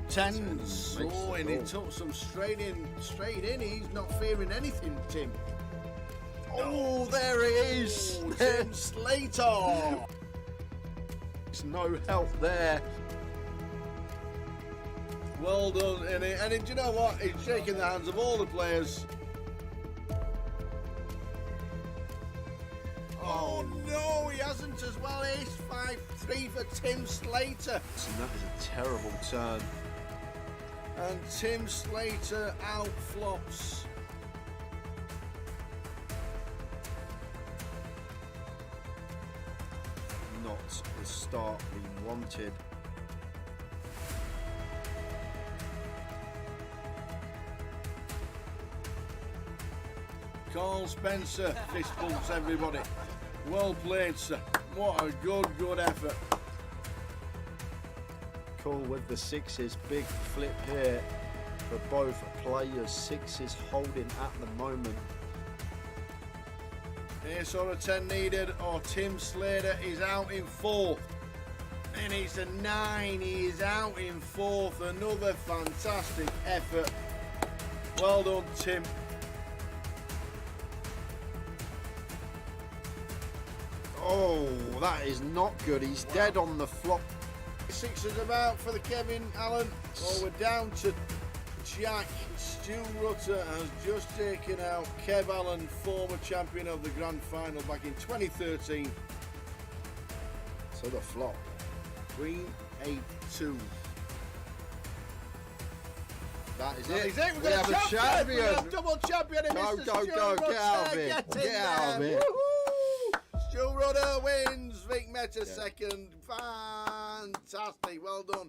Tens. Makes Oh, the and he call. took some straight in. He's not fearing anything, Tim. Oh, there it is! Oh, Tim Slater. There's no help there. Well done, and do you know what? He's shaking the hands of all the players. Oh no, he hasn't as well. Ace 5-3 for Tim Slater. And that is a terrible turn. And Tim Slater outflops. Not the start we wanted. Carl Spencer fist bumps everybody. Well played, sir. What a good effort. Cool with the sixes. Big flip here for both players. Sixes holding at the moment. Ace or a 10 needed, or Tim Slater is out in fourth. And it's a 9. He is out in fourth. Another fantastic effort. Well done, Tim. Oh, that is not good. He's dead on the flop. Sixes about for the Kevin Allen. Oh, we're down to Jack. Stu Rutter has just taken out Kev Allen, former champion of the Grand Final back in 2013. So the flop. Queen 8-2. That is That it. is it. We have a champion. We have double champion in Go, Mr. go, Stu go. Rutter. Get out of here. Get in Get out of there. here. Woohoo! Stu Rutter wins. Vic Meta second. Fantastic. Well done.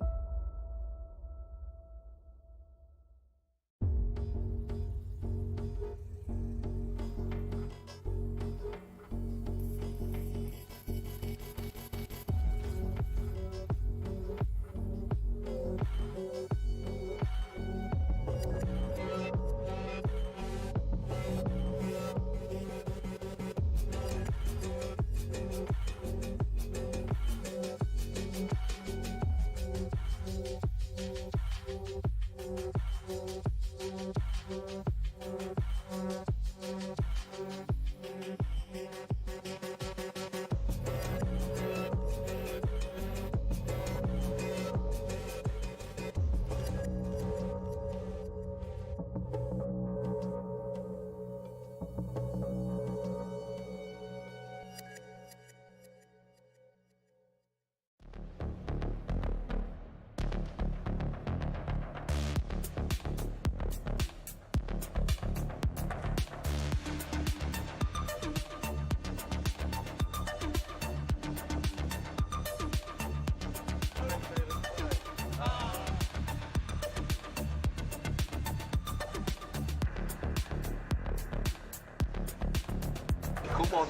Come on.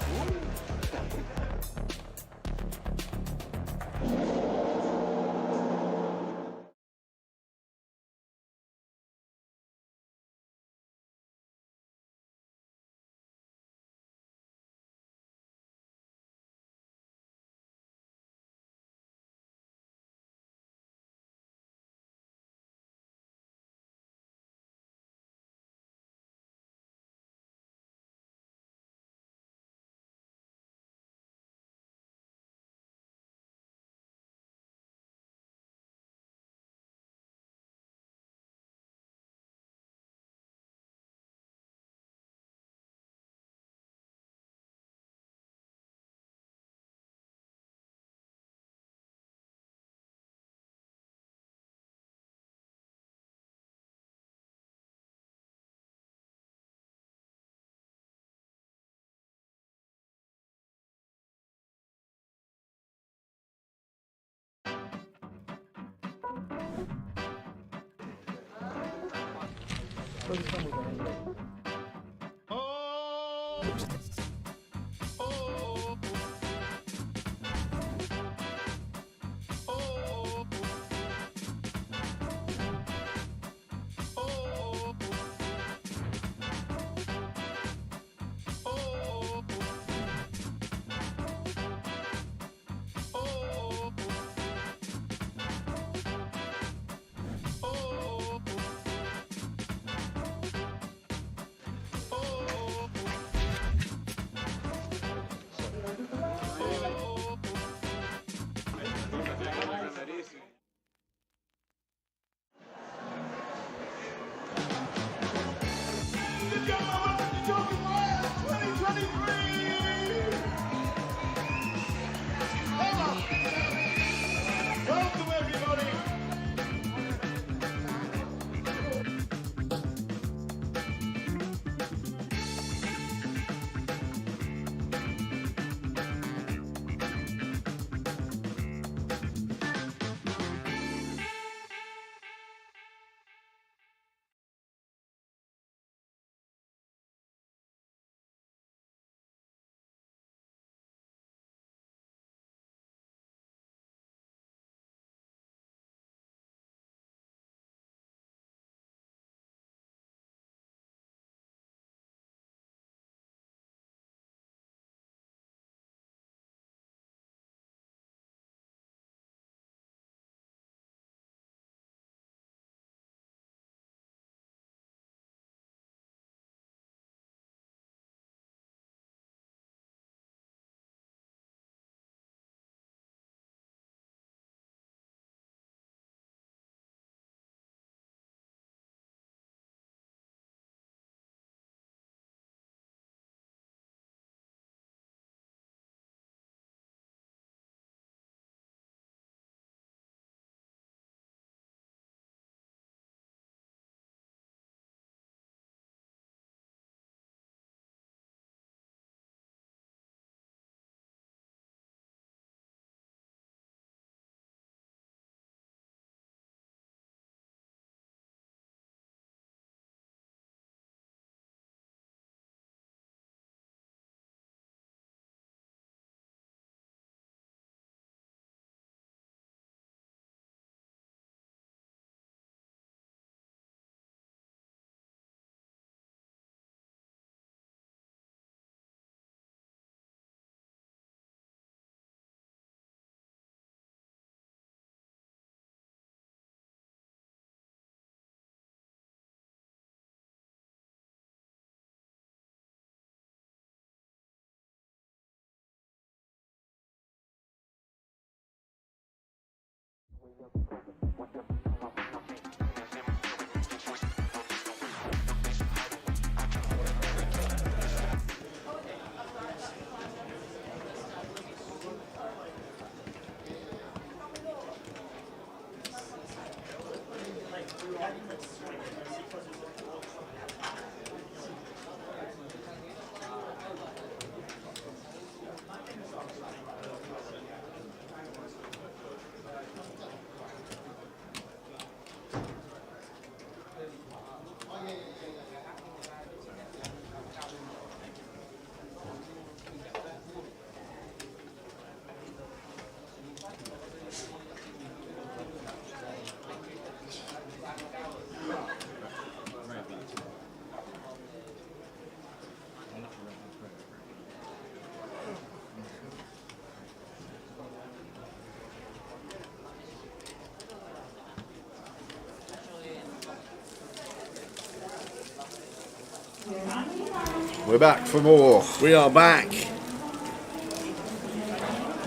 We're back for more. We are back.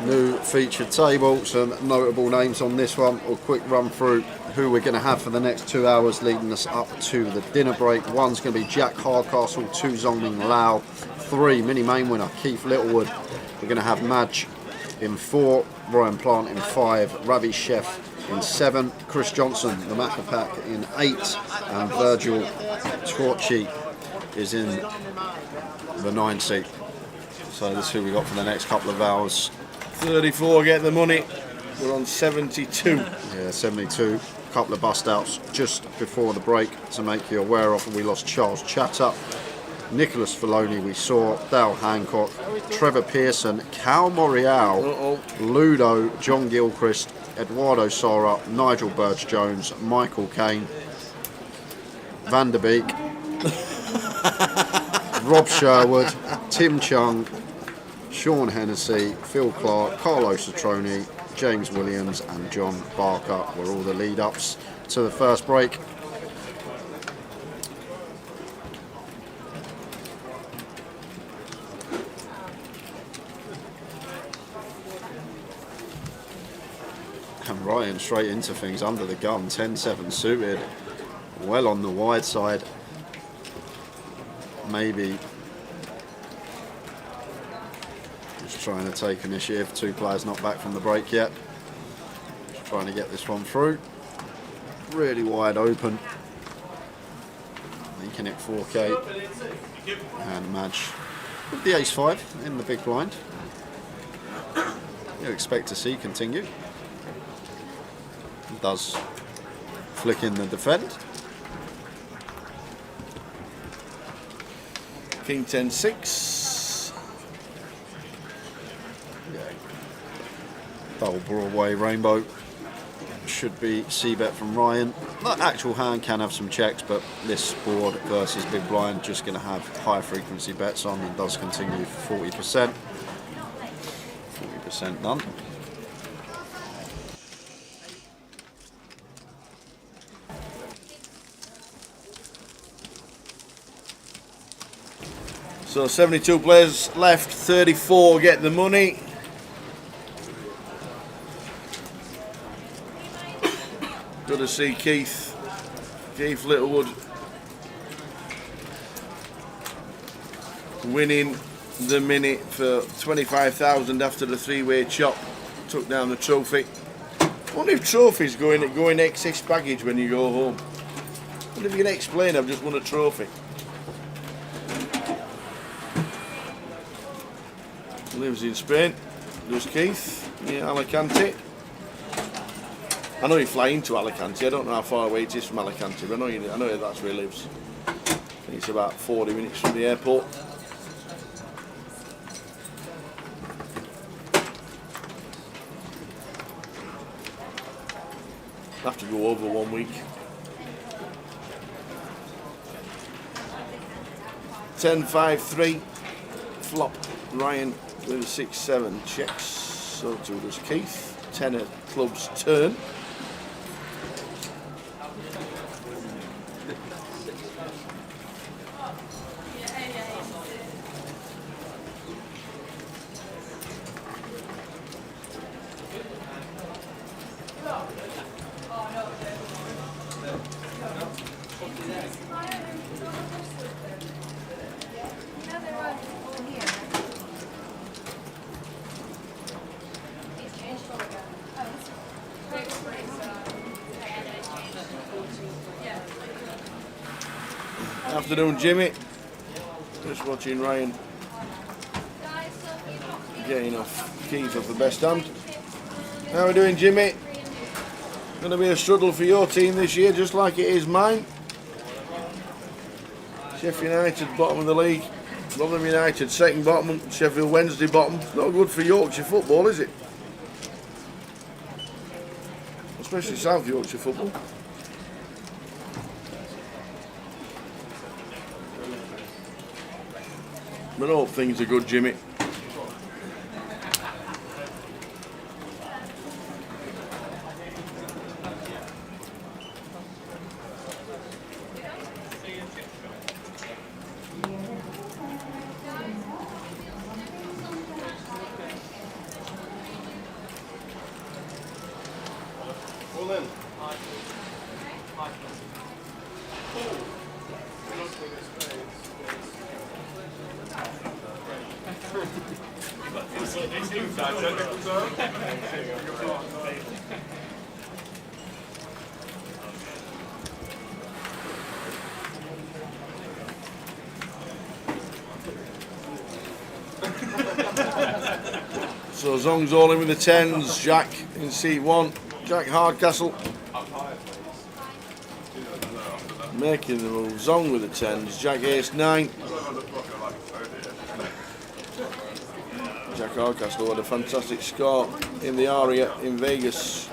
New featured table, some notable names on this one. A quick run through who we're going to have for the next 2 hours leading us up to the dinner break. One's going to be Jack Hardcastle, 2 Zongming Lau, 3 mini main winner Keith Littlewood. We're going to have Madge in 4, Ryan Plant in 5, Ravi Chef in 7, Chris Johnson, the Macca Pack in 8, and Virgil Torchy is in the 9 seat. So this is who we got for the next couple of hours. 34 get the money. We're on 72. Yeah, 72. Couple of bust outs just before the break to make you aware of. We lost Charles Chatter, Nicholas Filoni we saw, Dale Hancock, Trevor Pearson, Cal Morial, Ludo, John Gilchrist, Eduardo Sora, Nigel Burge-Jones, Michael Caine, Van der Beek, Rob Sherwood, Tim Chung, Sean Hennessy, Phil Clark, Carlos Citroni, James Williams and John Barker were all the lead-ups to the first break. And Ryan straight into things under the gun, 10-7 suited, well on the wide side. Maybe just trying to take initiative. Two players not back from the break yet. Just trying to get this one through. Really wide open. Making it 4K. And match with the ace-5 in the big blind. You expect to see continue. Does flick in the defend. King 10-6. Yeah. Double Broadway rainbow. Should be C-bet from Ryan. That actual hand can have some checks, but this board versus big blind just going to have high frequency bets on and does continue for 40%. 40% done. So 72 players left, 34 get the money. Good to see Keith Littlewood winning the minute for 25,000 after the three-way chop. Took down the trophy. I wonder if trophies go in excess baggage when you go home. I wonder if you can explain I've just won a trophy. Lives in Spain, does Keith, near Alicante. I know you fly into Alicante, I don't know how far away it is from Alicante, but I know that's where he lives. I think it's about 40 minutes from the airport. I have to go over 1 week. 10-5-3, flop, Ryan. With a 6-7 checks, so too does Keith. 10 of clubs turn. Afternoon, Jimmy. Just watching Ryan getting off Keith off the best hand. How are we doing, Jimmy? Going to be a struggle for your team this year, just like it is mine. Sheffield United bottom of the league. Rotherham United second bottom. Sheffield Wednesday bottom. It's not good for Yorkshire football, is it? Especially South Yorkshire football. But I hope things are good, Jimmy. Well then. So Zong's all in with the 10s, Jack in seat 1, Jack Hardcastle. Making the move, Zong with the 10s, Jack Ace 9. Jack Hardcastle had a fantastic score in the Aria in Vegas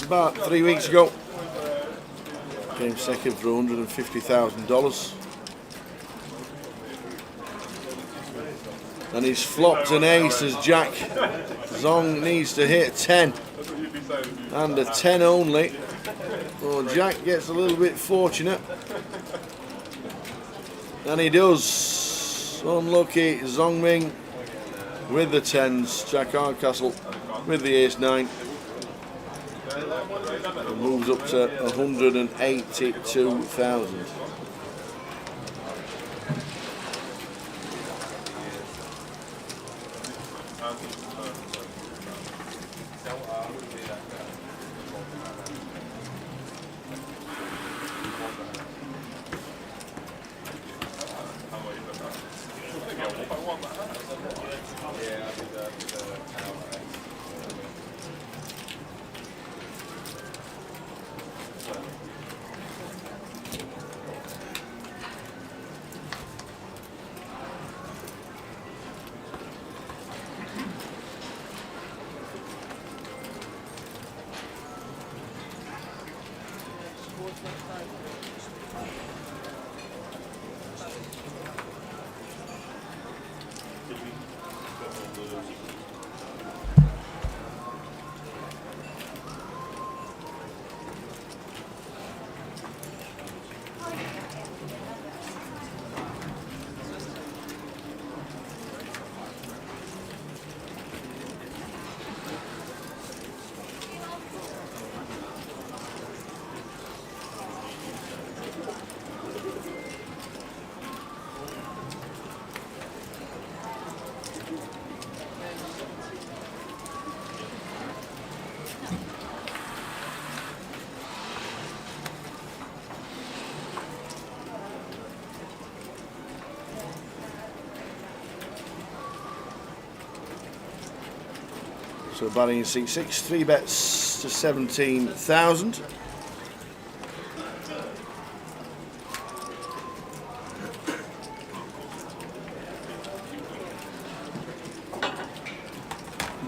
about 3 weeks ago. Came second for $150,000. And he's flopped an ace as Jack. Zong needs to hit 10. And a 10 only. Well, Jack gets a little bit fortunate. And he does. Unlucky Zongming with the 10s. Jack Hardcastle with the ace 9. It moves up to 182,000. So batting in seat 6, 3 bets to 17,000.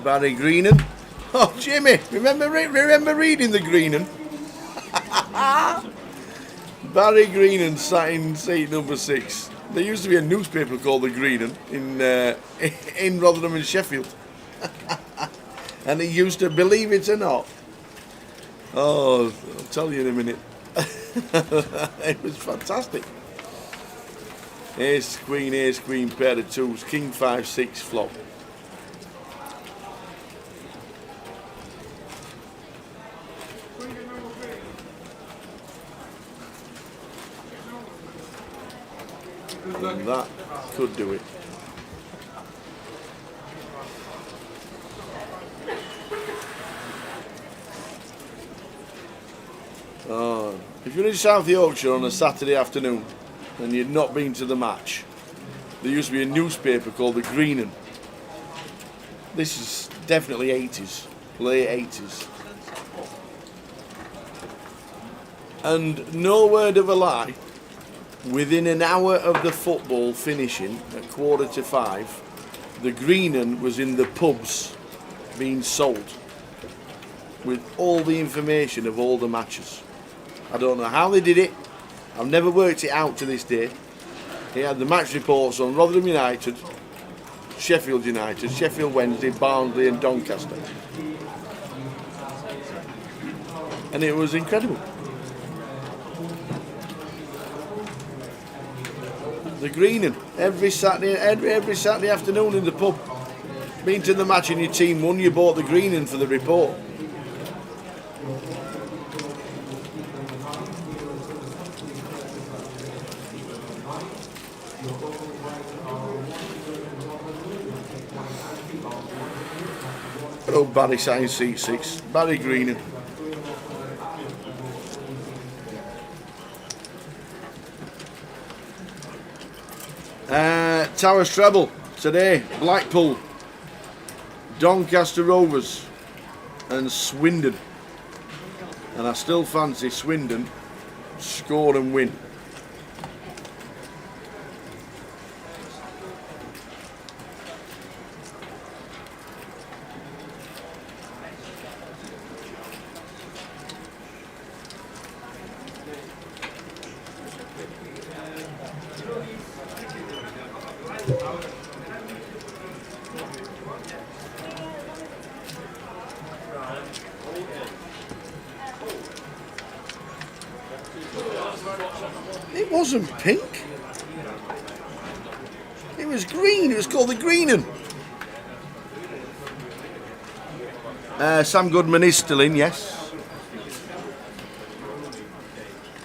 Barry Greenan. Oh, Jimmy, remember reading the Greenan? Barry Greenan sat in seat number 6. There used to be a newspaper called the Greenan in Rotherham and Sheffield. And he used to, believe it or not, oh, I'll tell you in a minute. It was fantastic. Ace, queen, pair of 2s, king 5, 6 flop. And that could do it. Oh, if you're in South Yorkshire on a Saturday afternoon and you'd not been to the match, there used to be a newspaper called the Greenan. This is definitely 80s, late 80s. And no word of a lie, within an hour of the football finishing at 4:45, the Greenan was in the pubs being sold with all the information of all the matches. I don't know how they did it. I've never worked it out to this day. He had the match reports on Rotherham United, Sheffield United, Sheffield Wednesday, Barnsley and Doncaster. And it was incredible. The Greenan, every Saturday afternoon in the pub. Been to the match and your team won, you bought the Greenan for the report. Oh, Barry signed seat 6. Barry Greenan. Towers treble today. Blackpool, Doncaster Rovers, and Swindon. And I still fancy Swindon score and win. It wasn't pink. It was green. It was called the Green 'Un. Sam Goodman is still in, yes.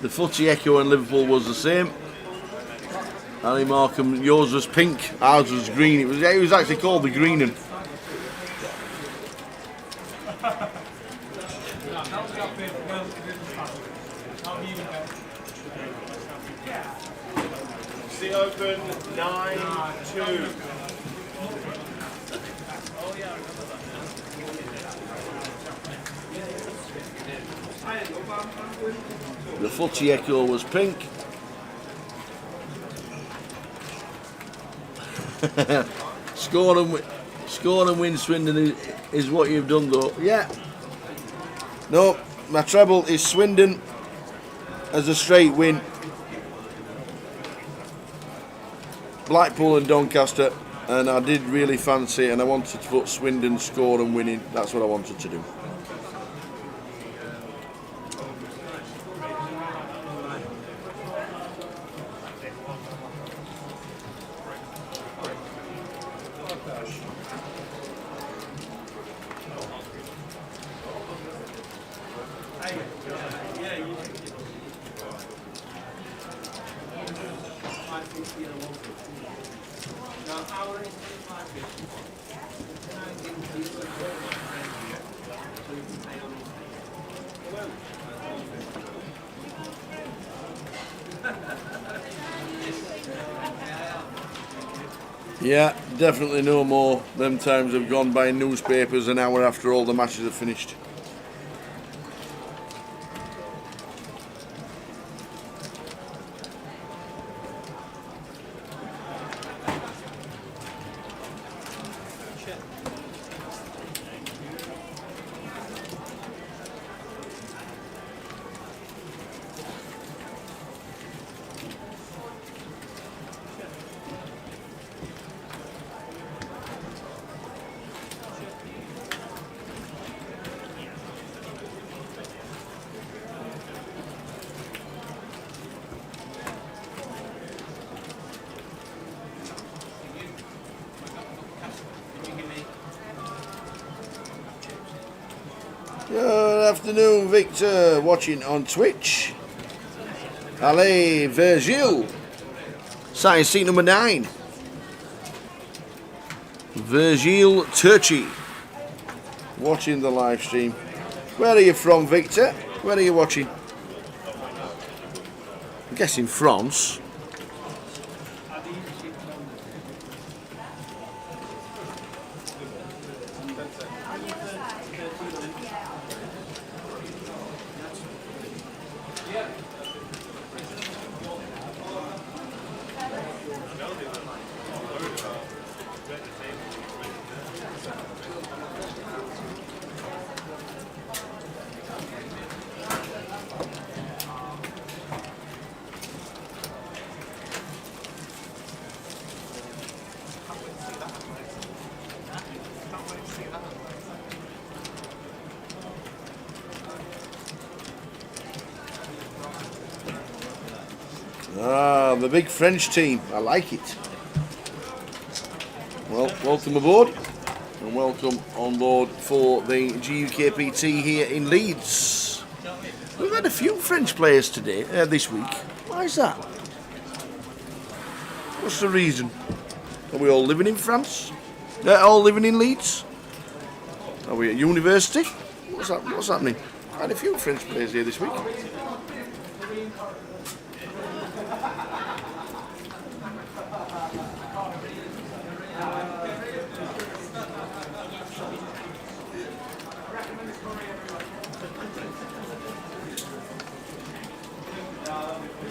The Footy Echo and Liverpool was the same. Ali Markham, yours was pink, ours was green. It was actually called the Green 'Un. The open 9-2. The Footy Echo was pink. Score and win Swindon is what you've done though. Yeah. No, my treble is Swindon as a straight win. Blackpool and Doncaster, and I did really fancy, and I wanted to put Swindon score and winning. That's what I wanted to do. Yeah, definitely no more. Them times have gone by in newspapers an hour after all the matches have finished. Good afternoon, Victor, watching on Twitch. Allez, Virgil, sign seat number 9. Virgil Turchi, watching the live stream. Where are you from, Victor? Where are you watching? I'm guessing France. Ah, the big French team. I like it. Well, welcome aboard. And welcome on board for the GUKPT here in Leeds. We've had a few French players today, this week. Why is that? What's the reason? Are we all living in France? All living in Leeds? Are we at university? What's happening? I had a few French players here this week.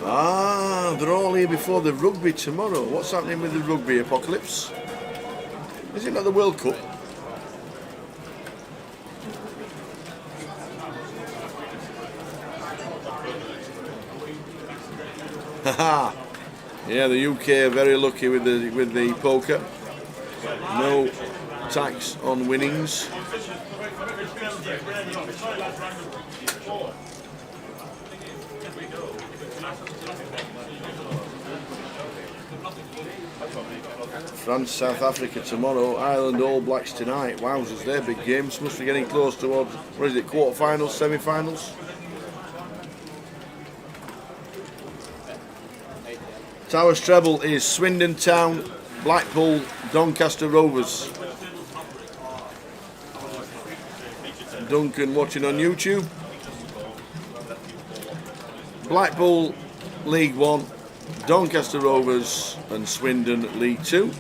Ah, they're all here before the rugby tomorrow. What's happening with the rugby, Apocalypse? Is it not the World Cup? Haha. Yeah, the UK are very lucky with the poker. No tax on winnings. France, South Africa tomorrow, Ireland, All Blacks tonight. Wowzers, they're big games. Must be getting close towards, what is it, quarter-finals, semi-finals? Towers treble is Swindon Town, Blackpool, Doncaster Rovers. Duncan watching on YouTube. Blackpool, League 1, Doncaster Rovers and Swindon, League 2.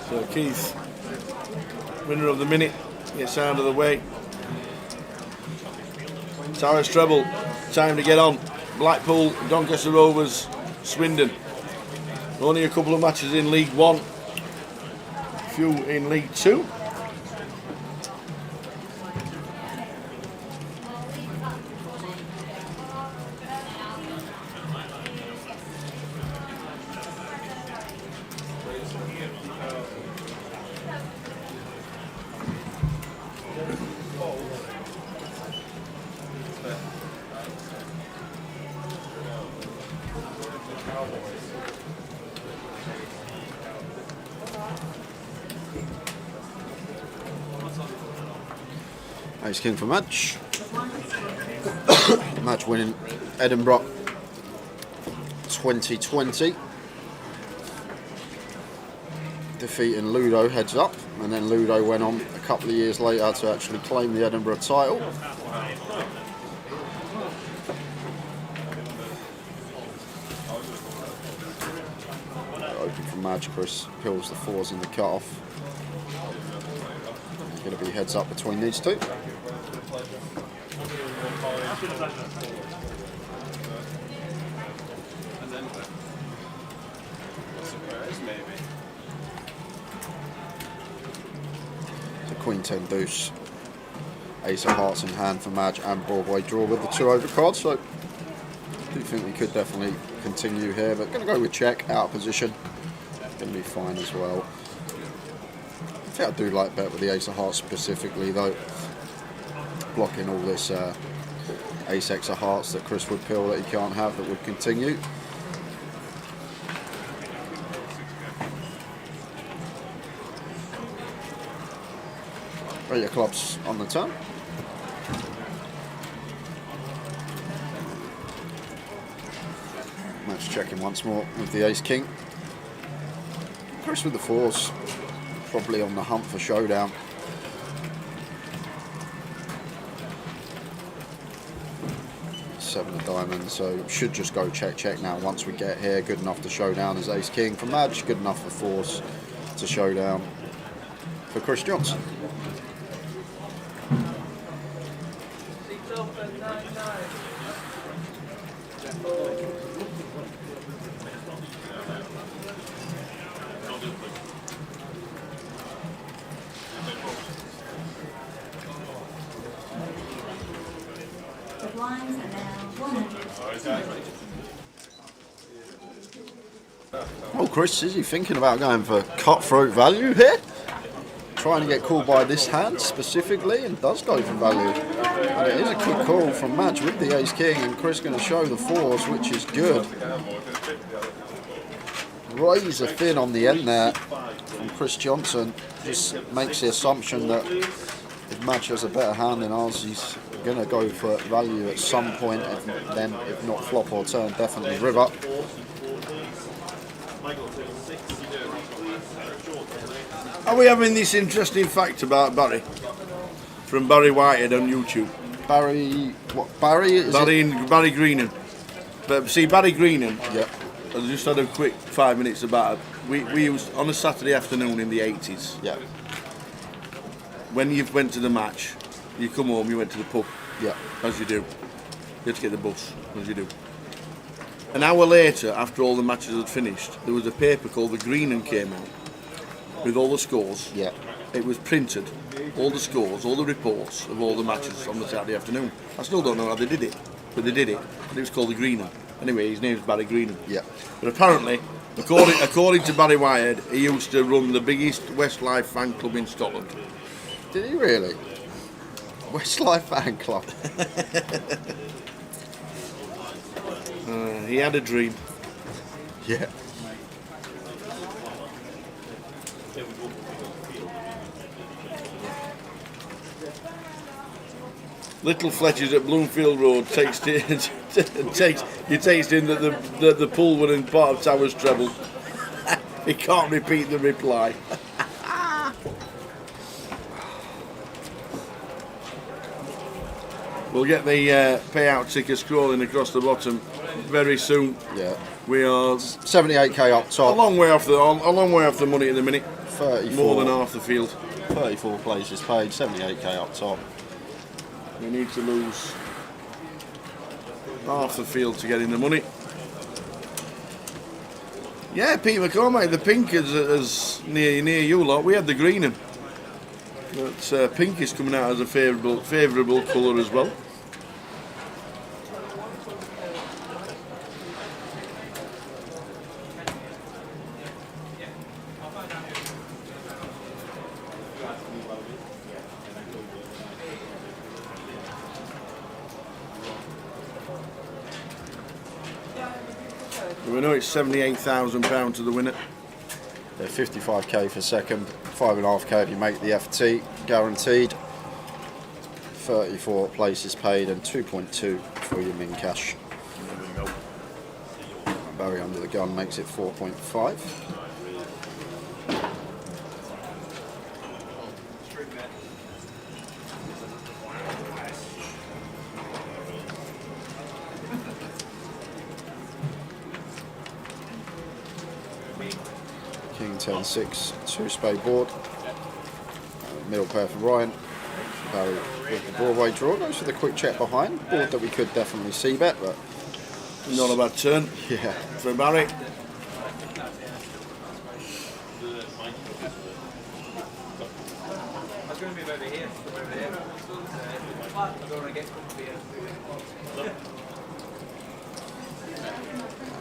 So Keith, winner of the minute, gets out of the way. Towers treble, time to get on. Blackpool, Doncaster Rovers, Swindon. Only a couple of matches in League 1, a few in League 2. Ace King for match. Match winning Edinburgh 2020. Defeating Ludo heads up, and then Ludo went on a couple of years later to actually claim the Edinburgh title. Open from Madge, Chris pills the fours in the cut-off. It's going to be heads up between these two. So Queen 10 deuce, Ace of Hearts in hand for Madge, and Broadway draw with the 2 overcards. So I do think we could definitely continue here, but going to go with check, out of position. Going to be fine as well. I think I do like bet with the Ace of Hearts specifically though. Blocking all this Ace X of Hearts that Chris would pill that he can't have, that would continue. Rate your clubs on the turn. Match checking once more with the Ace King. Chris with the fours, probably on the hunt for showdown. Seven of diamonds, so should just go check now once we get here. Good enough to showdown as Ace King for Madge, good enough for fours to showdown for Chris Johnson. Oh, Chris, is he thinking about going for cutthroat value here? trying to get called by this hand specifically and does go for value. And it is a good call from Madge with the ace king, and Chris going to show the fours, which is good. Razor thin on the end there from Chris Johnson. Just makes the assumption that if Madge has a better hand than ours, he's going to go for value at some point, then if not flop or turn, definitely river. Are we having this interesting fact about Barry? From Barry Whitehead on YouTube. Barry, what, Barry? Is Barry Greenham. But see, Barry Greenham, yeah. I just had a quick 5 minutes about it. We used, on a Saturday afternoon in the 80s, Yeah, when you went to the match, you come home, you went to the pub, yeah. as you do. You had to get the bus, as you do. An hour later, after all the matches had finished, there was a paper called the Greenham came out with all the scores. Yeah. It was printed, all the scores, all the reports of all the matches on the Saturday afternoon. I still don't know how they did it, but they did it. And it was called the Greenham. Anyway, his name's Barry Greenham. Yeah. But apparently, according to Barry Whitehead, he used to run the biggest Westlife fan club in Scotland. Did he really? Westlife fan club. He had a dream. Yeah. Little Fletcher's at Bloomfield Road takes in that the Pulver and part of Towers treble. He can't repeat the reply. We'll get the payout ticker scrolling across the bottom very soon. Yeah. We are 78k up top. a long way off the money at the minute. 34. More than half the field. 34 places paid. 78k up top. We need to lose half the field to get in the money. Yeah, Pete McCormack, the pink is near you lot. We had the Greenham, but pink is coming out as a favourable colour as well. We know it's £78,000 to the winner. They're 55k for second, 5.5k if you make the FT, guaranteed. 34 places paid and 2.2 for your min cash. Barry under the gun makes it 4.5. King 10-6, 2-spade board. Middle pair for Ryan. Barry with the Broadway draw. Goes for the quick check behind. Board that we could definitely see bet, but Not a bad turn yeah. for Barry.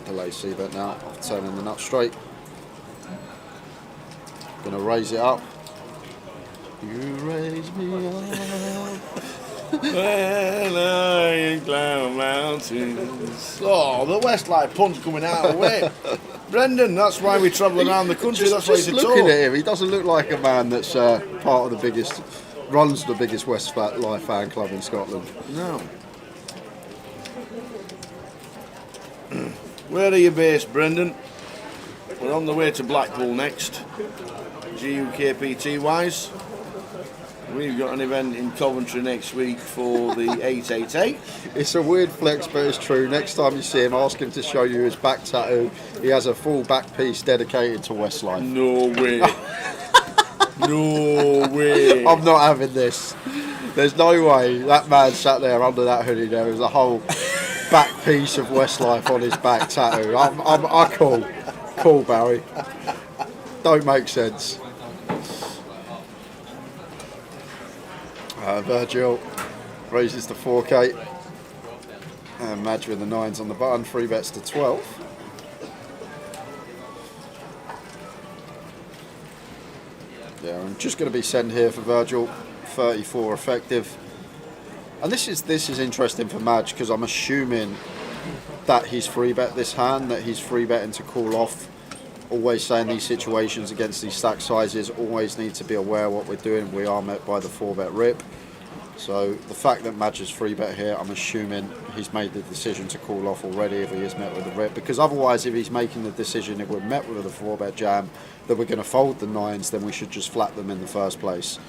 Delay C bet now. Turning the nut straight. Gonna raise it up. You raise me up. When I climb mountains. Oh, the Westlife punch coming out of the way. Brendan, that's why we travel around the country. That's why he's Just a looking tour. at him, he doesn't look like a man that's part of the biggest, runs the biggest Westlife fan club in Scotland. No. Where are you based, Brendan? We're on the way to Blackpool next. GUKPT wise. We've got an event in Coventry next week for the 888. It's a weird flex, but it's true. Next time you see him, ask him to show you his back tattoo. He has a full back piece dedicated to Westlife. No way. No way. I'm not having this. There's no way that man sat there under that hoodie. There was a whole back piece of Westlife on his back tattoo. I call Barry. Don't make sense. Virgil raises to 4k. And Madge with the 9s on the button. 3 bets to 12. Yeah, I'm just going to be sent here for Virgil, 34 effective. And this is interesting for Madge because I'm assuming that he's free bet this hand, that he's free betting to call off. Always saying these situations against these stack sizes, always need to be aware what we're doing. We are met by the 4-bet rip. So the fact that Madge is free bet here, I'm assuming he's made the decision to call off already if he is met with the rip. Because otherwise, if he's making the decision, if we're met with a 4-bet jam, that we're going to fold the 9s, then we should just flat them in the first place.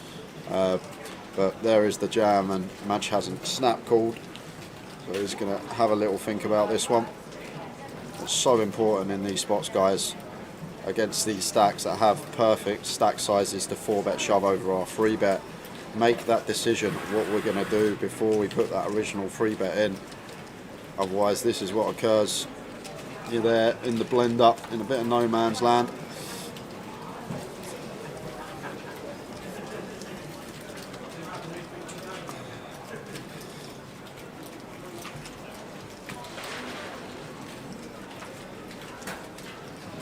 But there is the jam, and Madge hasn't snap called. So he's going to have a little think about this one. It's so important in these spots, guys, against these stacks that have perfect stack sizes to 4-bet shove over our free bet. Make that decision what we're going to do before we put that original free bet in. Otherwise, this is what occurs. You're there in the blend up in a bit of no man's land.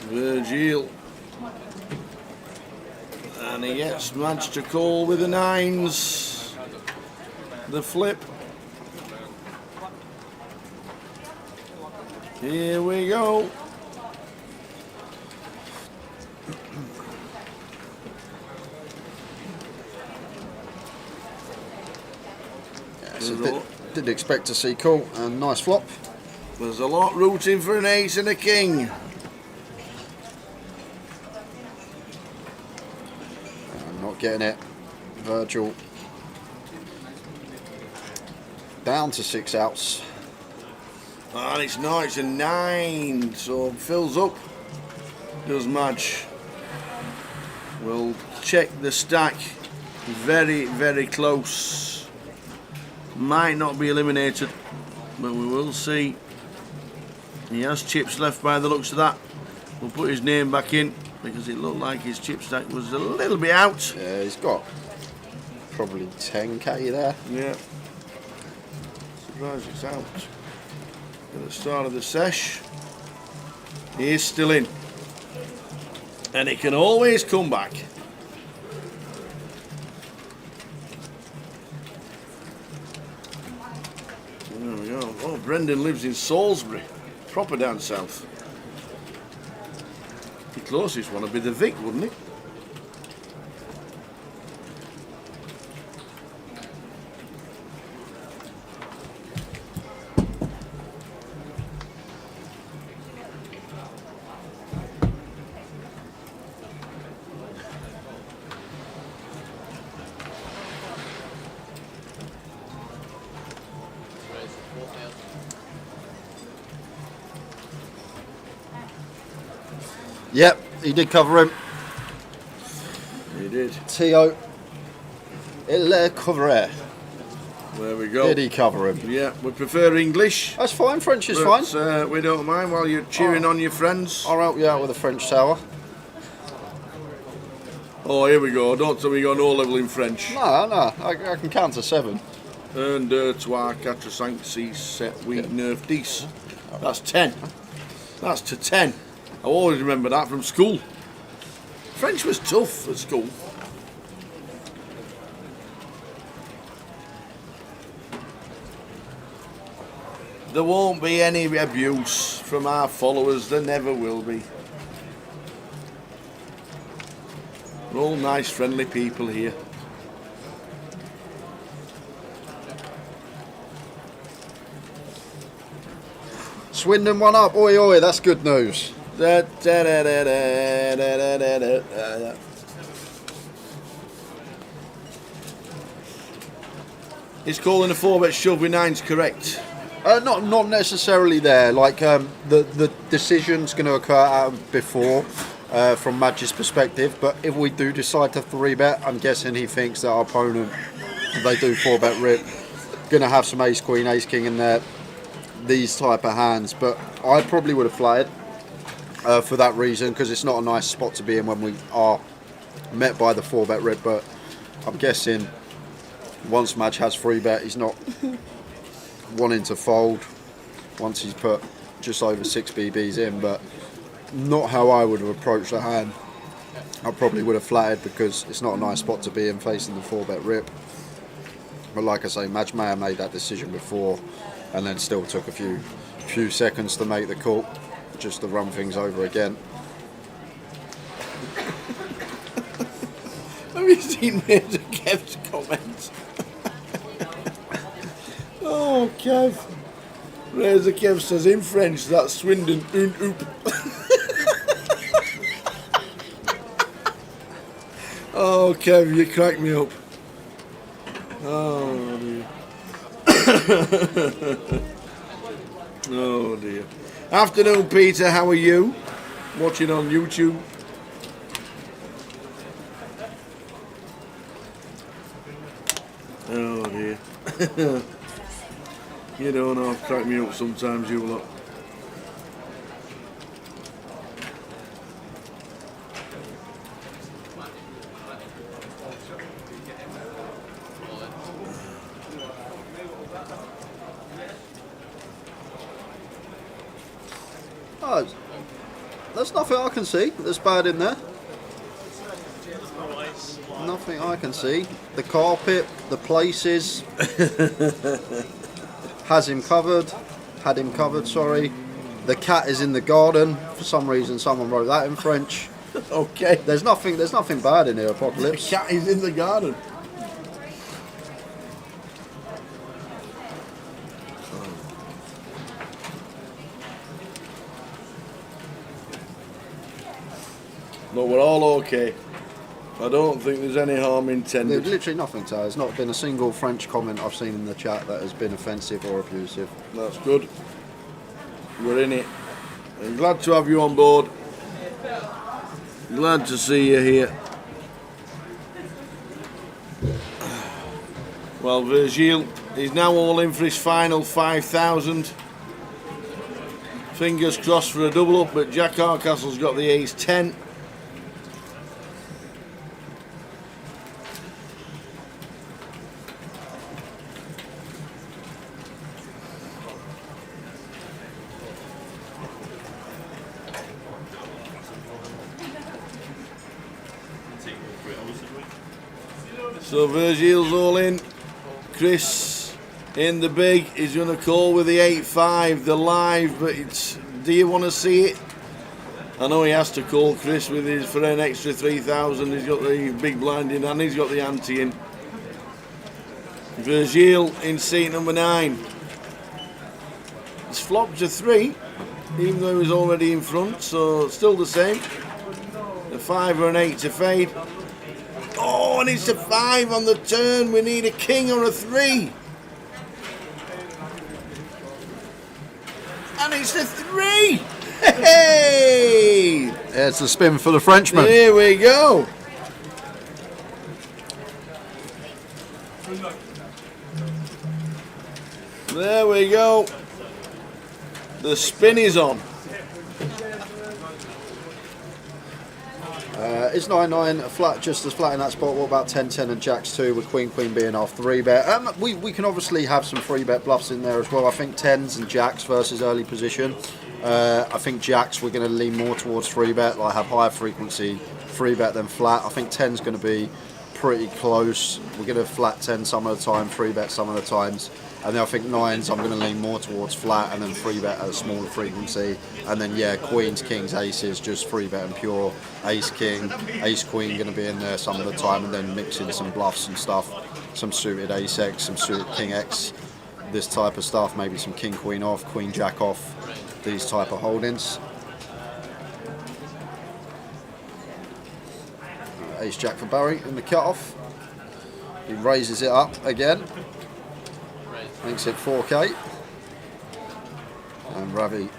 Virgil. And he gets Madge to call with the 9s. The flip. Here we go. So didn't expect to see call, and nice flop. There's a lot rooting for an ace and a king. Not getting it. Virgil down to 6 outs. And it's not, it's a 9, so fills up. Does Madge. We'll check the stack. Very, very close. Might not be eliminated, but we will see. He has chips left by the looks of that. We'll put his name back in because it looked like his chip stack was a little bit out. Yeah, he's got probably 10k there. Yeah. Surprised it's out. At the start of the sesh. He is still in. And it can always come back. There we go. Oh, Brendan lives in Salisbury. Proper down south. The closest one would be the Vic, wouldn't it? Yep, he did cover him. He did. Tio. Il cover. There we go. Did he cover him? Yeah, we prefer English. That's fine, French is fine. We don't mind while you're cheering on your friends. I'll help you out with a French tower. Oh, here we go. Don't tell me you got no level in French. No, I can count to 7. 1, 2, 3, 4, 5, 6, 7, 8, 9, 10. That's 10. That's to 10. I always remember that from school. French was tough at school. There won't be any abuse from our followers. There never will be. We're all nice, friendly people here. Swindon one up. Oi, oi, that's good news. Is calling a 4-bet shove with 9s correct? Not necessarily there. Like the decision's going to occur out before, from Madge's perspective. But if we do decide to 3-bet, I'm guessing he thinks that our opponent, if they do 4-bet rip, going to have some ace queen, ace king in there. These type of hands. But I probably would have flatted for that reason, because it's not a nice spot to be in when we are met by the 4-bet rip. But I'm guessing once Madge has 3-bet, he's not wanting to fold once he's put just over 6 BBs in, but not how I would have approached the hand. I probably would have flatted because it's not a nice spot to be in facing the 4-bet rip. But like I say, Madge may have made that decision before and then still took a few seconds to make the call, just to run things over again. Have you seen Razor Kev's comments? Oh, Kev. Razor Kev says in French, that's Swindon, un oop. Oh, Kev, you crack me up. Oh, dear. Oh, dear. Afternoon, Peter, how are you? Watching on YouTube. Oh, dear. You don't know, crack me up sometimes, you lot. Oh, there's nothing I can see that's bad in there. Nothing I can see. The carpet, the places, had him covered, sorry. The cat is in the garden. For some reason someone wrote that in French. Okay. There's nothing bad in here, Apocalypse. The cat is in the garden. But we're all okay. I don't think there's any harm intended. There's literally nothing to. There's not been a single French comment I've seen in the chat that has been offensive or abusive. That's good. We're in it. I'm glad to have you on board. Glad to see you here. Well, Virgil is now all in for his final 5,000. Fingers crossed for a double up, but Jack Harcastle's got the ace 10. So Virgil's all in. Chris in the big. He's going to call with the 8-5, the live, but it's. Do you want to see it? I know he has to call Chris with his for an extra 3,000. He's got the big blind in and he's got the ante in. Virgil in seat number 9. It's flopped to 3, even though he was already in front, so still the same. A 5 or an 8 to fade. Oh, and it's a 5 on the turn. We need a king or a 3. And it's a 3. Hey! It's a spin for the Frenchman. Here we go. There we go. The spin is on. It's 9-9, flat, just as flat in that spot. What about 10-10 and Jacks 2 with Queen being our 3-bet? We can obviously have some 3-bet bluffs in there as well. I think 10s and Jacks versus early position. I think Jacks we're going to lean more towards 3-bet, like have higher frequency 3-bet than flat. I think 10's going to be pretty close. We're going to flat 10 some of the time, 3-bet some of the times. And then I think 9s I'm going to lean more towards flat and then 3-bet at a smaller frequency. And then yeah, Queens, Kings, Aces, just 3-bet and pure. Ace, King, Ace, Queen going to be in there some of the time, and then mixing some bluffs and stuff. Some suited Ace X, some suited King X, this type of stuff. Maybe some King, Queen off, Queen, Jack off, these type of holdings. Ace, Jack for Barry in the cutoff. He raises it up again. Makes it 4K. And Ravi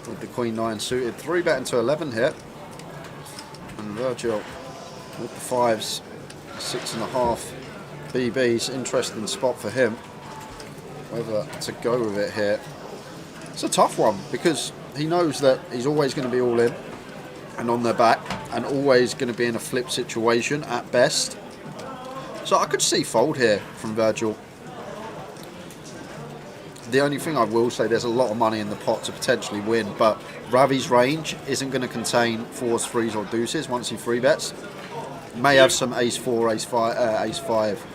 with the Queen 9 suited. 3-bet into 11 here. And Virgil with the 5s. 6.5 BBs. Interesting spot for him. Whether to go with it here. It's a tough one because he knows that he's always going to be all in and on their back and always going to be in a flip situation at best. So I could see fold here from Virgil. The only thing I will say, there's a lot of money in the pot to potentially win, but Ravi's range isn't going to contain 4s, 3s or deuces once he 3-bets. May have some ace 4, ace 5,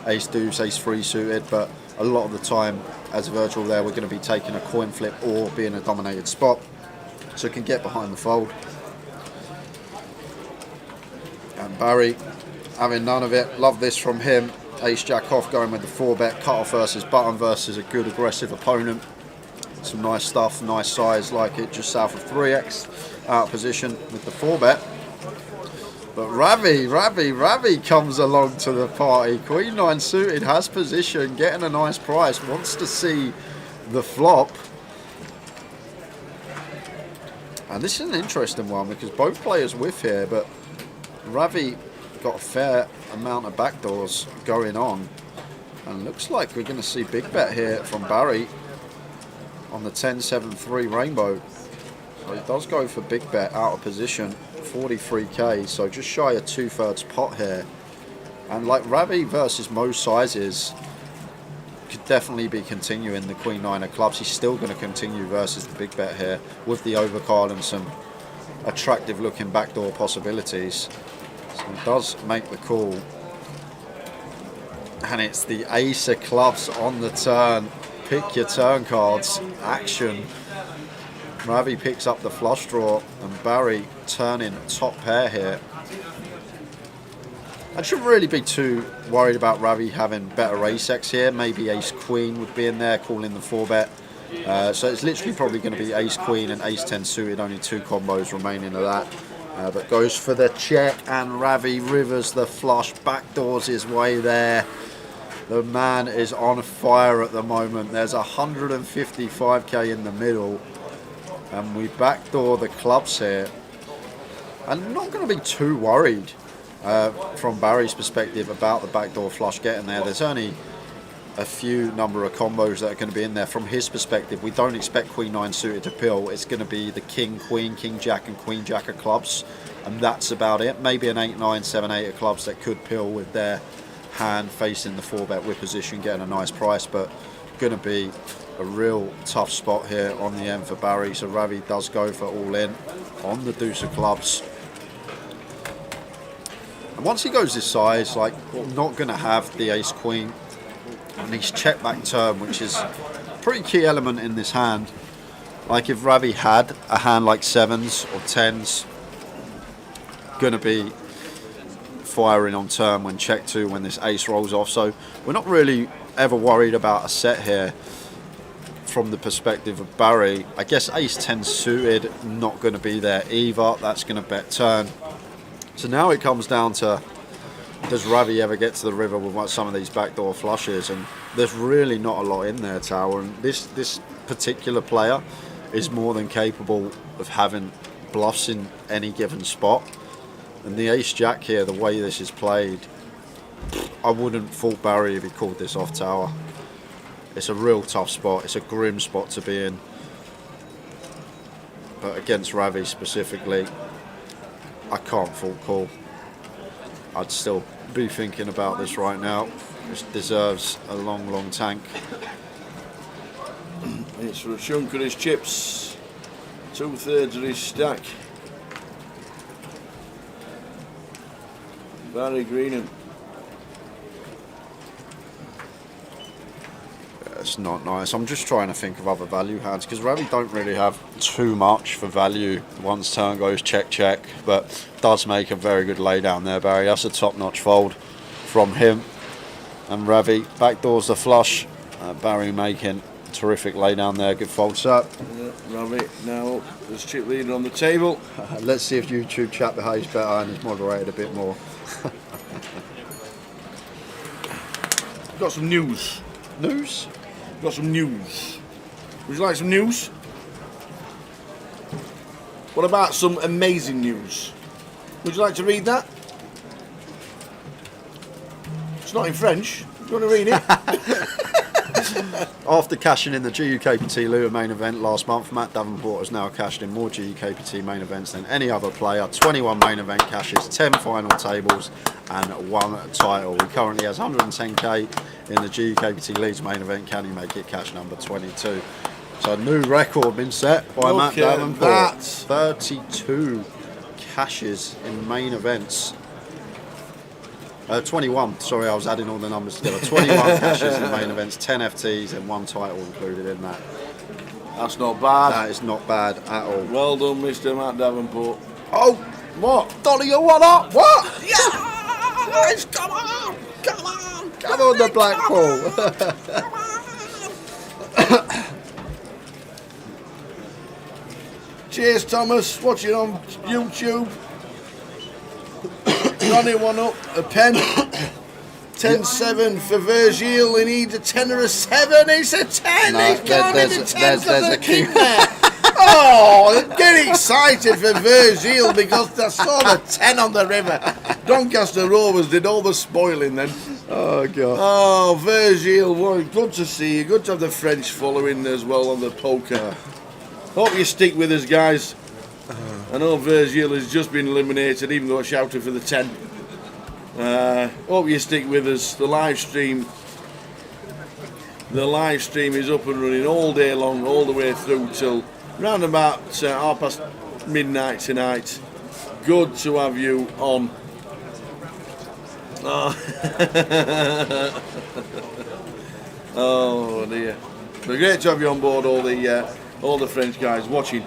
ace deuce, ace 3 suited, but a lot of the time as a virtual there we're going to be taking a coin flip or being a dominated spot, so it can get behind the fold. And Barry having none of it. Love this from him. Ace jack off, going with the 4-bet, cut off versus button versus a good aggressive opponent. Some nice stuff, nice size, like it, just south of 3x, out of position with the 4-bet. But Ravi comes along to the party. Queen 9 suited, has position, getting a nice price, wants to see the flop. And this is an interesting one because both players whiff here, but Ravi got a fair amount of backdoors going on, and looks like we're going to see big bet here from Barry on the 10-7-3 rainbow. So he does go for big bet out of position, 43k, so just shy of 2/3 pot here. And like Ravi versus most sizes could definitely be continuing the Queen 9 of clubs. He's still going to continue versus the big bet here with the overcard and some attractive looking backdoor possibilities. So he does make the call, and it's the ace of clubs on the turn. Pick your turn cards action. Ravi picks up the flush draw and Barry turning top pair here. I shouldn't really be too worried about Ravi having better ace X here. Maybe ace queen would be in there calling the 4-bet. So it's literally probably going to be ace queen and ace 10 suited, only 2 combos remaining of that. But goes for the check, and Ravi rivers the flush, backdoors his way there. The man is on fire at the moment. There's 155k in the middle, and we backdoor the clubs here. I'm not going to be too worried from Barry's perspective about the backdoor flush getting there. There's only a few number of combos that are going to be in there. From his perspective, we don't expect Queen 9 suited to pill. It's going to be the King, Queen, King Jack and Queen Jack of clubs, and that's about it. Maybe an 8, 9, 7, 8 of clubs that could pill with their hand facing the 4-bet with position, getting a nice price, but going to be a real tough spot here on the end for Barry. So Ravi does go for all in on the deuce of clubs. And once he goes this size, like, not going to have the ace queen and his check back turn, which is a pretty key element in this hand. Like if Ravi had a hand like 7s or 10s, going to be firing on turn when check 2 when this ace rolls off. So we're not really ever worried about a set here from the perspective of Barry. I guess ace 10 suited not going to be there either. That's going to bet turn. So now it comes down to, does Ravi ever get to the river with some of these backdoor flushes? And there's really not a lot in there, Tower. And this particular player is more than capable of having bluffs in any given spot. And the ace jack here, the way this is played, I wouldn't fault Barry if he called this off, Tower. It's a real tough spot. It's a grim spot to be in. But against Ravi specifically, I can't fault call. I'd still be thinking about this right now. This deserves a long, long tank. It's for a chunk of his chips. 2/3 of his stack. Barry Greenham. It's not nice. I'm just trying to think of other value hands because Ravi don't really have too much for value once turn goes check check, but does make a very good lay down there, Barry. That's a top-notch fold from him. And Ravi backdoors the flush. Barry making a terrific lay down there. Good fold set. Yeah, Ravi now there's chip leader on the table. Let's see if YouTube chat behaves better and is moderated a bit more. Got some news. News? Got some news. Would you like some news? What about some amazing news? Would you like to read that? It's not in French. You want to read it? After cashing in the GUKPT Lure main event last month, Matt Davenport has now cashed in more GUKPT main events than any other player. 21 main event cashes, 10 final tables, and 1 title. He currently has 110k in the GUKPT Leeds main event. Can he make it catch number 22? So a new record been set by Matt Davenport. 32 cashes in main events. 21, sorry, I was adding all the numbers together. 21 cashes in main events, 10 FTs and 1 title included in that. That's not bad. That is not bad at all. Well done, Mr. Matt Davenport. Oh, What? Dolly, you what up? What? Yes! Come on! Come on! Come on, the Blackpool! Cheers, Thomas. Watching on YouTube. Ronnie one up, a pen. 10-7 for Virgil. He needs a 10 or a 7. It's a 10. No, He's gone there's in a- the 10 there's for a the key. king there. Oh, get excited for Virgil because I saw the 10 on the river. Doncaster Rovers did all the spoiling then. Oh, God. Oh, Virgil, well, good to see you. Good to have the French following as well on the poker. Hope you stick with us, guys. I know Virgil has just been eliminated, even though I shouted for the 10. Hope you stick with us. The live stream is up and running all day long, all the way through till round about midnight tonight. Good to have you on. Oh, oh dear. But great to have you on board, all the French guys watching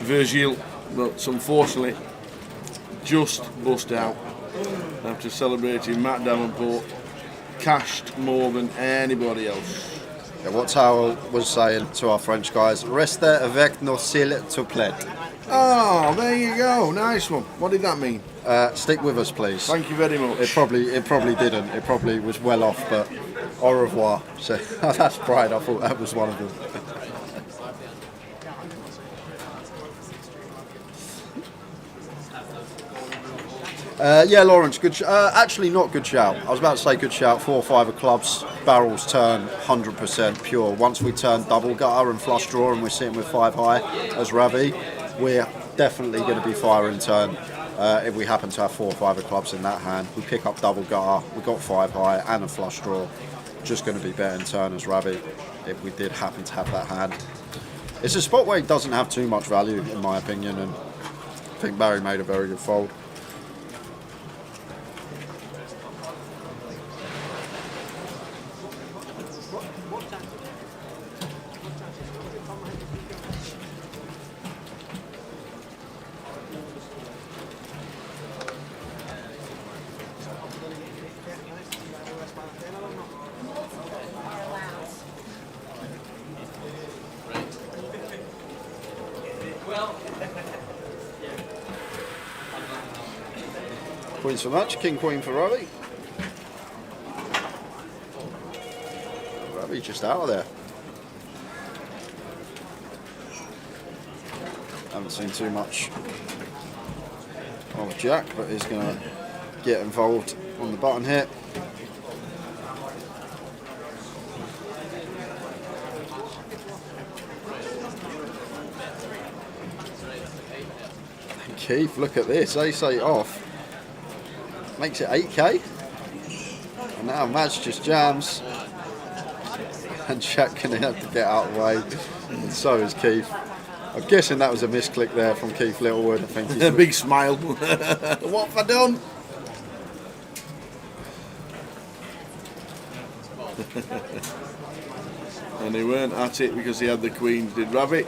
Virgil, but unfortunately just bust out after celebrating Matt Davenport. Cashed more than anybody else. Yeah, what Tao was saying to our French guys, restez avec nos s'il te plaît. Oh, there you go. Nice one. What did that mean? Stick with us, please. Thank you very much. It probably didn't. It probably was well off, but au revoir. So that's pride. I thought that was one of them. Yeah, Lawrence, good. Actually, not good shout. I was about to say good shout. 4 or 5 of clubs, barrels turn 100% pure. Once we turn double gutter and flush draw, and we're sitting with 5 high as Ravi, we're definitely going to be firing turn. If we happen to have 4 or 5 of clubs in that hand, we pick up double gutter. We got 5 high and a flush draw. Just going to be better in turn as Ravi if we did happen to have that hand. It's a spot where it doesn't have too much value, in my opinion, and I think Barry made a very good fold. Queens for much, king queen for Ravi. Ravi just out of there. Haven't seen too much of Jack, but he's going to get involved on the button here. Keith, look at this, ace-8 off. Makes it 8k. And now Mads just jams. And Jack going to have to get out of the way. And so is Keith. I'm guessing that was a misclick there from Keith Littlewood. I think he's A big smile. What have I done? And he weren't at it because he had the queens, did Rabbit?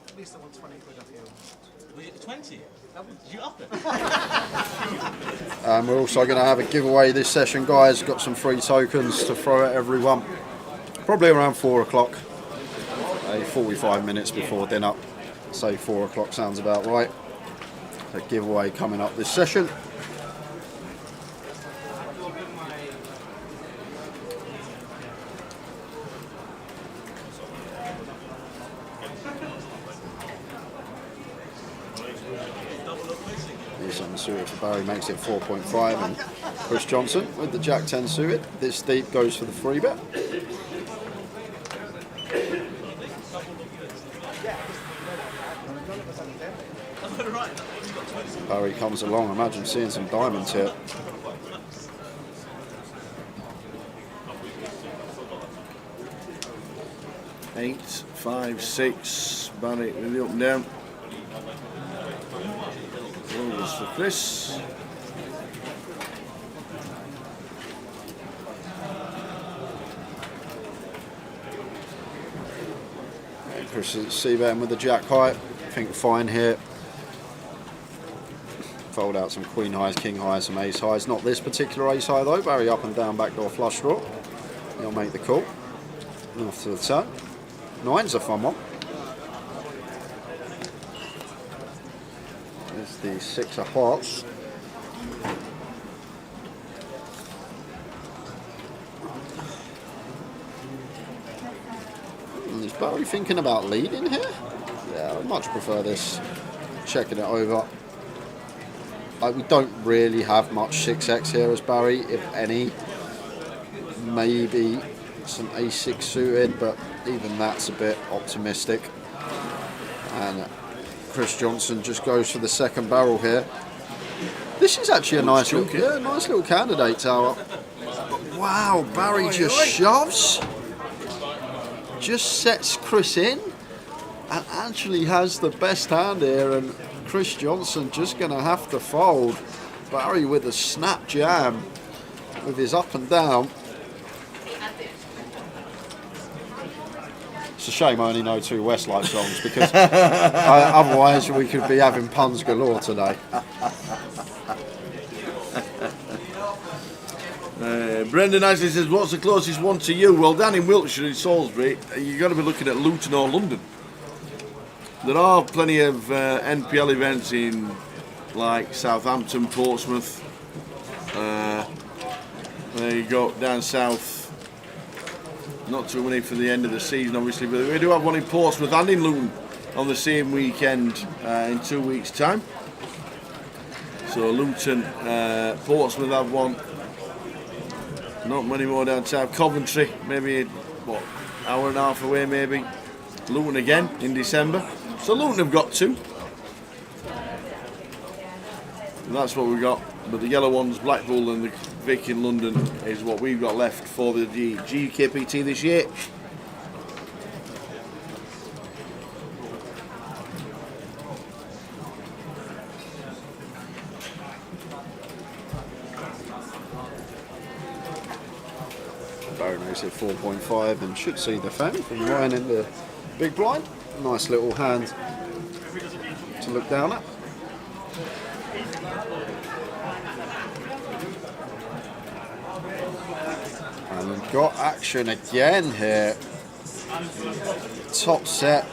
At least I want 20 quid off you. Was it 20? Did you up it? And we're also going to have a giveaway this session, guys. Got some free tokens to throw at everyone. Probably around 4 o'clock. 45 minutes before dinner. Say 4 o'clock sounds about right. A giveaway coming up this session. He's unsuited for Barry, makes it 4.5, and Chris Johnson with the Jack 10 suited. This deep goes for the free bet. Barry comes along, imagine seeing some diamonds here. Eight, 5, 6. Barry with the up and down. Overs for Chris. And Chris is c-betting with the Jack high. I think fine here. Fold out some queen highs, king highs, some ace highs. Not this particular ace high though. Barry up and down, backdoor flush draw. He'll make the call. Off to the turn. Nine's a fun one. There's the 6 of hearts. Is Barry thinking about leading here? Yeah, I'd much prefer this. Checking it over. We don't really have much 6x here as Barry, if any. Maybe some a6 suited, but even that's a bit optimistic. And Chris Johnson just goes for the second barrel here. This is actually a nice little candidate, Tower. Wow, Barry just shoves. Just sets Chris in and actually has the best hand here, and Chris Johnson just going to have to fold. Barry with a snap jam with his up and down. It's a shame I only know 2 Westlife songs, because otherwise we could be having puns galore today. Brendan Isley says, what's the closest one to you? Well, down in Wiltshire in Salisbury, you've got to be looking at Luton or London. There are plenty of NPL events in like Southampton, Portsmouth. There you go, down south. Not too many for the end of the season, obviously, but we do have one in Portsmouth and in Luton on the same weekend in 2 weeks' time. So Luton, Portsmouth have one. Not many more down south. Coventry, maybe what, hour and a half away, maybe. Luton again in December. So Luton have got 2. And that's what we've got. But the yellow ones, Blackpool and the Vic in London, is what we've got left for the GUKPT this year. Barry makes it 4.5 and should see the fan from Ryan in the big blind. Nice little hand to look down at. And we've got action again here. Top set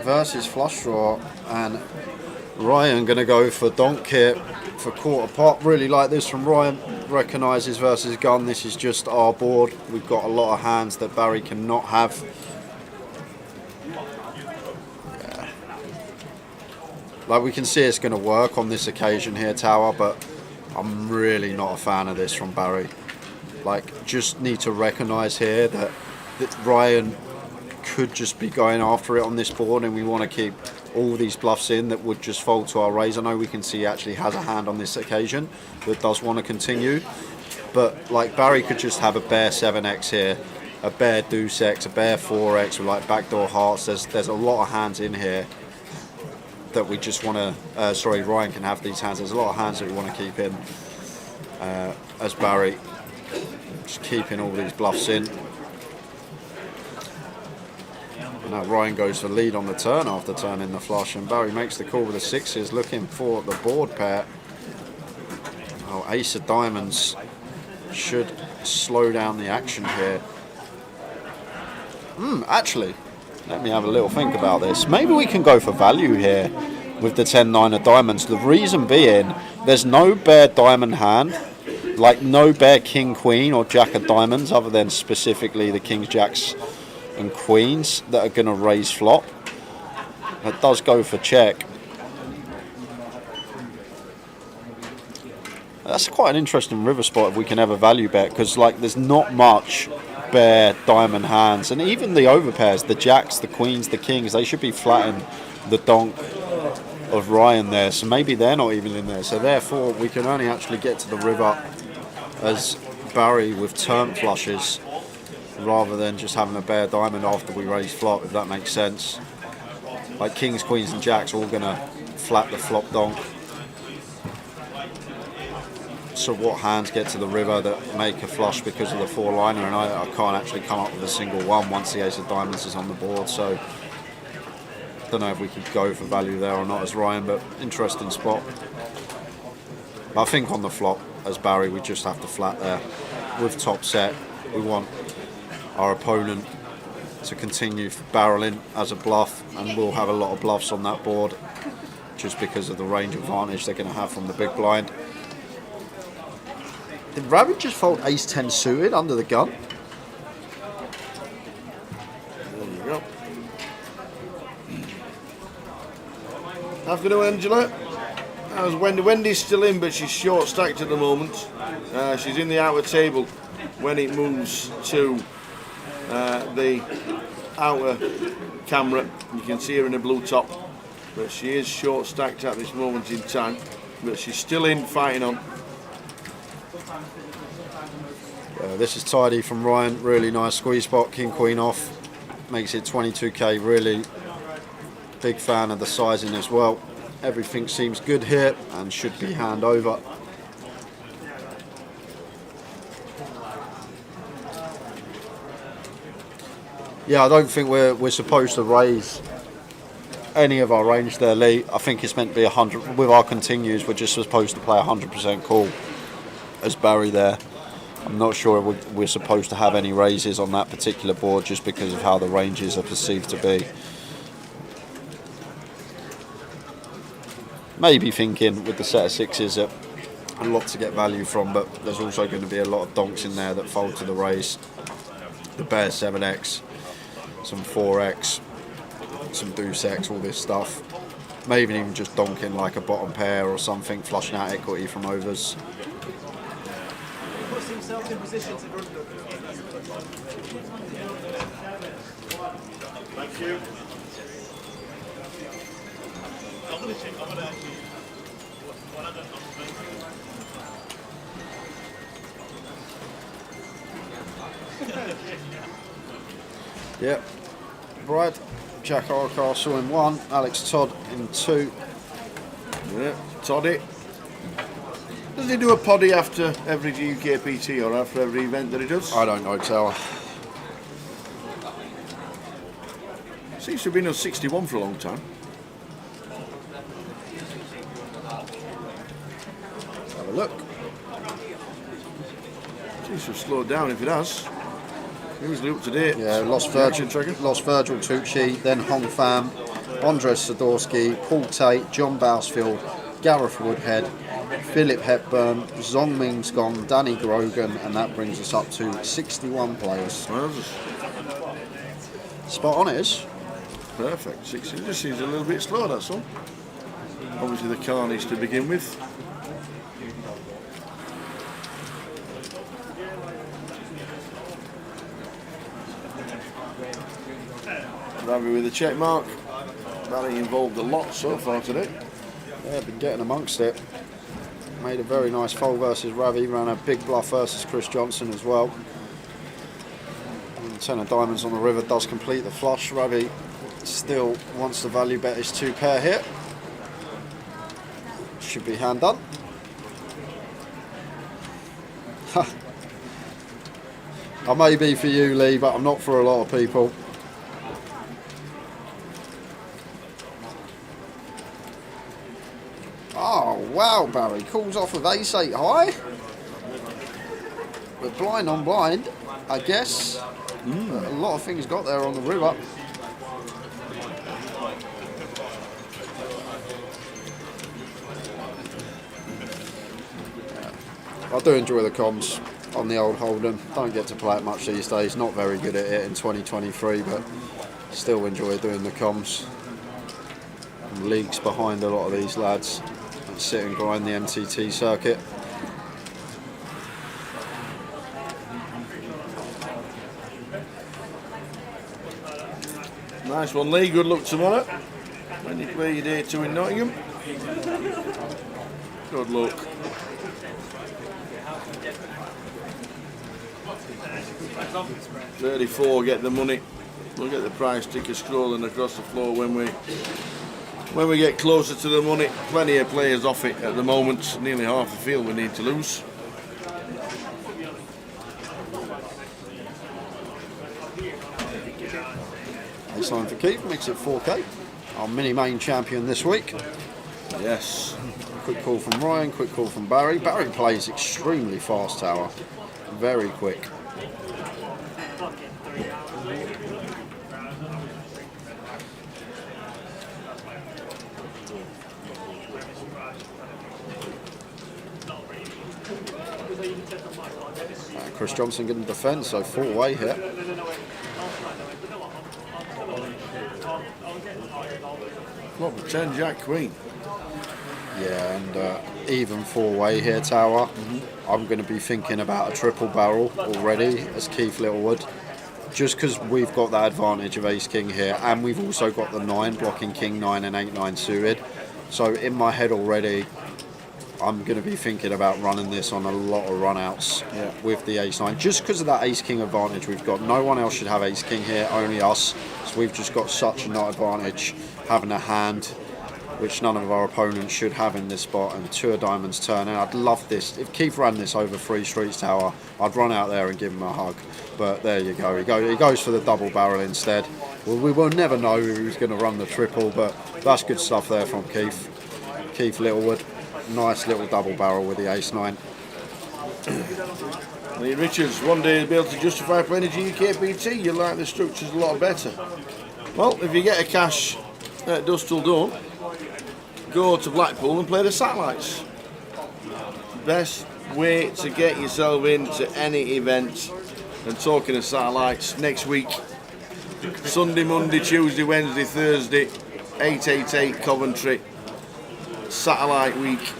versus flush draw, and Ryan going to go for donk here for quarter pot. Really like this from Ryan. Recognises versus gun. This is just our board. We've got a lot of hands that Barry cannot have. Yeah. Like, we can see it's going to work on this occasion here, Tower, but I'm really not a fan of this from Barry. Like, just need to recognise here that Ryan could just be going after it on this board, and we want to keep all these bluffs in that would just fold to our raise. I know we can see he actually has a hand on this occasion that does want to continue, but like, Barry could just have a bare 7x here, a bare deuce x, a bare 4x with like backdoor hearts. There's a lot of hands in here that we just want to, sorry, Ryan can have these hands. There's a lot of hands that we want to keep in as Barry. Just keeping all these bluffs in. Now Ryan goes for lead on the turn after turning the flush, and Barry makes the call with the sixes, looking for the board pair. Oh, ace of diamonds should slow down the action here. Actually, let me have a little think about this. Maybe we can go for value here with the 10-9 of diamonds. The reason being, there's no bare diamond hand, like no bare king, queen, or jack of diamonds, other than specifically the kings, jacks, and queens that are going to raise flop. It does go for check. That's quite an interesting river spot if we can ever value bet, because like there's not much bare diamond hands, and even the overpairs, the jacks, the queens, the kings, they should be flatting the donk of Ryan there, so maybe they're not even in there, so therefore we can only actually get to the river as Barry with turn flushes rather than just having a bare diamond after we raise flop, if that makes sense. Like kings, queens and jacks all gonna flat the flop donk. So what hands get to the river that make a flush because of the four liner, and I can't actually come up with a single one once the ace of diamonds is on the board, so don't know if we could go for value there or not as Ryan, but interesting spot. I think on the flop as Barry we just have to flat there. With top set we want our opponent to continue barreling as a bluff, and we'll have a lot of bluffs on that board just because of the range advantage they're going to have from the big blind. Did Rabbit just fold ace-10 suited under the gun? There you go. Afternoon, Angela. As Wendy's still in, but she's short stacked at the moment. She's in the outer table when it moves to the outer camera. You can see her in a blue top, but she is short stacked at this moment in time. But she's still in, fighting on. This is tidy from Ryan, really nice squeeze spot, king queen off, makes it 22k, really big fan of the sizing as well. Everything seems good here and should be hand over. Yeah, I don't think we're supposed to raise any of our range there, Lee. I think it's meant to be 100, with our continues we're just supposed to play 100% call as Barry there. I'm not sure we're supposed to have any raises on that particular board just because of how the ranges are perceived to be. Maybe thinking with the set of sixes that a lot to get value from, but there's also going to be a lot of donks in there that fold to the raise. The bare 7x, some 4x, some deuce x, all this stuff. Maybe even just donking like a bottom pair or something, flushing out equity from overs. Puts himself in position to run. Thank you. Yep. Brad, Jack Arkastle in 1, Alex Todd in 2. Yeah, Toddy. Does he do a poddy after every GUKPT or after every event that he does? I don't know, Tower. Seems to have been on 61 for a long time. Let's have a look. Seems to have slowed down if it has. Usually up to date. Yeah, Lost Virgil Tucci, then Hong Pham, Andres Sadorsky, Paul Tate, John Bousfield, Gareth Woodhead, Philip Hepburn, Zong Ming Gong, Danny Grogan, and that brings us up to 61 players. Spot on it is. Perfect. 60. It just seems a little bit slow, that's all. Obviously the carnage to begin with. Ravi with a check mark. Barry involved a lot so far today. Yeah, been getting amongst it. Made a very nice fold versus Ravi, ran a big bluff versus Chris Johnson as well. And 10 of diamonds on the river does complete the flush. Ravi still wants to value bet his 2 pair here. Should be hand done. I may be for you, Lee, but I'm not for a lot of people. Oh, wow, Barry calls off with ace-8 high. We're blind on blind, I guess. A lot of things got there on the river. I do enjoy the comms on the old Hold'em. Don't get to play it much these days. Not very good at it in 2023, but still enjoy doing the comms. And leagues behind a lot of these lads that sit and grind the MTT circuit. Nice one, Lee. Good luck tomorrow when you play your day 2 in Nottingham. Good luck. $34, get the money. We'll get the price ticker scrolling across the floor when we get closer to the money. Plenty of players off it at the moment. Nearly half the field we need to lose. Baseline for Keith, makes it 4K. Our mini main champion this week. Yes. Quick call from Ryan, quick call from Barry. Barry plays extremely fast tower. Very quick. Chris Johnson getting defence, so 4-way here. What, 10 Jack Queen? Yeah, and even 4-way here tower. I'm going to be thinking about a triple barrel already as Keith Littlewood. Just because we've got that advantage of ace king here, and we've also got the 9 blocking king 9 and 8-9 suited. So in my head already, I'm going to be thinking about running this on a lot of runouts with the ace-9, just because of that ace-king advantage we've got. No one else should have ace-king here, only us. So we've just got such an advantage having a hand, which none of our opponents should have in this spot, and 2 of diamonds turn. And I'd love this. If Keith ran this over 3 streets tower, I'd run out there and give him a hug. But there you go. He goes for the double barrel instead. Well, we will never know who was going to run the triple, but that's good stuff there from Keith. Keith Littlewood. Nice little double barrel with the ace-9. Lee Richards, one day you'll be able to justify playing a GUKPT. You like the structures a lot better. Well, if you get a cash at Dust Till Dawn, go to Blackpool and play the satellites. Best way to get yourself into any event. And talking of satellites, next week, Sunday, Monday, Tuesday, Wednesday, Thursday, 888 Coventry, satellite week,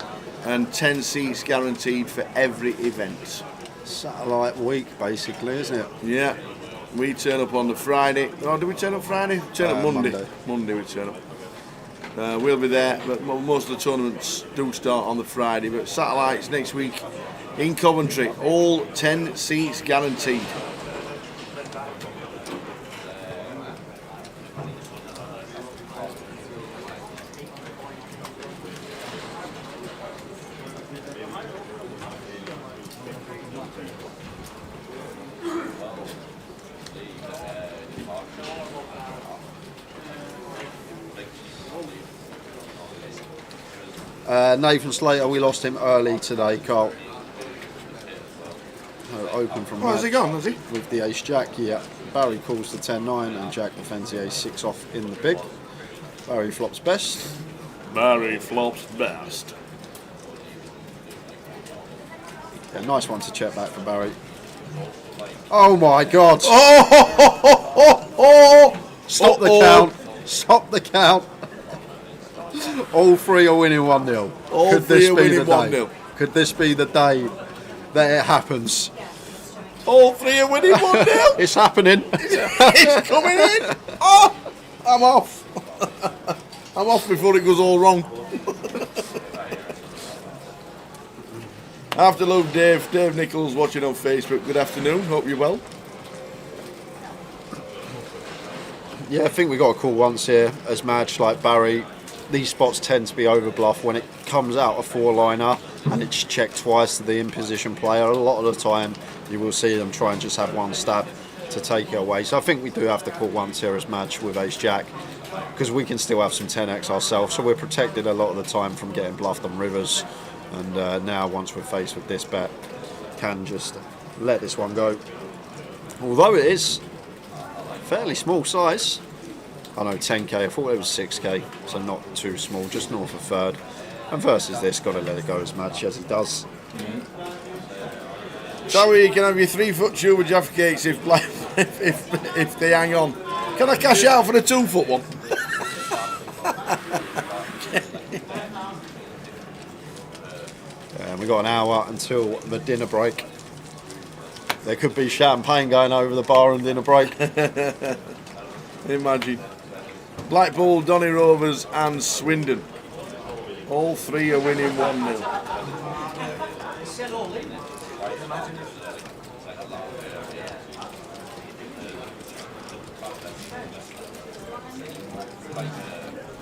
and 10 seats guaranteed for every event. Satellite week, basically, isn't it? Yeah, we turn up on the Friday. Oh, do we turn up Friday? Turn up Monday. Monday we turn up. We'll be there, but most of the tournaments do start on the Friday. But satellites next week in Coventry, all 10 seats guaranteed. Nathan Slater, we lost him early today, Carl. Open from has he gone, has he? with the ace-jack, yeah. Barry calls the 10-9 and Jack defends the ace-6 off in the big. Barry flops best. Barry flops best. Yeah, nice one to check back for Barry. Oh my God! Stop the count! Stop the count! All 3 are winning 1-0. All 3 are winning 1-0. Could this be the day that it happens? All 3 are winning 1-0. It's happening. It's coming in. Oh, I'm off. I'm off before it goes all wrong. I have to love Dave. Dave Nichols watching on Facebook. Good afternoon. Hope you're well. Yeah, I think we got a call once here as Madge like Barry. These spots tend to be over bluff when it comes out a 4-liner and it's checked twice to the in position player. A lot of the time you will see them try and just have one stab to take it away. So I think we do have to call once here as Madge with ace-jack. because we can still have some 10x ourselves, so we're protected a lot of the time from getting bluffed on rivers. And now, once we're faced with this bet, can just let this one go. Although it is fairly small size. I know 10k, I thought it was 6k, so not too small, just north of third. And versus this, got to let it go as much as he does. So you can have your 3-foot tube with Jaffa Cakes if they hang on. Can I cash out for the 2-foot one? And we've got an hour until the dinner break. There could be champagne going over the bar and dinner break. Imagine. Blackpool, Donny Rovers and Swindon. All three are winning 1-0.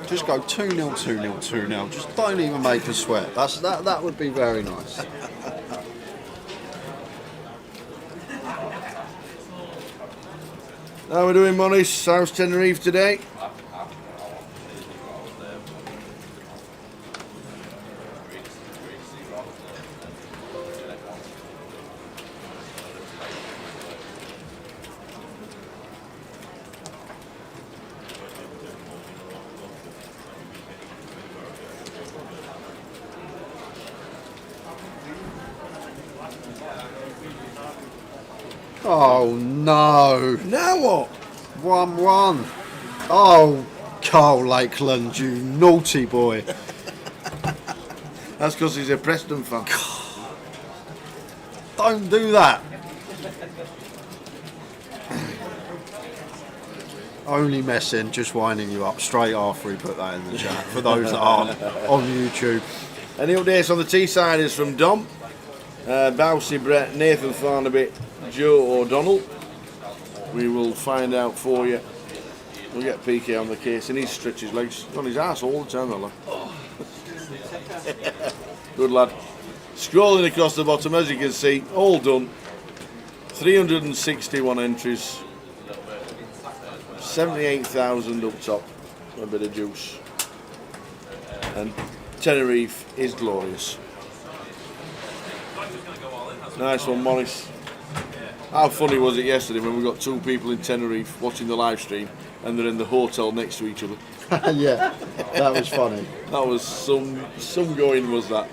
Just go 2-0, 2-0, 2-0. Just don't even make us sweat. That would be very nice. How are we doing, Morris? South Tenerife today? Oh no. Now what? 1-1. Oh, Carl Lakeland, you naughty boy. That's because he's a Preston fan. Don't do that. Only messing, just winding you up straight after he put that in the chat, for those that aren't on YouTube. Any updates on the T-siders from Dom? Bousey, Brett, Nathan Farnaby, Joe O'Donnell. We will find out for you. We'll get PK on the case, and he stretches legs on his ass all the time, that lad. Good lad. Scrolling across the bottom, as you can see, all done. 361 entries. 78,000 up top. A bit of juice. And Tenerife is glorious. Nice one, Morris. How funny was it yesterday when we got two people in Tenerife watching the live stream and they're in the hotel next to each other? Yeah, that was funny. That was some going, was that?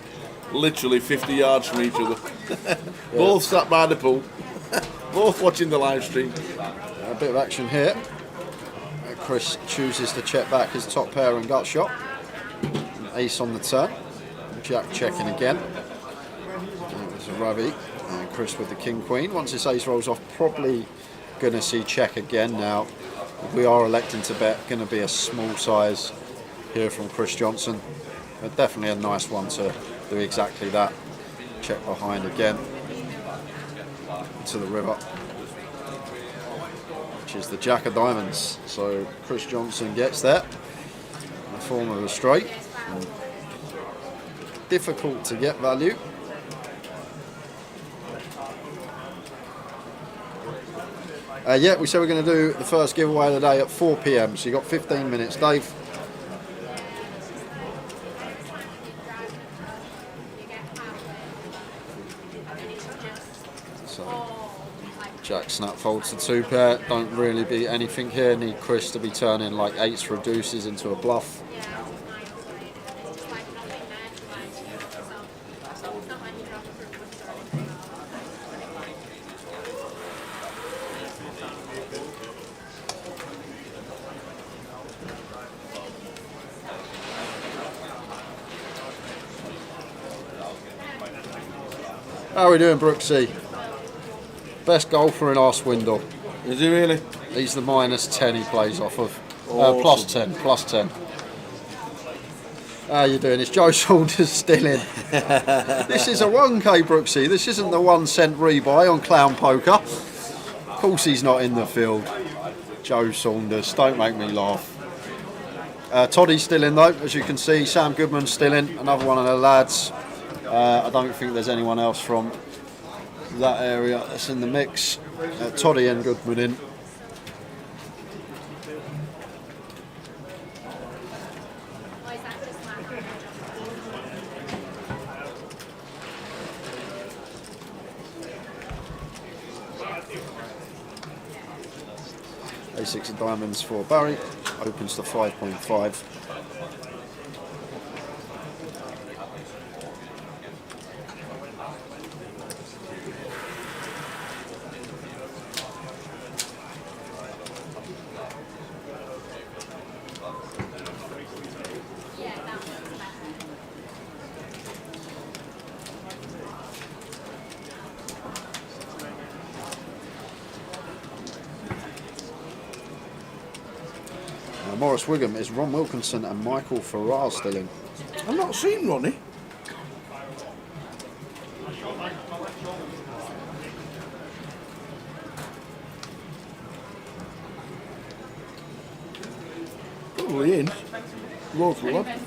Literally 50 yards from each other. Both sat by the pool, both watching the live stream. A bit of action here. Chris chooses to check back his top pair and gut shot. Ace on the turn. Jack checking again. There's a Ravi. And Chris with the King Queen. Once this ace rolls off, probably going to see check again now. We are electing to bet. Going to be a small size here from Chris Johnson. But definitely a nice one to do exactly that. Check behind again. To the river. Which is the Jack of Diamonds. So Chris Johnson gets there. In the form of a straight. Difficult to get value. Yeah, we said we're going to do the first giveaway of the day at 4 PM, so you've got 15 minutes, Dave. So, Jack snap folds the 2 pair, don't really be anything here, need Chris to be turning like 8s reduces into a bluff. How are we doing, Brooksy? Best golfer in our swindle. Is he really? He's the -10 he plays off of. Awesome. Plus 10. How you doing? It's Joe Saunders still in. This is a 1k, Brooksy. This isn't the 1 cent rebuy on Clown Poker. Of course he's not in the field. Joe Saunders, don't make me laugh. Toddy's still in though, as you can see. Sam Goodman's still in, another one of the lads. I don't think there's anyone else from that area that's in the mix. Toddy and Goodman in. 36 of diamonds for Barry. Opens to 5.5. Morris Wiggum is Ron Wilkinson and Michael Farrar still in. I've not seen Ronnie. Probably in. Local lad.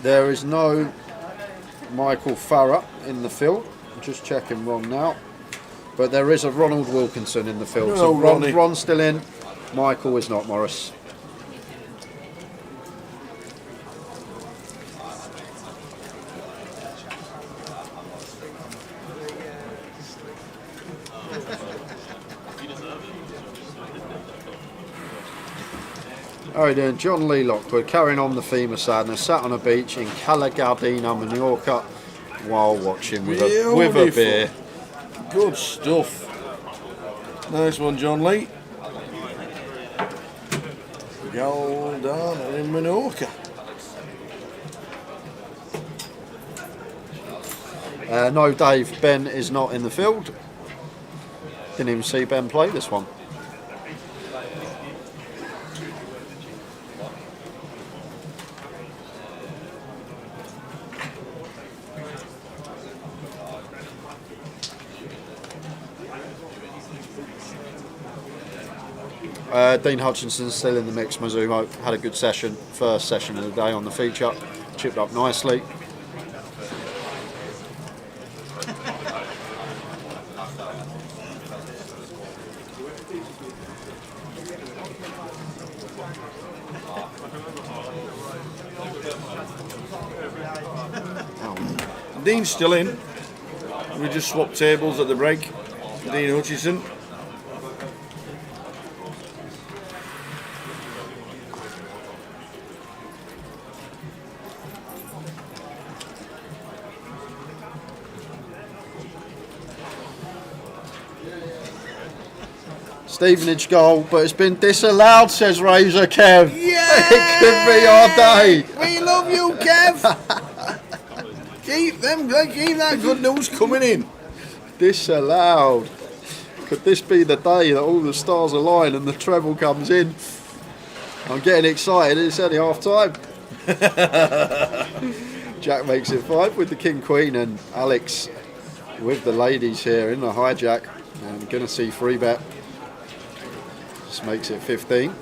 There is no Michael Farrar in the field. I'm just checking Ron now. But there is a Ronald Wilkinson in the field. So Ron's still in. Michael is not, Morris. How are you doing? John Lee Lockwood carrying on the theme of sadness, sat on a beach in Cala Gardena, Mallorca, while watching with a beer. Good stuff. Nice one, John Lee. Galdana in Menorca. No, Dave. Ben is not in the field. Didn't even see Ben play this one. Dean Hutchinson still in the mix. Mizumo had a good session, first session of the day on the feature, chipped up nicely. Dean's still in. We just swapped tables at the break. Dean Hutchison. Stevenage goal, but it's been disallowed, says Razor Kev. Yeah! It could be our day. We love you, Kev. keep that good news coming in. Disallowed. Could this be the day that all the stars align and the treble comes in? I'm getting excited. It's only half time. Jack makes it 5 with the King Queen, and Alex with the ladies here in the hijack. And we're going to see 3-bet. Just makes it 15.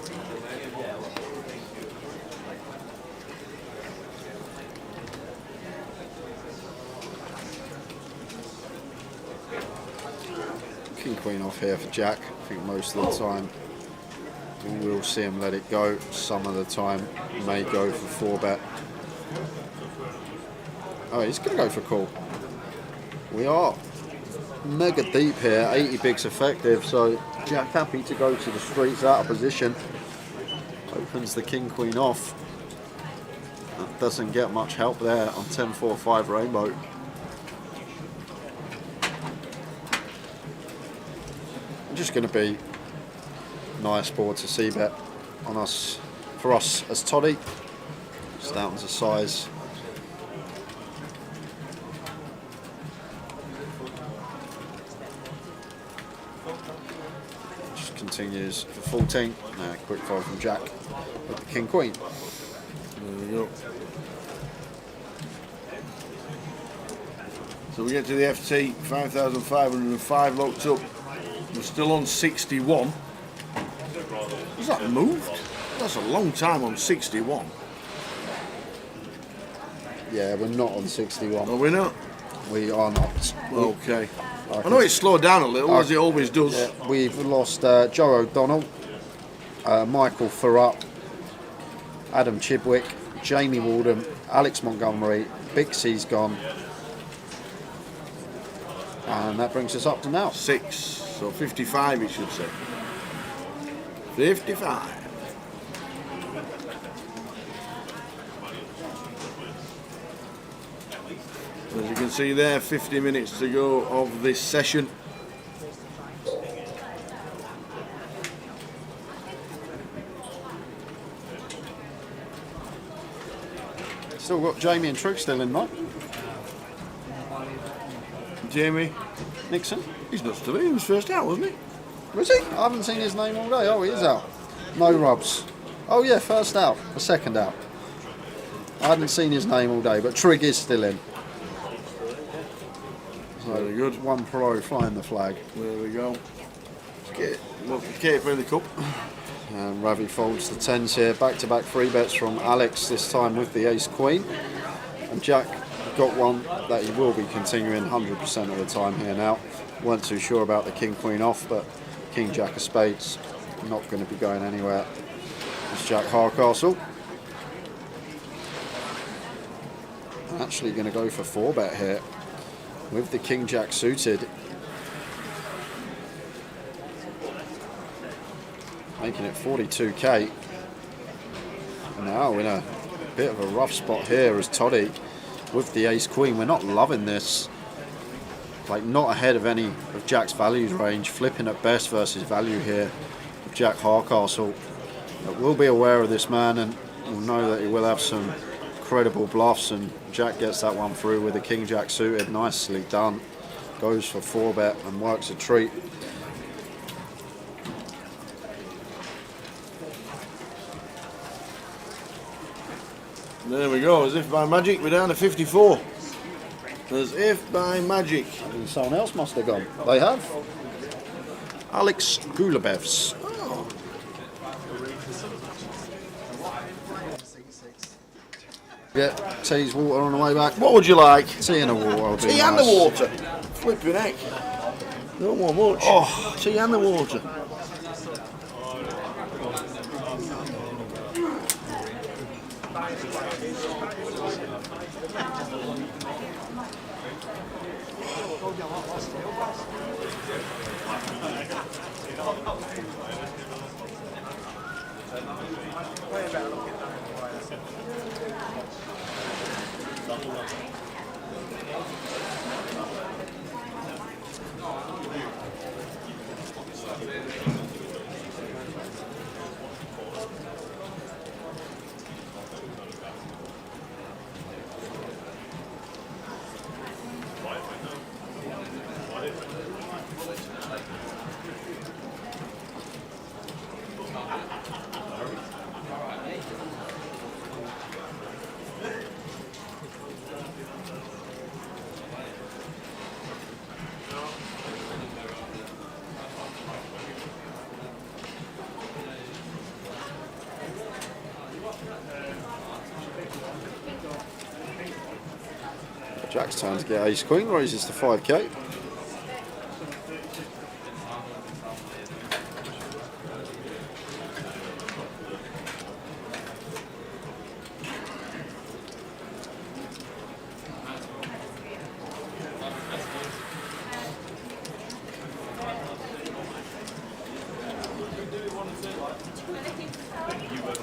King Queen off here for Jack. I think most of the time we will see him let it go. Some of the time may go for 4-bet. Oh, he's going to go for call. We are mega deep here, 80 bigs effective, so Jack happy to go to the streets out of position. Opens the King Queen off. That doesn't get much help there on 10-4-5 rainbow. Just going to be nice board to see bet on us, for us as Toddy. Just down to size. Continues for 14. Quick fold from Jack with the King Queen. There we go. So we get to the FT, 5,505 locked up. We're still on 61. Has that moved? That's a long time on 61. Yeah, we're not on 61. Are we not? We are not. Okay. I know it's slowed down a little, as it always does. Yeah, we've lost Joe O'Donnell, Michael Farrar, Adam Chidwick, Jamie Waldham, Alex Montgomery, Bixie's gone. And that brings us up to now. 6, so 55 it should say. 55. As you can see there, 50 minutes to go of this session. Still got Jamie and Trigg still in, right? Jamie, Nixon. he's not still in, he was first out, wasn't he? Was he? I haven't seen his name all day. Oh, he is out. No rubs. Oh yeah, first out. The second out. I hadn't seen his name all day, but Trigg is still in. So Very good. one pro flying the flag. There we go. Kate for the cup. And Ravi folds the 10s here. Back-to-back free bets from Alex, this time with the ace-queen. And Jack got one that he will be continuing 100% of the time here now. Weren't too sure about the king-queen off, but king-jack of spades not going to be going anywhere. It's Jack Hardcastle. Actually going to go for 4-bet here with the king-jack suited. Making it 42k. Now in a bit of a rough spot here as Toddy with the ace-queen. We're not loving this. Like, not ahead of any of Jack's values range. Flipping at best versus value here with Jack Hardcastle. But we'll be aware of this man and we'll know that he will have some credible bluffs, and Jack gets that one through with the king-jack suited. Nicely done. Goes for 4-bet and works a treat. There we go, as if by magic, we're down to 54. As if by magic. I think someone else must have gone. They have. Alex Gulabevs. Oh. Yeah, tea's water on the way back. What would you like? Tea and the water. Would be Tea and the nice. water. Flipping heck. Don't want much. Oh, tea and the water. Jack's time to get ace queen, raises to 5k.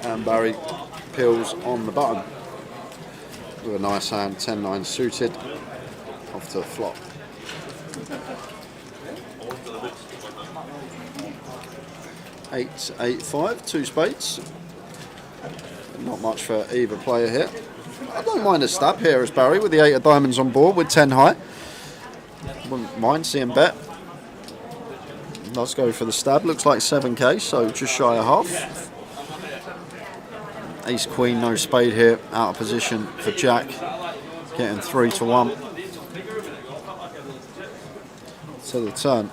And Barry pills on the button with a nice hand, 10-9 suited, off to the flop. Eight, 8-5, 2 spades. Not much for either player here. I don't mind a stab here as Barry with the 8 of diamonds on board with 10 high. Wouldn't mind seeing bet. Let's go for the stab. Looks like 7k, so just shy of half. Ace queen, no spade here, out of position for Jack, getting 3-1 to the turn.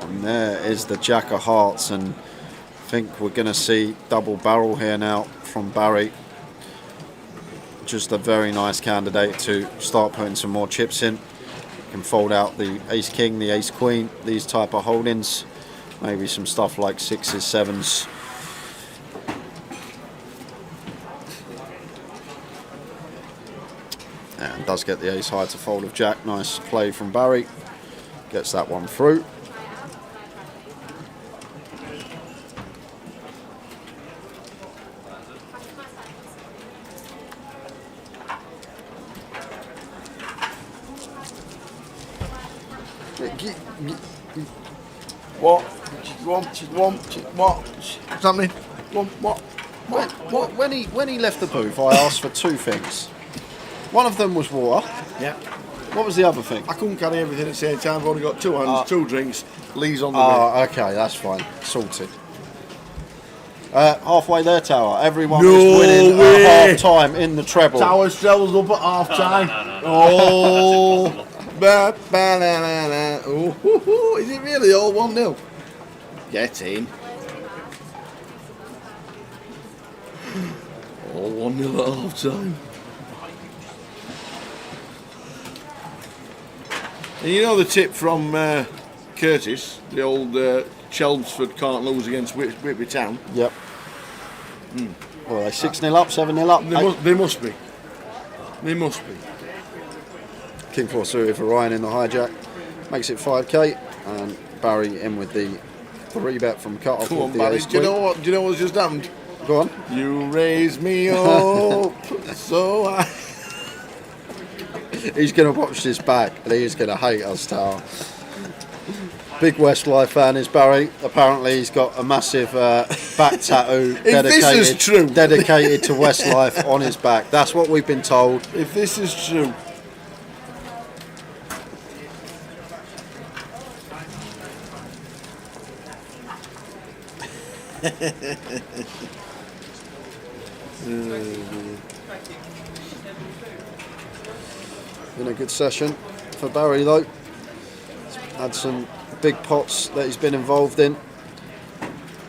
And there is the Jack of Hearts, and I think we're going to see double barrel here now from Barry. Just a very nice candidate to start putting some more chips in. Can fold out the ace king, the ace queen, these type of holdings, maybe some stuff like 6s, 7s. And does get the ace high to fold of Jack. Nice play from Barry. Gets that one through. What? What's happening? What? When he left the booth, I asked for two things. One of them was water. Yeah. What was the other thing? I couldn't carry everything at the same time. I've only got 2 hands, 2 drinks. Lee's on the way. Oh, okay, that's fine. Sorted. Halfway there, Tower. Everyone No is winning way. at half time in the treble. Tower sells up at half time. Oh, oh, is it really all 1-0? Get in. All 1-0 at half time. And you know the tip from Curtis, the old Chelmsford can't lose against Whitby Town? Yep. Well, they 6-0 up, 7-0 up. They must be. They must be. King 4 suited for Ryan in the hijack. Makes it 5k. And Barry in with the 3-bet from cut off Come with on, the Barry. ace Do you queen. know what? Do you know what's just happened? Go on. You raise me up so I. He's going to watch this back and he is going to hate us, Tower. Big Westlife fan is Barry. Apparently he's got a massive back tattoo this is true. dedicated to Westlife on his back. That's what we've been told. If this is true. Been a good session for Barry though. He's had some big pots that he's been involved in.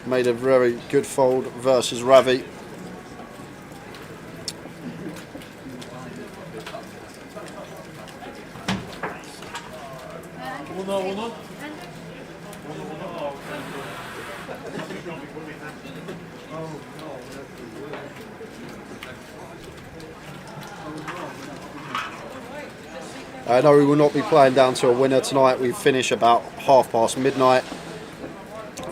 Made a very good fold versus Ravi. No, we will not be playing down to a winner tonight. We finish about midnight.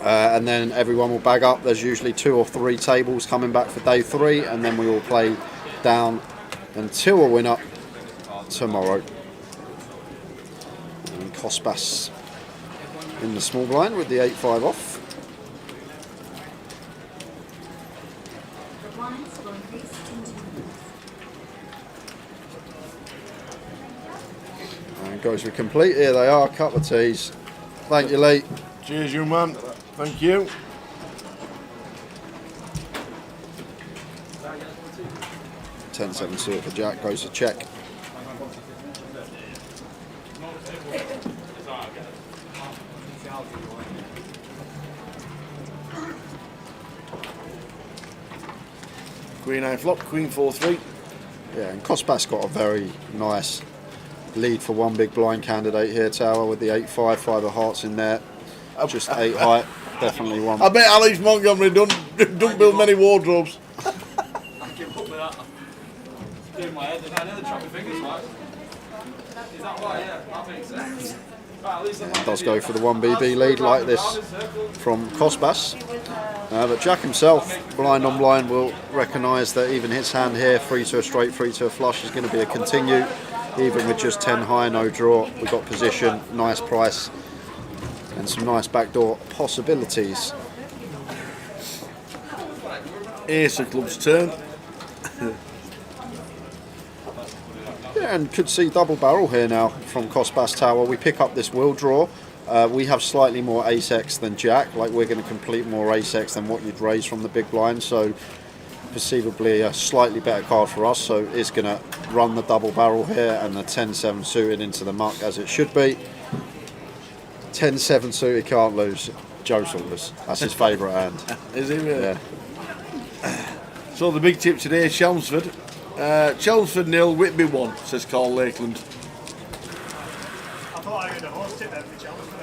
And then everyone will bag up. There's usually 2 or 3 tables coming back for day 3, and then we will play down until a winner tomorrow. And Cospas in the small blind with the 8-5 off. And goes with complete. Here they are, a couple of tees. Thank you, Lee. Cheers, you man. Thank you. Ten 7 suit for Jack, goes to check. Queen 9 flop, Queen 4-3. Yeah, and Cospas got a very nice lead for one big blind candidate here, Tower, with the 8-5, 5 of hearts in there. Just 8 height, definitely one. I bet Alex Montgomery don't build many wardrobes. I give up with that. Doing my head, I nearly chopped my fingers, right? Is that right? Yeah, that makes sense. Right, at least I'm Does go for the 1BB lead like this from Cospas. But Jack himself, blind on blind, will recognise that even his hand here, 3 to a straight, 3 to a flush, is going to be a continue. Even with just 10 high, no draw, we've got position, nice price, and some nice backdoor possibilities. Ace of clubs turn. Yeah, and could see double barrel here now from Cospas Tower. We pick up this will draw. We have slightly more ace-x than Jack, like we're going to complete more ace-x than what you'd raise from the big blind, so perceivably a slightly better card for us, so it's going to run the double barrel here and the 10-7 suited into the muck as it should be. 10-7 suited can't lose. Joe Saunders, that's his favourite hand. Is he really? Yeah. So the big tip today, Chelmsford. Chelmsford 0, Whitby 1, says Carl Lakeland. I thought I heard a horse tip there for Chelmsford.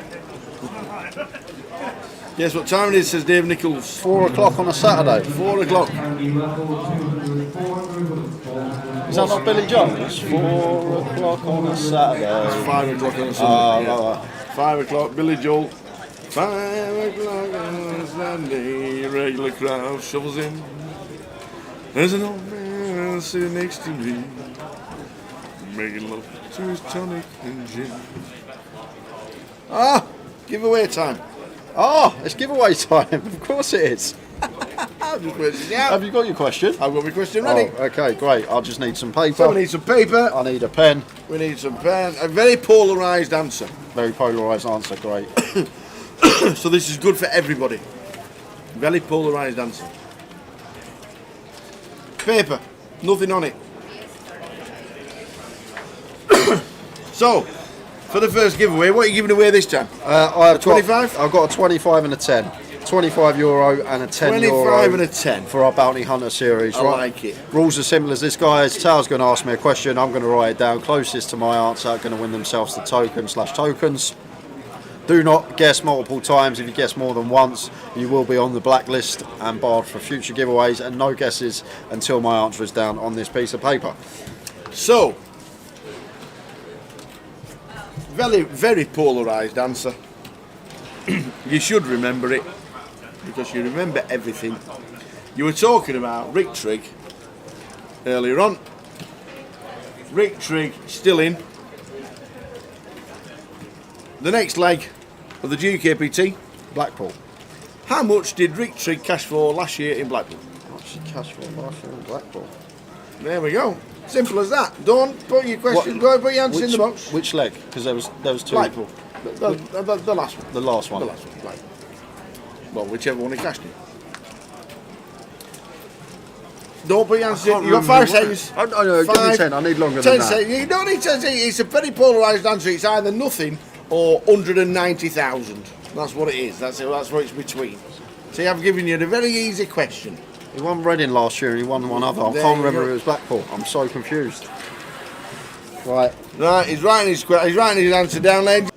Guess what time it is, says Dave Nichols. 4 o'clock on a Saturday. 4 o'clock. Is that not Billy Jones? 4 o'clock on a Saturday. It's 5 o'clock on a Sunday. Right. 5 o'clock, Billy Joel. 5 o'clock on a Sunday, regular crowd shovels in. There's an old man sitting next to me, making love to his tonic and gin. Ah, giveaway time. Oh, it's giveaway time. Of course it is. Have you got your question? I've got my question ready. Oh, okay, great. I just need some paper. So we need some paper. I need a pen. We need some pen. A very polarised answer. Very polarised answer, great. So this is good for everybody. Very polarised answer. Paper, nothing on it. So, for the first giveaway, what are you giving away this time? I've 25? I've got a 25 and a 10. €25 and a 10 25 and a 10. for our Bounty Hunter series. I like it. Rules are simple as this, guys. Tail's going to ask me a question. I'm going to write it down. Closest to my answer are going to win themselves the token/tokens. Do not guess multiple times. If you guess more than once, you will be on the blacklist and barred for future giveaways, and no guesses until my answer is down on this piece of paper. So, very, very polarised answer. You should remember it, because you remember everything. You were talking about Rick Trigg earlier on. Rick Trigg still in. The next leg of the GUKPT, Blackpool. how much did Rick Trigg cash for last year in Blackpool? How much did cash for last year in Blackpool? There we go. Simple as that. Don't put your question. Go and put your answer in the box. Which leg? Because there was two. Blackpool. The last one. The last one. The last one. Blackpool. Well, whichever one he cashed in. Don't put your answer in. You've got 5 seconds. I know, give me 10. I need longer than 10 that. seconds. You don't need 10 seconds. It's a very polarised answer. It's either nothing or 190,000. That's what it is. That's what it's between. See, I've given you a very easy question. He won Reading last year and he won one other. I There can't you remember go. if it was Blackpool. I'm so confused. Right. Right, he's writing his answer down, ladies.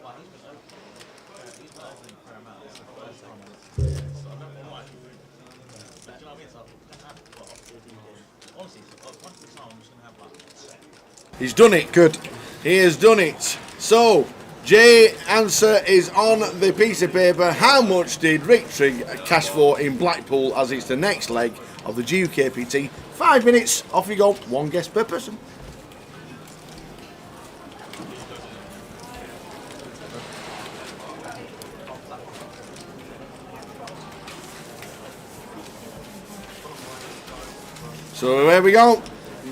He's done it. Good. He has done it. So, Jay answer is on the piece of paper. How much did Rick Trigg cash for in Blackpool, as it's the next leg of the GUKPT? 5 minutes, off you go. One guess per person. So here we go.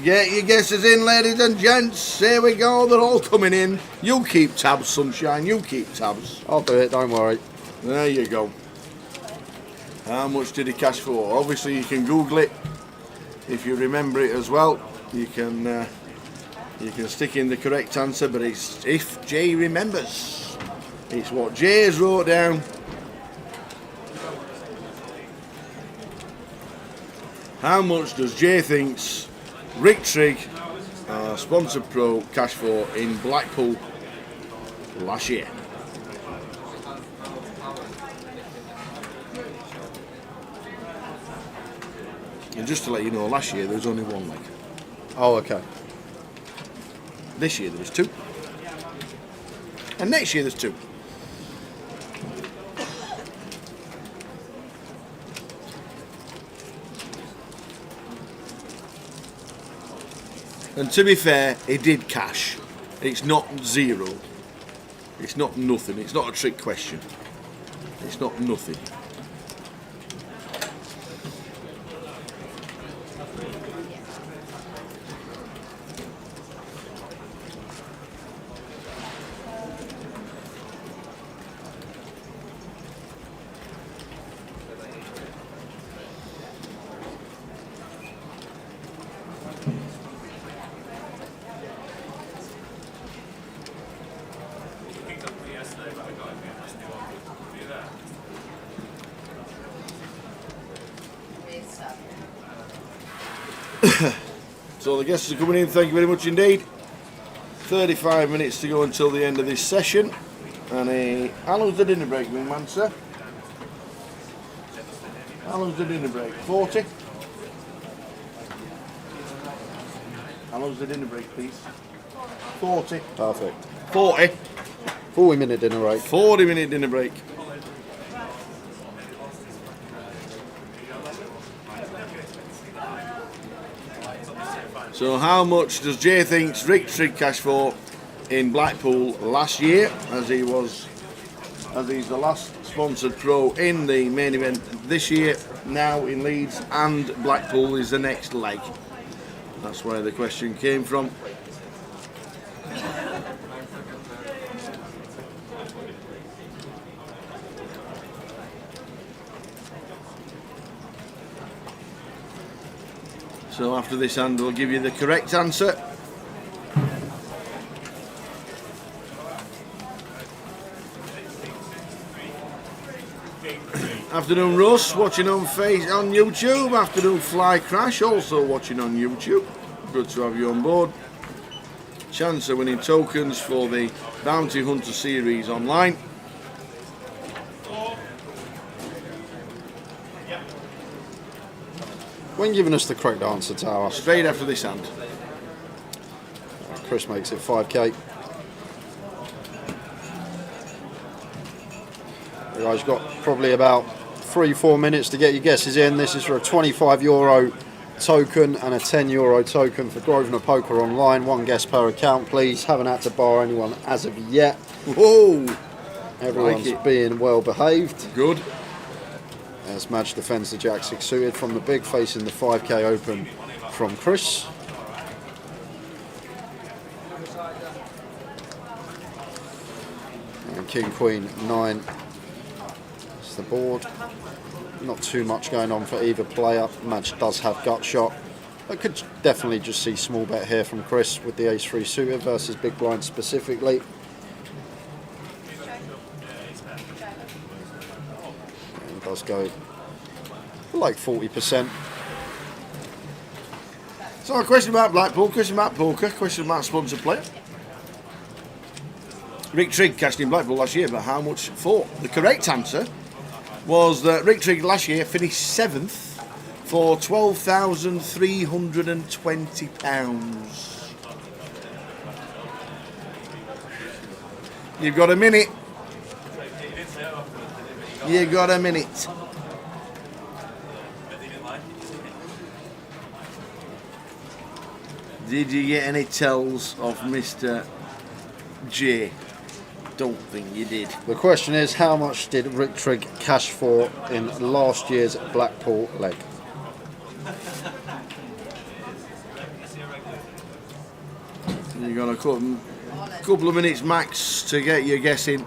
Get your guesses in, ladies and gents. Here we go. They're all coming in. You keep tabs, Sunshine. You keep tabs. I'll do it, don't worry. There you go. How much did he cash for? Obviously, you can Google it. If you remember it as well, you can stick in the correct answer. But it's if Jay remembers. It's what Jay has wrote down. How much does Jay thinks Rick Trigg, sponsored pro, cash for in Blackpool last year? And just to let you know, last year there was only one leg. Oh, okay. This year there was 2. And next year there's 2. And to be fair, he did cash. It's not 0. It's not nothing. It's not a trick question. It's not nothing. So the guests are coming in, thank you very much indeed. 35 minutes to go until the end of this session. And how long's the dinner break, young man, sir? How long's the dinner break? 40? How long's the dinner break, please? 40. Perfect. 40. 40-minute dinner break. 40-minute dinner break. So how much does Jay think Rick Trigg cashed for in Blackpool last year, as he's the last sponsored pro in the main event this year, now in Leeds, and Blackpool is the next leg. That's where the question came from. So after this hand, we'll give you the correct answer. Afternoon Russ, watching on YouTube. Afternoon Fly Crash, also watching on YouTube. Good to have you on board. Chance of winning tokens for the Bounty Hunter series online. When giving us the correct answer, Tower, Straight after this hand. Chris makes it 5k. You guys got probably about 3-4 minutes to get your guesses in. This is for a €25 token and a €10 token for Grosvenor Poker Online. One guess per account, please. Haven't had to bar anyone as of yet. Whoa! Everyone's Like it. being well behaved. Good. As Madge defends the Jack 6 suited from the big, facing the 5k open from Chris. And King Queen 9 is the board. Not too much going on for either player. Madge does have gut shot. I could definitely just see small bet here from Chris with the ace 3 suited versus big blind specifically. And does go like 40%. So a question about Blackpool, question about poker, question about sponsored player. Rick Trigg cashed in Blackpool last year, but how much for? The correct answer was that Rick Trigg last year finished 7th for £12,320. You've got a minute. You got a minute. Did you get any tells of Mr. J? Don't think you did. The question is, how much did Rick Trigg cash for in last year's Blackpool leg? You got a couple of minutes max to get your guess in.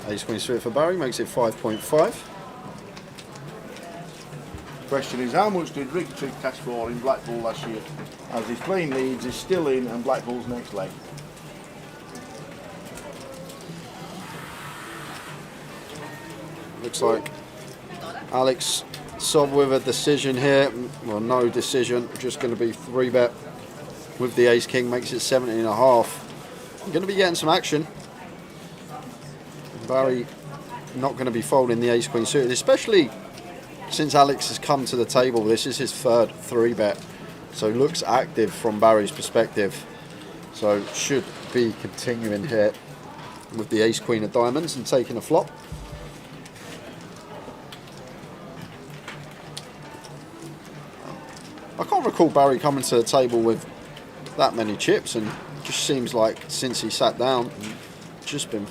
Ace Queen suited for Barry makes it 5.5. Question is, how much did Rick Trigg cash for in Blackpool last year? As he's playing Leeds, is still in, and Blackpool's next leg. Looks like Alex Sob with a decision here. Well, no decision, just going to be 3-bet with the Ace King, makes it 17.5. Going to be getting some action. Barry not going to be folding the Ace Queen suited, especially since Alex has come to the table. This is his third 3-bet, so looks active from Barry's perspective. So should be continuing here with the Ace Queen of diamonds and taking a flop. I can't recall Barry coming to the table with that many chips, and just seems like since he sat down, just been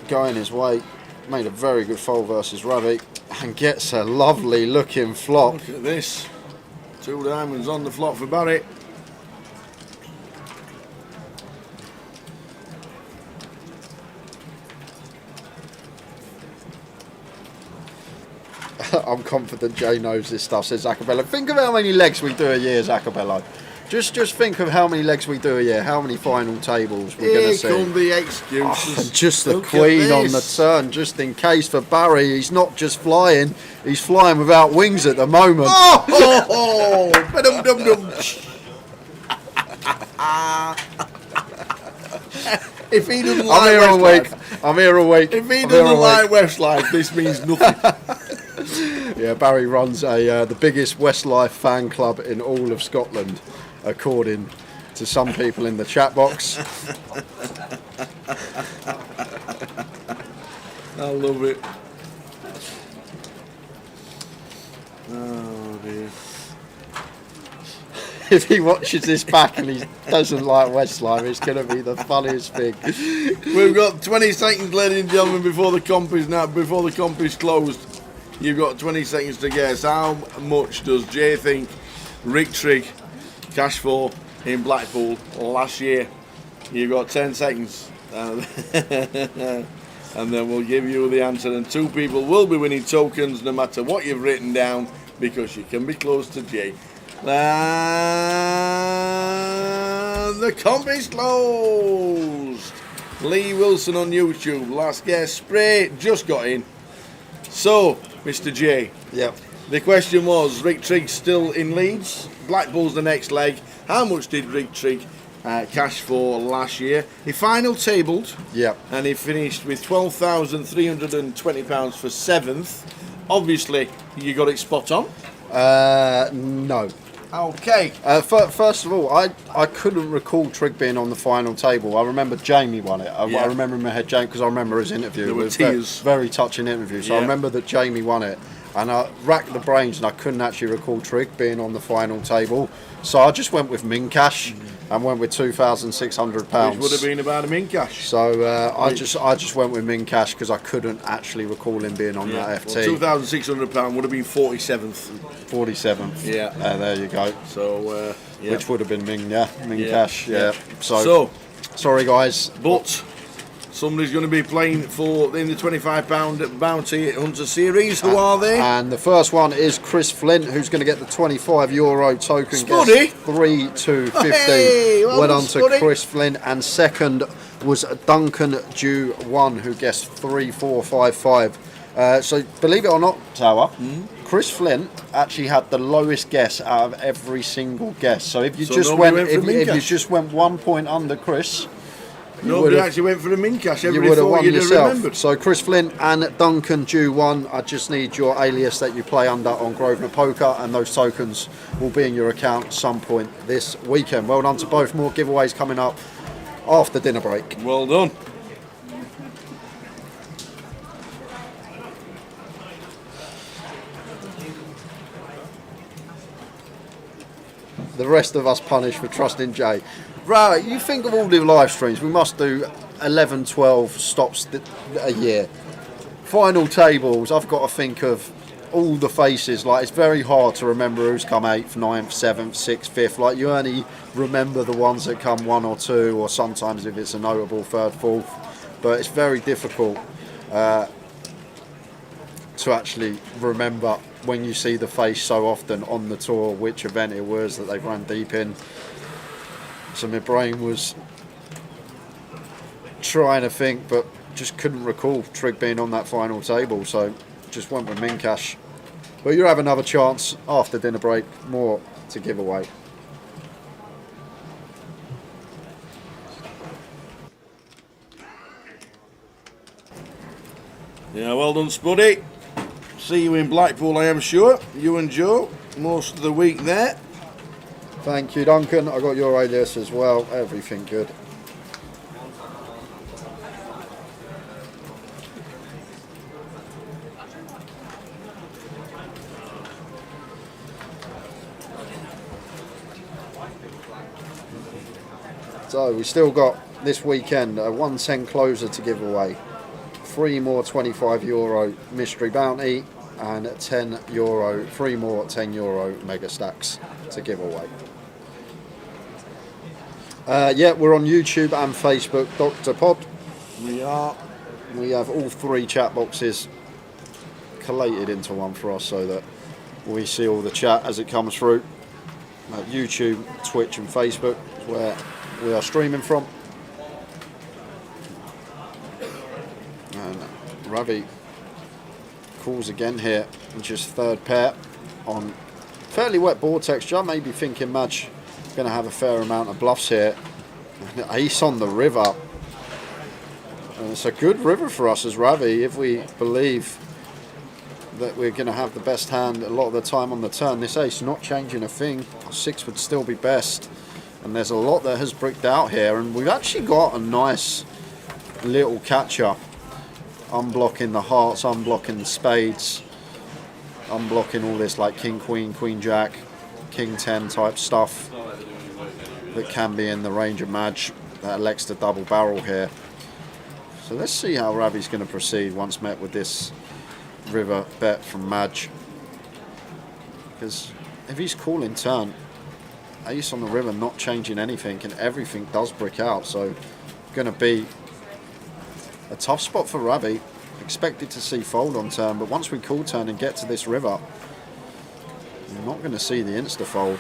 going his way. Made a very good fold versus Ravi and gets a lovely looking flop. Look at this. 2 diamonds on the flop for Barry. I'm confident Jay knows this stuff, says Zacabello. Think of how many legs we do a year, Zacabello. Just think of how many legs we do a year, how many final tables we're going to see. Here come the excuses. And just the Look at queen on the this. turn, just in case for Barry. He's not just flying, he's flying without wings at the moment. Oh! Ba-dum-dum-dum. If he doesn't I'm like here all week. Westlife, I'm here all week. if he I'm here all doesn't like week. Westlife, this means nothing. Yeah, Barry runs the biggest Westlife fan club in all of Scotland, according to some people in the chat box. I love it. Oh dear. If he watches this back and he doesn't like Westlife, it's going to be the funniest thing. We've got 20 seconds, ladies and gentlemen, before the comp is closed. You've got 20 seconds to guess. How much does Jay think Rick Trigg cashed for in Blackpool last year? You've got 10 seconds. And then we'll give you the answer. And 2 people will be winning tokens no matter what you've written down, because you can be close to Jay. The comp is closed. Lee Wilson on YouTube. Last guess. Spray just got in. So, Mr. J. Yep. The question was, Rick Trigg still in Leeds? Blackpool's the next leg. How much did Rick Trigg cash for last year? He final tabled. Yep. And he finished with £12,320 for 7th. Obviously, you got it spot on. No. Okay. First of all, I couldn't recall Trigg being on the final table. I remember Jamie won it. I remember in my head Jamie, because I remember his interview. There It were was tears. very touching interview. So I remember that Jamie won it. And I racked the brains and I couldn't actually recall Trigg being on the final table. So I just went with Mincash and went with £2,600. Which would have been about a min cash. So I just went with Mincash because I couldn't actually recall him being on that FT. Well, £2,600 would have been 47th. 47th. Yeah. There you go. So, yeah. Which would have been Mincash. Yeah. So, sorry guys. but somebody's going to be playing in the £25 Bounty Hunter Series. Who are they? And the first one is Chris Flint, who's going to get the €25 token. Spuddy. 3-2-15. Hey, well done, on to Spuddy. Chris Flint. And second was Duncan Dew 1, who guessed 3-4-5-5. So believe it or not, Tower, Chris Flint actually had the lowest guess out of every single guess. So if you just nobody if you just went 1 point under Chris, Nobody actually went for the min cash. you Everybody would have thought won you'd have yourself. remembered. So Chris Flint and Duncan Dew 1. I just need your alias that you play under on Grosvenor Poker, and those tokens will be in your account some point this weekend. Well done to both. More giveaways coming up after dinner break. Well done. The rest of us punished for trusting Jay. Right, you think of all the live streams, we must do 11, 12 stops a year. Final tables, I've got to think of all the faces. Like, it's very hard to remember who's come 8th, 9th, 7th, 6th, 5th. Like, you only remember the ones that come 1 or 2, or sometimes if it's a notable 3rd, 4th. But it's very difficult to actually remember when you see the face so often on the tour which event it was that they ran deep in. So my brain was trying to think, but just couldn't recall Trigg being on that final table, so just went with Mincash. But you'll have another chance after dinner break, more to give away. Yeah, well done, Spuddy. See you in Blackpool, I am sure. You and Joe, most of the week there. Thank you, Duncan. I got your alias as well. Everything good. So we still got this weekend a 110 closer to give away. 3 more €25 mystery bounty and €10, 3 more €10 mega stacks to give away. Yeah, we're on YouTube and Facebook, Dr. Pod. We are. We have all 3 chat boxes collated into one for us so that we see all the chat as it comes through. YouTube, Twitch and Facebook is where we are streaming from. And Ravi calls again here, which is 3rd pair on fairly wet board texture. Maybe thinking Madge going to have a fair amount of bluffs here. Ace on the river. it's a good river for us as Ravi if we believe that we're going to have the best hand a lot of the time on the turn. This ace not changing a thing. 6 would still be best. And there's a lot that has bricked out here. And we've actually got a nice little catcher. Unblocking the hearts, unblocking the spades. Unblocking all this like king, queen, jack, king 10 type stuff. That can be in the range of match. That elects to double barrel here. So let's see how Ravi's going to proceed once met with this river bet from Madge. Because if he's calling turn, ace on the river not changing anything and everything does brick out. So going to be a tough spot for Ravi. Expected to see fold on turn, but once we call turn and get to this river, we're not going to see the insta fold.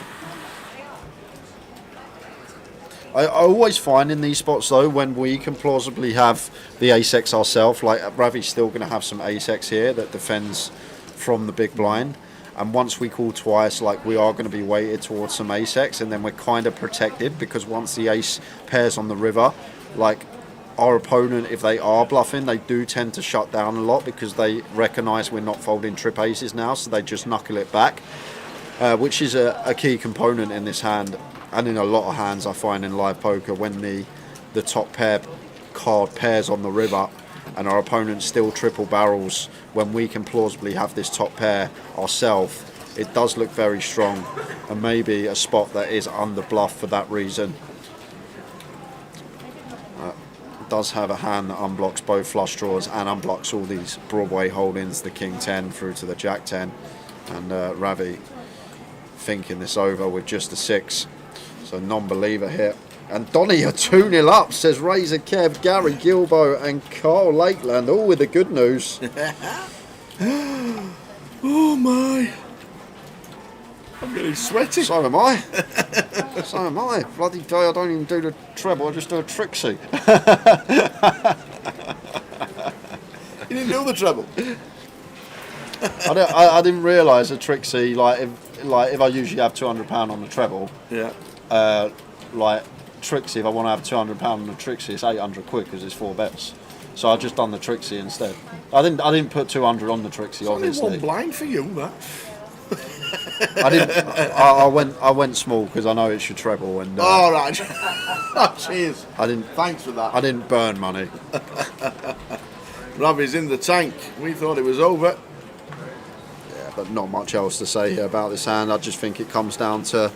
I always find in these spots though, when we can plausibly have the ace-x ourselves, like Ravi's still going to have some ace-x here that defends from the big blind. And once we call twice, like we are going to be weighted towards some ace-x, and then we're kind of protected because once the ace pairs on the river, like our opponent, if they are bluffing, they do tend to shut down a lot because they recognise we're not folding trip aces now, so they just knuckle it back, which is a key component in this hand. And in a lot of hands I find in live poker, when the top pair card pairs on the river and our opponent still triple barrels when we can plausibly have this top pair ourselves, it does look very strong and maybe a spot that is under bluff for that reason. It does have a hand that unblocks both flush draws and unblocks all these Broadway holdings, the king 10 through to the jack 10, and Ravi thinking this over with just a 6. So non-believer here. And Donny are 2-0 up, says Razor Kev, Gary Gilbo and Carl Lakeland, all with the good news. Oh my. I'm getting sweaty. So am I. So am I. Bloody day, I don't even do the treble, I just do a Trixie. You didn't do the treble. I didn't realise a Trixie, like if I usually have £200 on the treble, Yeah. like Trixie, if I want to have £200 on the Trixie, it's 800 quid because it's 4 bets. So I just done the Trixie instead. I didn't put 200 on the Trixie, It's only obviously. one blind for you, that. I didn't. I went small because I know it's your treble, and All right. Oh, cheers. I didn't. Thanks for that. I didn't burn money. Ravi's in the tank. We thought it was over. Yeah, but not much else to say here about this hand. I just think it comes down to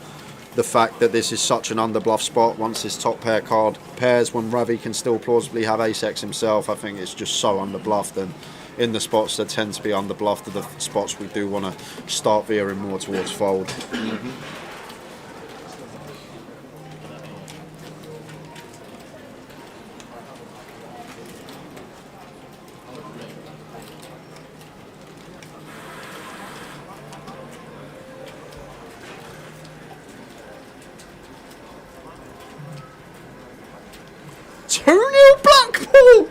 the fact that this is such an underbluff spot. Once this top pair card pairs, when Ravi can still plausibly have ace-x himself, I think it's just so underbluffed. And in the spots that tend to be underbluffed are the spots we do want to start veering more towards fold. Mm-hmm. Blackpool!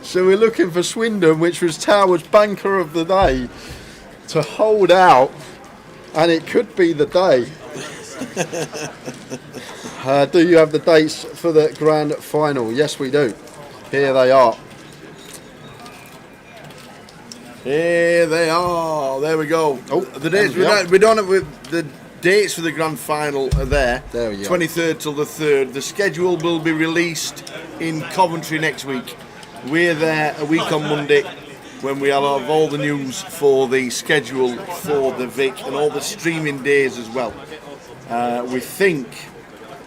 So we're looking for Swindon, which was Tower's banker of the day, to hold out, and it could be the day. Do you have the dates for the grand final? Yes, we do. Here they are. Here they are. There we go. Oh, the dates. envelope. We don't have the dates for the grand final are there. There we go. 23rd till the 3rd. The schedule will be released in Coventry next week. We're there a week on Monday when we have all the news for the schedule for the Vic and all the streaming days as well. We think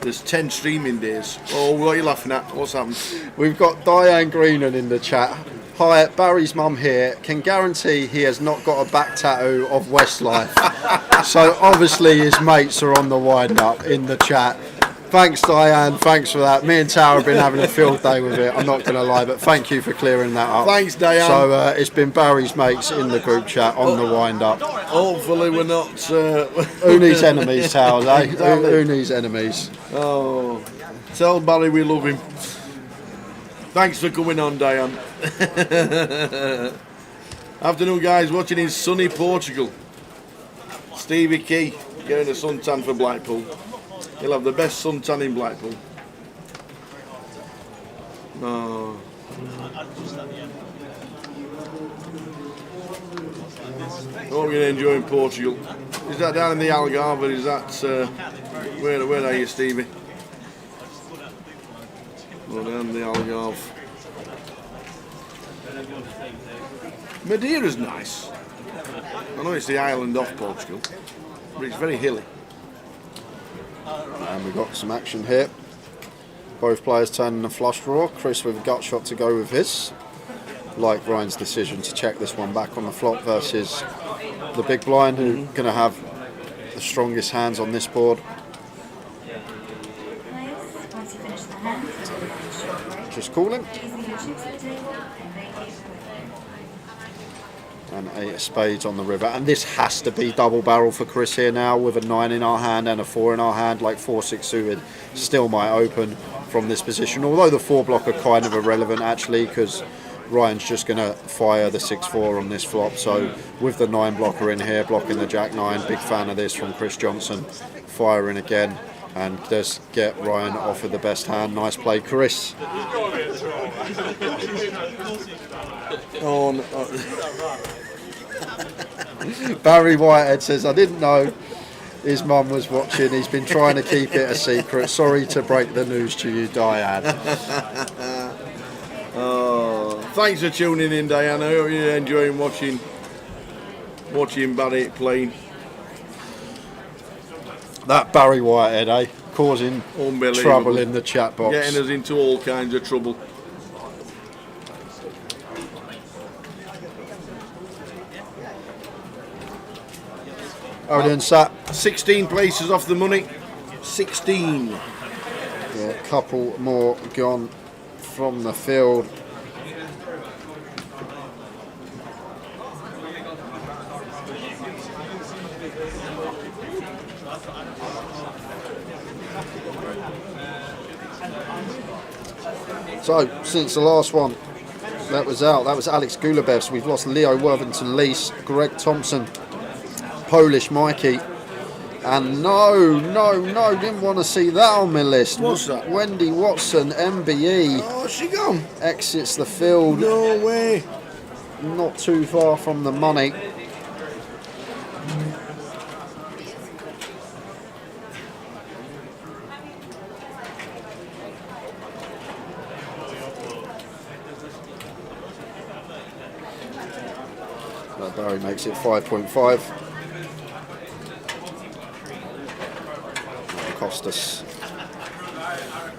there's 10 streaming days. Oh, what are you laughing at? What's happened? We've got Diane Greenan in the chat. Hi, Barry's mum here. Can guarantee he has not got a back tattoo of Westlife. So obviously his mates are on the wind up in the chat. Thanks, Diane. Thanks for that. Me and Tower have been having a field day with it. I'm not going to lie, but thank you for clearing that up. Thanks, Diane. So it's been Barry's mates in the group chat on the wind up. Hopefully we're not... Who needs enemies, Towers, eh? Exactly. Who needs enemies? Oh, tell Barry we love him. Thanks for coming on, Diane. Afternoon, guys. Watching in sunny Portugal. Stevie Key getting a suntan for Blackpool. He'll have the best suntan in Blackpool. No. Hope you're enjoying Portugal. Is that down in the Algarve? Is that where are you, Stevie? Oh, down in the Algarve. Madeira's nice. I know it's the island off Portugal, but it's very hilly. And we've got some action here. Both players turning a flush draw. Chris with a gut shot to go with his. Like Ryan's decision to check this one back on the flop versus the big blind, who are going to have the strongest hands on this board. Just calling. And 8 of spades on the river, and this has to be double barrel for Chris here now, with a 9 in our hand and a 4 in our hand. Like 4-6 suited still might open from this position, although the 4 block are kind of irrelevant actually, because Ryan's just going to fire the 6-4 on this flop. So with the 9 blocker in here blocking the Jack 9, big fan of this from Chris Johnson, firing again and does get Ryan off of the best hand. Nice play, Chris. Barry Whitehead says, I didn't know his mum was watching. He's been trying to keep it a secret. Sorry to break the news to you, Diane. Oh, thanks for tuning in, Diane. I hope you're enjoying watching Barry playing. That Barry Whitehead, eh? Causing trouble in the chat box. Getting us into all kinds of trouble. Odeon sat 16 places off the money. 16. Yeah, a couple more gone from the field. So, since the last one that was out, that was Alex Gulabev's. We've lost Leo Worthington Lease, Greg Thompson, Polish Mikey, and no, didn't want to see that on my list. What's that? Wendy Watson, MBE. Oh, she gone? Exits the field. No way. Not too far from the money. Barry makes it 5.5. Costas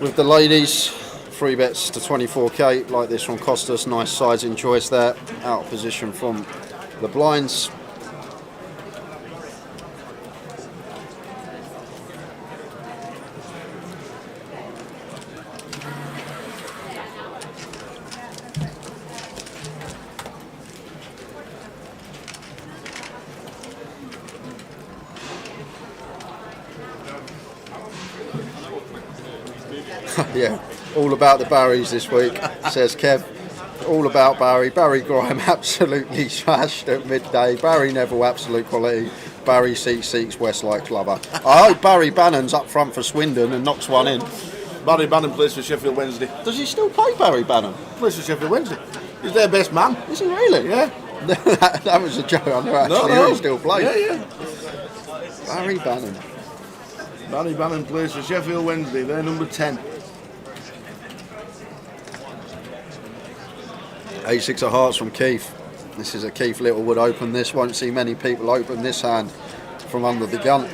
with the ladies, 3 bets to 24k, like this from Costas. Nice sizing choice there, out of position from the blinds. Yeah, all about the Barrys this week, says Kev. All about Barry. Barry Grime absolutely smashed at midday. Barry Neville, absolute quality. Barry Seeks Westlight Clubber. I hope Barry Bannon's up front for Swindon and knocks one in. Barry Bannon plays for Sheffield Wednesday. Does he still play Barry Bannon? Plays for Sheffield Wednesday. He's their best man. Is he really? Yeah. that was a joke. I know actually he still plays. Yeah. Barry Bannon. Barry Bannon plays for Sheffield Wednesday. They're number 10. A6 of hearts from Keith. This is a Keith Littlewood open. This won't see many people open this hand from under the gun.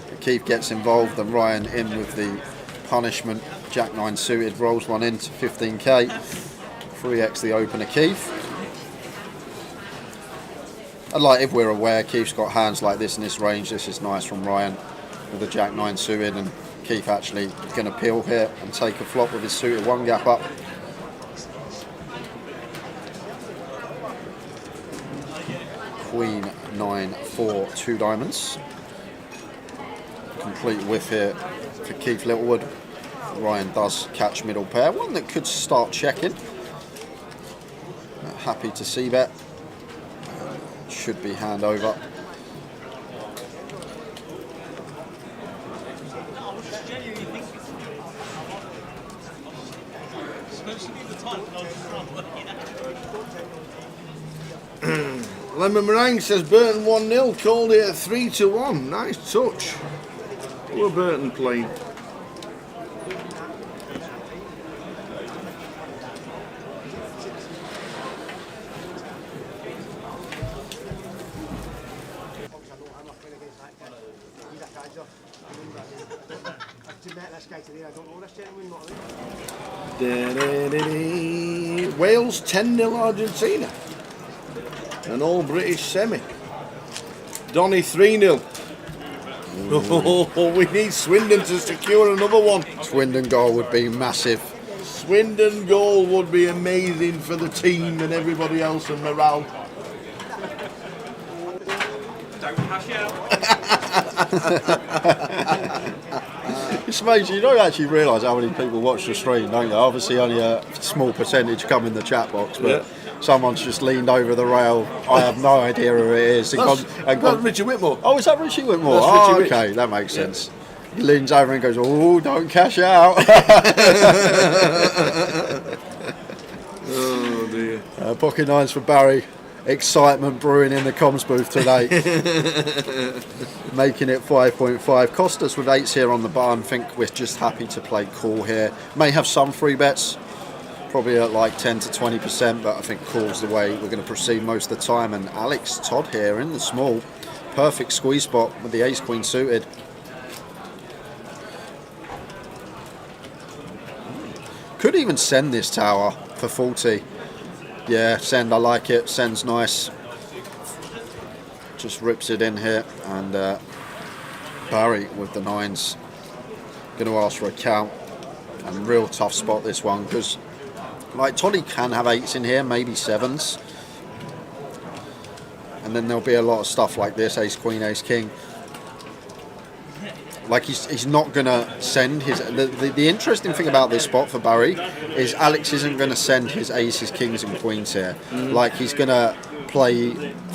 But Keith gets involved and Ryan in with the punishment. Jack 9 suited rolls one into 15k. 3x the opener Keith. And like, if we're aware, Keith's got hands like this in this range. This is nice from Ryan with the Jack 9 suited, and Keith actually going to peel here and take a flop with his suited 1 gap up. Queen 9 4 2 diamonds. Complete whiff here for Keith Littlewood. Ryan does catch middle pair, one that could start checking. Happy to see that. Should be hand over. Lemon Meringue says Burton 1-0, called it at 3-1. Nice touch. Who are Burton playing? Wales 10-0 Argentina. An all-British semi. Donny 3-0. Oh, we need Swindon to secure another one. Swindon goal would be massive. Swindon goal would be amazing for the team and everybody else and morale. Don't cash out. It's amazing, you don't actually realise how many people watch the stream, don't you? Obviously only a small percentage come in the chat box, but someone's just leaned over the rail. I have no idea who it is. That's Richard Whitmore. Oh, is that Richie Whitmore? That's Oh, Richie okay, that makes sense. He leans over and goes, "Oh, don't cash out." Oh dear. Pocket nines for Barry. Excitement brewing in the comms booth today. Making it 5.5. Costas with 8s here on the bar. I think we're just happy to play call here. May have some free bets, probably at like 10 to 20%, but I think call's the way we're going to proceed most of the time. And Alex Todd here in the small. Perfect squeeze spot with the ace queen suited. Could even send this tower for 40. Yeah, send, I like it. Send's nice. Just rips it in here. And Barry with the 9s. Going to ask for a count. And real tough spot this one, because like Toddy can have 8s in here, maybe 7s. And then there'll be a lot of stuff like this, ace queen, ace king. Like he's not going to send his... The interesting thing about this spot for Barry is Alex isn't going to send his aces, kings and queens here. Like he's going to play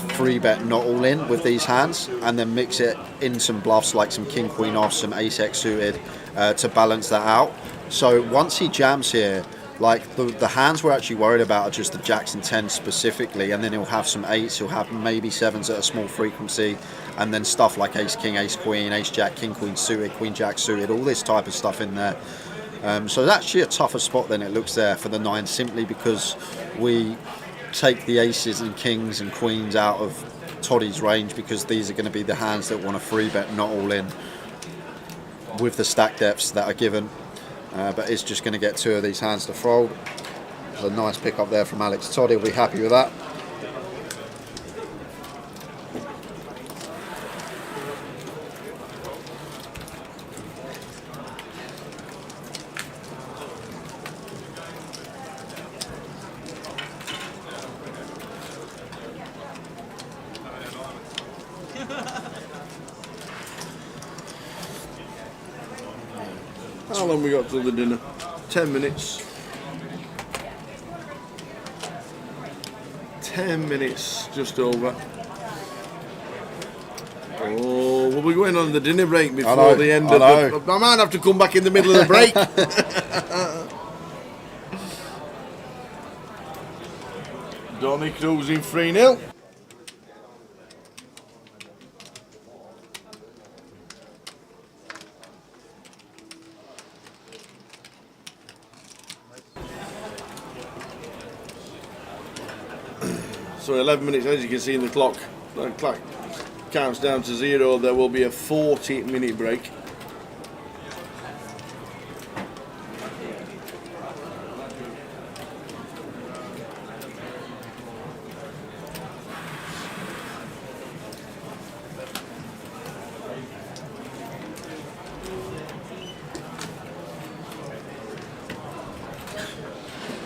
free bet not all in with these hands and then mix it in some bluffs like some king, queen off, some ace x suited to balance that out. So once he jams here, like the hands we're actually worried about are just the jacks and 10s specifically, and then he'll have some 8s, he'll have maybe 7s at a small frequency, and then stuff like ace king, ace queen, ace jack, king queen suited, queen jack suited, all this type of stuff in there. So it's actually a tougher spot than it looks there for the 9, simply because we take the aces and kings and queens out of Toddy's range, because these are going to be the hands that want to free bet not all in with the stack depths that are given. But it's just going to get 2 of these hands to fold. There's a nice pick up there from Alex Todd. He'll be happy with that. How long we got till the dinner? 10 minutes. 10 minutes, just over. Oh, well, we're going on the dinner break before the end of the... I might have to come back in the middle of the break. Donny cruising 3-0. So 11 minutes, as you can see in the clock counts down to 0. There will be a 40-minute break.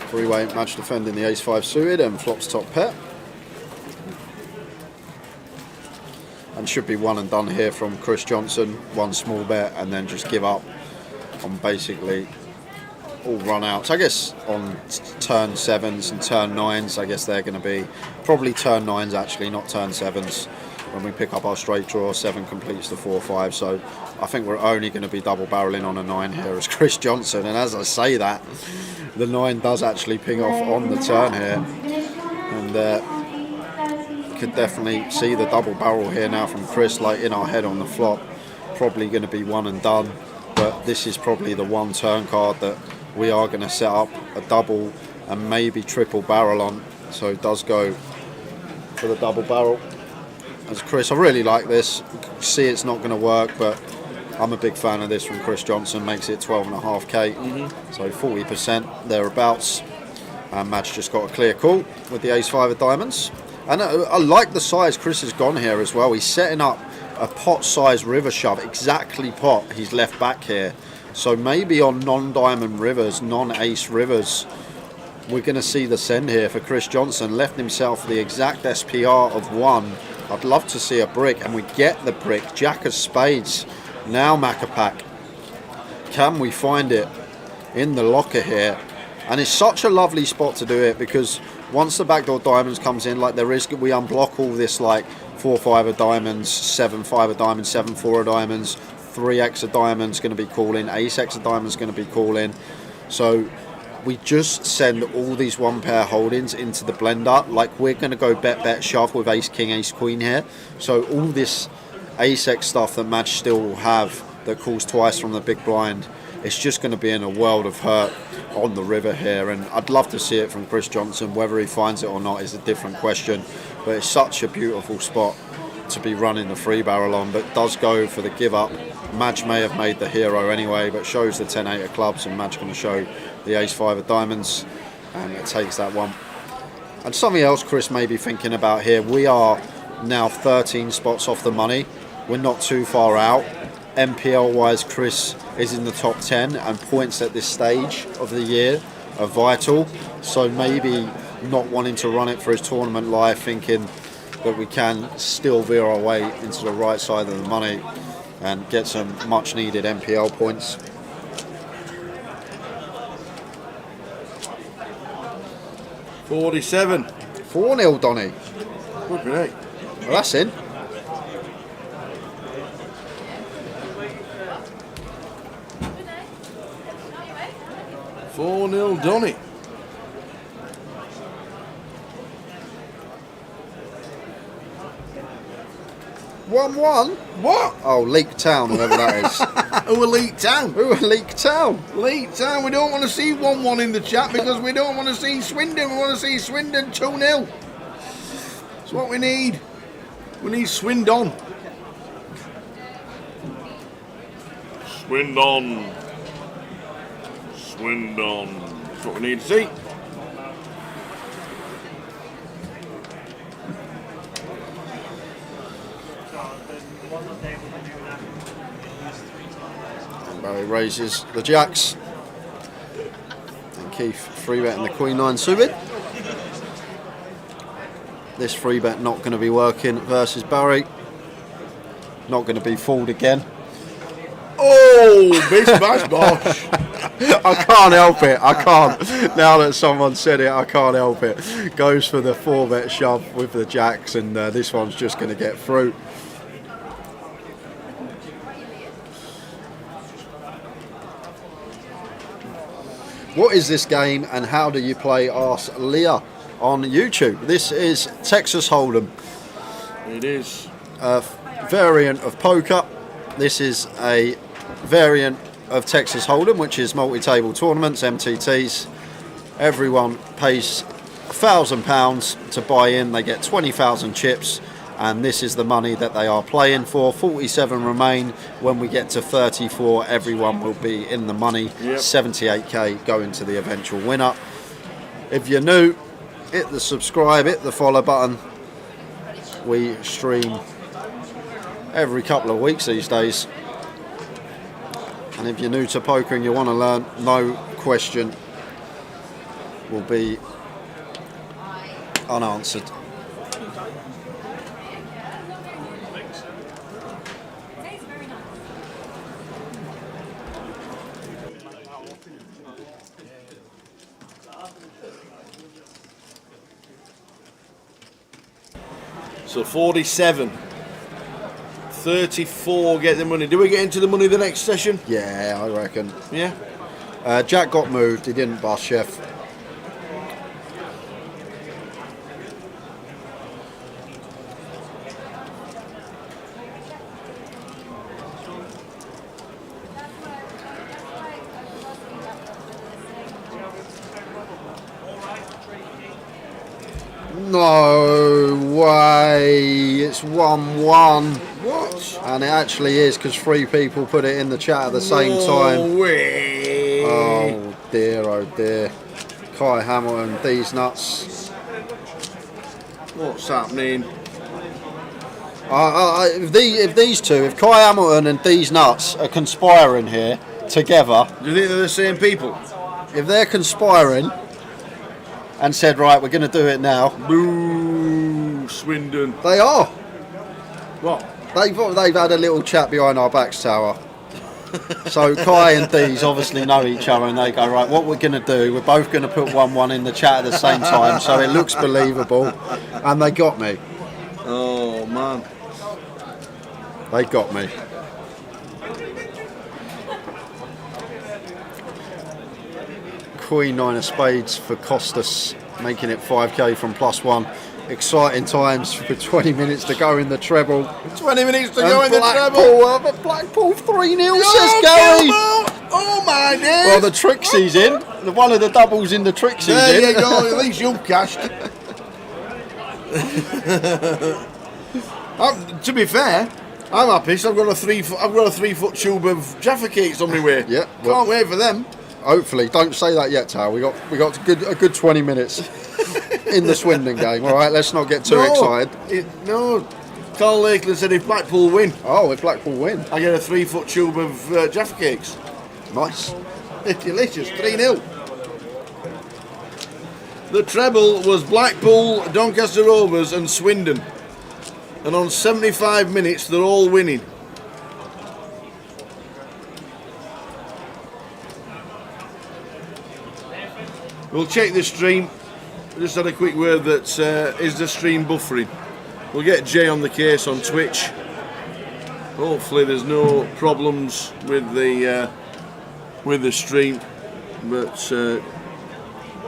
Three-way match defending the ace-5 suited and flops top pair. And should be one and done here from Chris Johnson. One small bet and then just give up on basically all run outs. I guess on turn 7s and turn 9s, I guess they're going to be probably turn 9s actually, not turn 7s. when we pick up our straight draw. 7 completes the 4-5. So I think we're only going to be double barreling on a 9 here as Chris Johnson. And as I say that, the 9 does actually ping off on the turn here. And could definitely see the double barrel here now from Chris, like in our head on the flop. Probably going to be one and done. But this is probably the one turn card that we are going to set up a double and maybe triple barrel on. So it does go for the double barrel. As Chris, I really like this. See, it's not going to work, but I'm a big fan of this from Chris Johnson. Makes it 12.5k, so 40% thereabouts. And Madge just got a clear call with the ace-5 of diamonds. And I like the size Chris has gone here as well. He's setting up a pot-sized river shove, exactly pot he's left back here. So maybe on non-diamond rivers, non-ace rivers, we're going to see the send here for Chris Johnson. Left himself the exact SPR of 1. I'd love to see a brick, and we get the brick. Jack of spades. Now Macapac. Can we find it in the locker here? And it's such a lovely spot to do it, because once the backdoor diamonds comes in, like there is, we unblock all this like 4-5 of diamonds, 7-5 of diamonds, 7-4 of diamonds, 3x of diamonds going to be calling, ace-x of diamonds going to be calling. So we just send all these one pair holdings into the blender. Like we're going to go bet shove with ace king, ace queen here. So all this ace-x stuff that Madge still will have that calls twice from the big blind, it's just going to be in a world of hurt on the river here. And I'd love to see it from Chris Johnson. Whether he finds it or not is a different question, but it's such a beautiful spot to be running the 3 barrel on. But does go for the give up. Madge may have made the hero anyway, but shows the 10-8 of clubs, and Madge going to show the ace-5 of diamonds, and it takes that one. And something else Chris may be thinking about here, we are now 13 spots off the money. We're not too far out. MPL wise, Chris is in the top 10, and points at this stage of the year are vital. So maybe not wanting to run it for his tournament life, thinking that we can still veer our way into the right side of the money and get some much needed MPL points. $47. 4-0, Donny. Good great. Well, that's in. $4-0 Donny. One. What? Oh, Leek Town, whoever that is. Who are Leeds Town? Who are Leek Town? Leeds Town. We don't want to see 1-1 in the chat, because we don't want to see Swindon. We want to see Swindon 2-0. That's what we need. We need Swindon. Swindon. That's what we need to see. And Barry raises the jacks. And Keith free betting the Queen 9 suited. This free bet not going to be working versus Barry. Not going to be fooled again. Oh, bish bash bosh. I can't help it. I can't. Now that someone said it, I can't help it. Goes for the 4-bet shove with the jacks, and this one's just going to get through. What is this game, and how do you play? Ask Leah on YouTube. This is Texas Hold'em. It is A variant of poker. This is a variant of Texas Hold'em, which is multi-table tournaments, MTTs. Everyone pays £1,000 to buy in. They get 20,000 chips, and this is the money that they are playing for. 47 remain. When we get to 34, everyone will be in the money. Yep. 78k going to the eventual winner. If you're new, hit the subscribe, hit the follow button. We stream every couple of weeks these days. And if you're new to poker and you want to learn, no question will be unanswered. so 47. 34 get the money. Do we get into the money the next session? Yeah, I reckon. Yeah. Jack got moved. He didn't bust Chef. No way, it's 1-1. What? And it actually is, because 3 people put it in the chat at the same time. No way. Oh dear. Kai Hamilton, these nuts. What's happening? If these two, if Kai Hamilton and these nuts are conspiring here together, Do you think they're the same people? if they're conspiring and said, right, we're going to do it now, Boo, Swindon. they are. What? They've had a little chat behind our backs, Tower. So Kai and Dees obviously know each other, and they go, right, what we're going to do, we're both going to put 1-1 in the chat at the same time, so it looks believable. And they got me. Oh, man. They got me. Queen 9 of spades for Costas, making it 5k from +1. Exciting times for 20 minutes to go in the treble. 20 minutes to And go in the treble. Blackpool 3-0, says Gary. Oh, my days. Well, the Trixie's in. One of the doubles in the Trixie's There in. you go. At least you've cashed. To be fair, I'm happy. So I've got a 3-foot tube of Jaffa cakes on my way. Yeah, Can't wait for them. Hopefully, don't say that yet, Tao. We got a good 20 minutes in the Swindon game. All right, let's not get too excited. No, Carl Lakeland said if Blackpool win, Oh, if Blackpool win, I get a 3-foot tube of Jaffa cakes. nice. It's delicious. 3-0. The treble was Blackpool, Doncaster Rovers, and Swindon, and on 75 minutes they're all winning. We'll check the stream. Just had a quick word that is the stream buffering. We'll get Jay on the case on Twitch. Hopefully there's no problems with the stream, but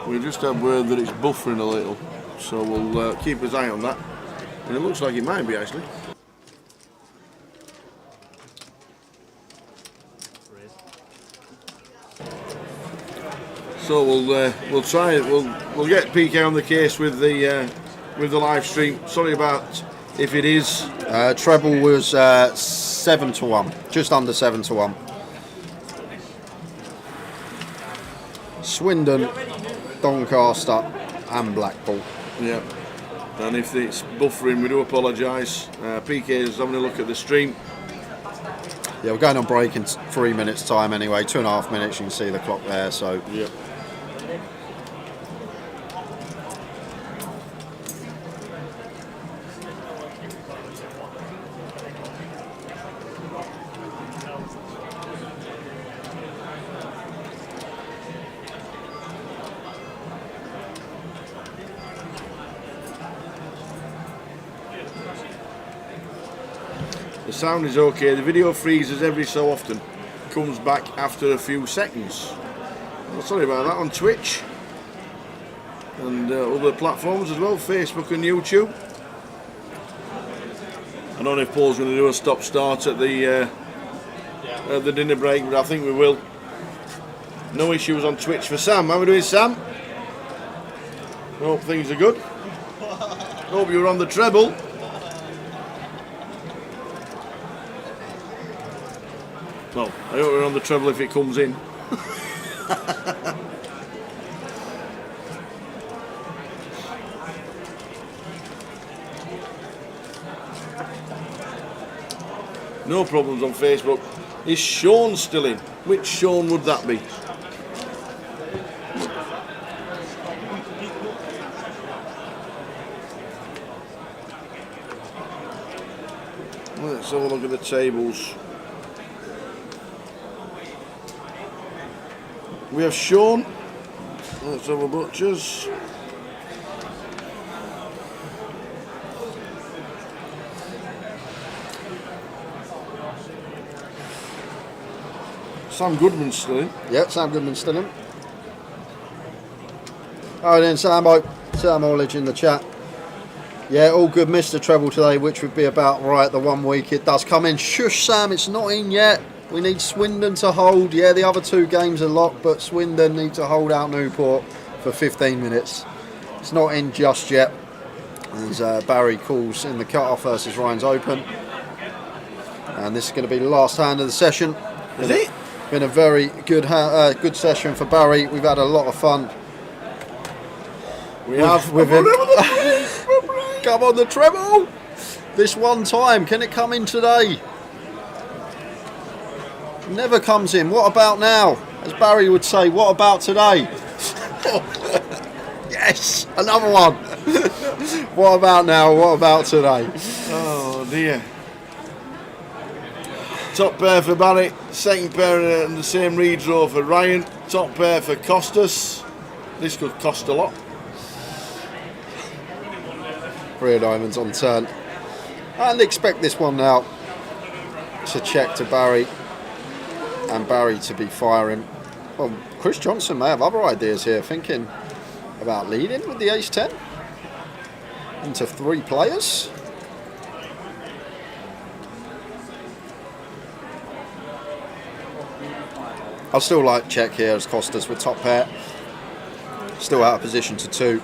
we just have word that it's buffering a little, so we'll keep his eye on that. And it looks like it might be actually. So we'll try it. We'll get PK on the case with the live stream. Sorry about if it is. Treble was 7-1, just under 7-1. Swindon, Doncaster, and Blackpool. Yeah. And if it's buffering, we do apologise. PK is having a look at the stream. Yeah, we're going on break in 3 minutes' time anyway. 2.5 minutes. You can see the clock there. So. Yeah. The sound is okay. The video freezes every so often. Comes back after a few seconds. Well, sorry about that on Twitch and other platforms as well, Facebook and YouTube. I don't know if Paul's going to do a stop-start at the dinner break, but I think we will. No issues on Twitch for Sam. How are we doing, Sam? Hope things are good. Hope you're on the treble. Well, I hope we're on the treble if it comes in. No problems on Facebook. Is Sean still in? Which Sean would that be? Let's have a look at the tables. We have Sean. Let's have a butchers. Sam Goodman's still in. Yeah, Sam Goodman's still in. Oh, then Sam Ollage in the chat. Yeah, all good. Missed the treble today, which would be about right. The 1 week it does come in. Shush, Sam, it's not in yet. We need Swindon to hold. Yeah, the other 2 games are locked, but Swindon need to hold out Newport for 15 minutes. It's not in just yet. As Barry calls in the cut-off versus Ryan's Open. And this is going to be the last hand of the session. Is it? Been a very good good session for Barry. We've had a lot of fun. We have with him. Come on, the treble! This one time, can it come in today? Never comes in. What about now? As Barry would say, what about today? Yes, another one. What about now? What about today? Oh dear. Top pair for Barry, second pair in the same redraw for Ryan, top pair for Costas. This could cost a lot. 3 of diamonds on turn. And expect this one now to check to Barry. And Barry to be firing. Well, Chris Johnson may have other ideas here, thinking about leading with the ace-10 into 3 players. I'll still like check here as Costas with top pair. Still out of position to 2.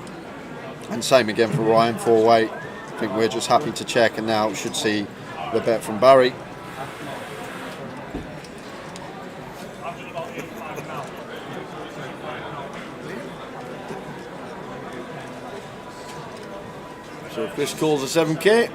And same again for Ryan, 4-way. I think we're just happy to check, and now should see the bet from Barry. So Chris calls a 7k.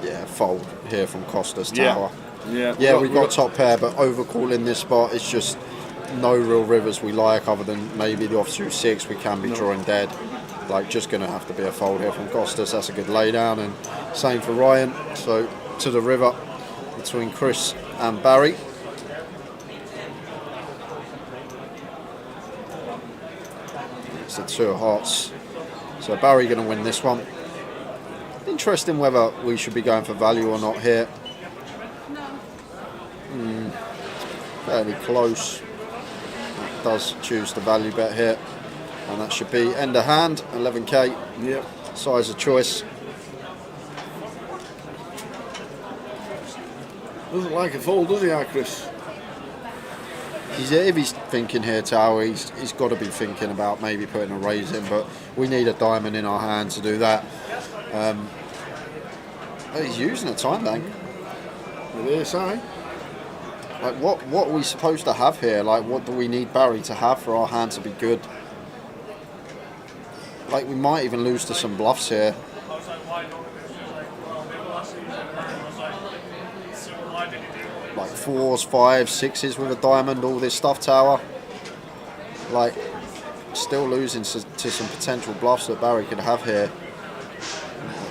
Yeah, fold here from Costas Tower. Yeah, we've got top pair, but overcall in this spot, it's just no real rivers we like other than maybe the offsuit 6. We can be drawing dead. Like, just going to have to be a fold here from Costas. That's a good laydown, and same for Ryan. So to the river between Chris and Barry. It's the 2 of hearts. So Barry going to win this one. Interesting whether we should be going for value or not here. Fairly close. Does choose the value bet here, and that should be end of hand, 11k. Yep. Size of choice. Doesn't like a fold, does he, Chris? If he's thinking here, Tower, he's got to be thinking about maybe putting a raise in, but we need a diamond in our hand to do that. But he's using a time bank. With ASI. Like, what are we supposed to have here? Like, what do we need Barry to have for our hand to be good? Like, we might even lose to some bluffs here. Like 4s, 5s, 6s with a diamond, all this stuff, Tower. Like, still losing to some potential bluffs that Barry could have here.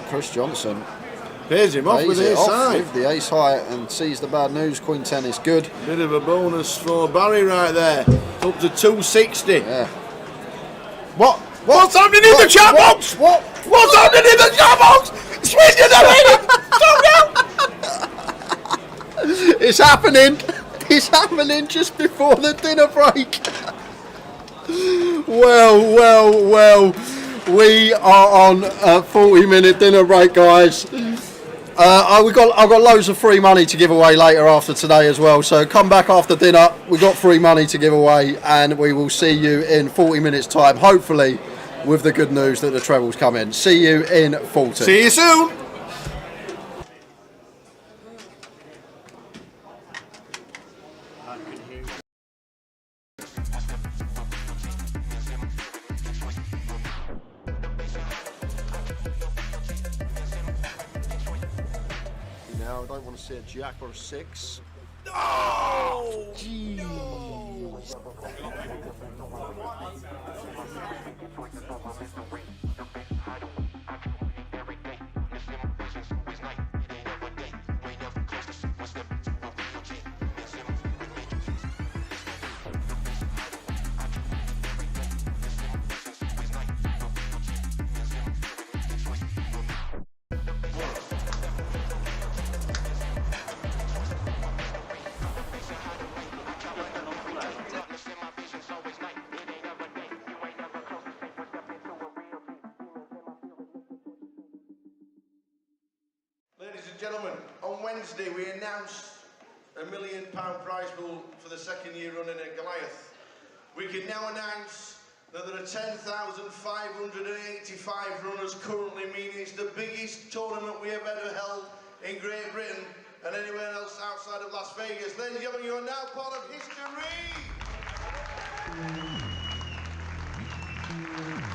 Chris Johnson pays him off with the ace high. With the ace high and sees the bad news. Queen 10 is good. Bit of a bonus for Barry right there. Up to 260. Yeah. What's happening in the chat box? What's happening in the chat box? Swindon are winning. It's happening. It's happening just before the dinner break. Well. We are on a 40-minute dinner break, guys. I've got loads of free money to give away later after today as well. So come back after dinner. We've got free money to give away, and we will see you in 40 minutes' time. Hopefully, with the good news that the treble's come in. See you in 40. See you soon. Now I don't want to see a jack or a 6. Oh! Jeez. and gentlemen, on Wednesday we announced a £1 million prize pool for the second year running at Goliath. We can now announce that there are 10,585 runners currently, meaning it's the biggest tournament we have ever held in Great Britain and anywhere else outside of Las Vegas. Ladies and gentlemen, you are now part of history!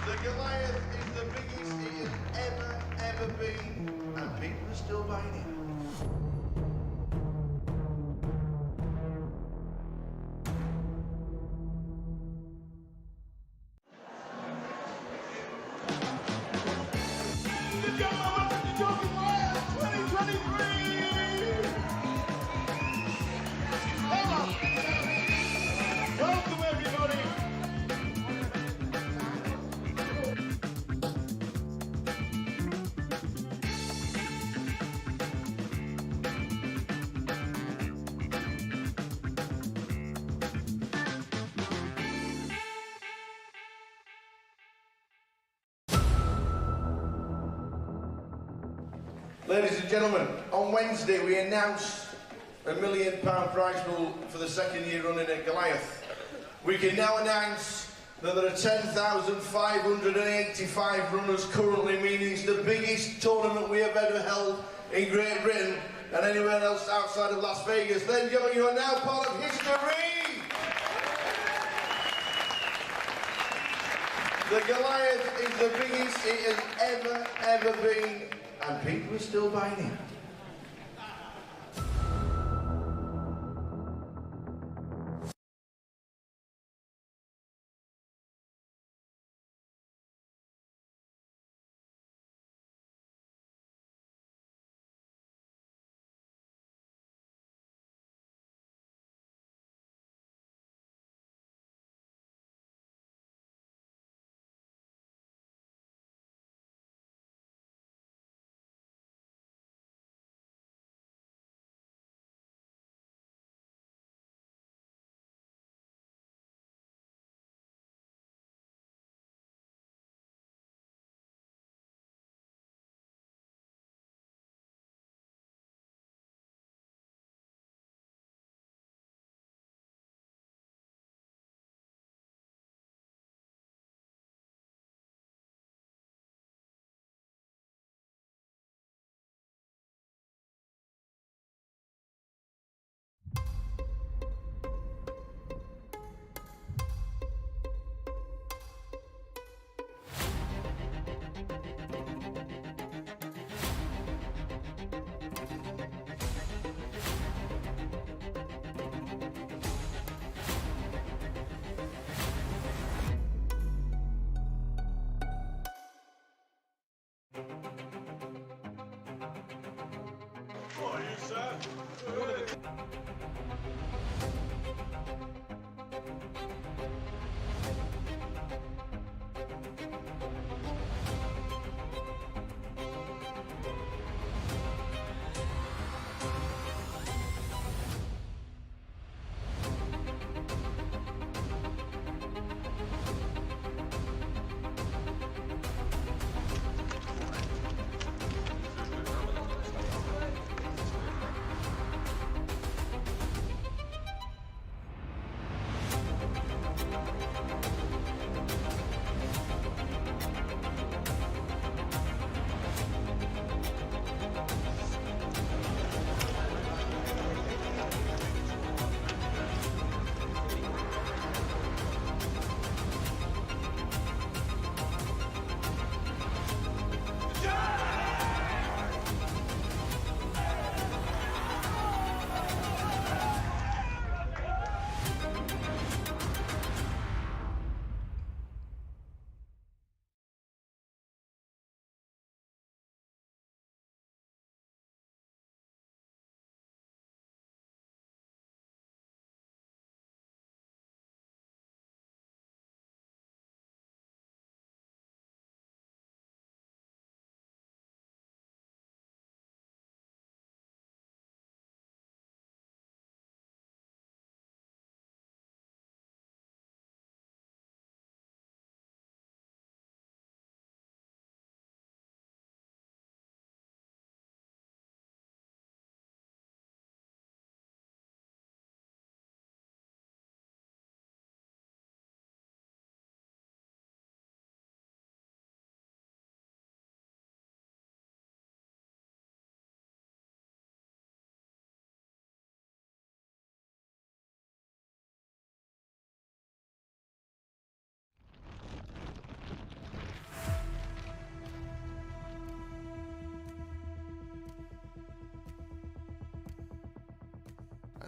The Goliath is the biggest it has ever been, and people are still buying it. Ladies and gentlemen, on Wednesday we announced a £1 million prize pool for the second year running at Goliath. We can now announce that there are 10,585 runners currently, meaning it's the biggest tournament we have ever held in Great Britain and anywhere else outside of Las Vegas. Ladies and gentlemen, you are now part of history! The Goliath is the biggest it has ever been, and people are still buying it.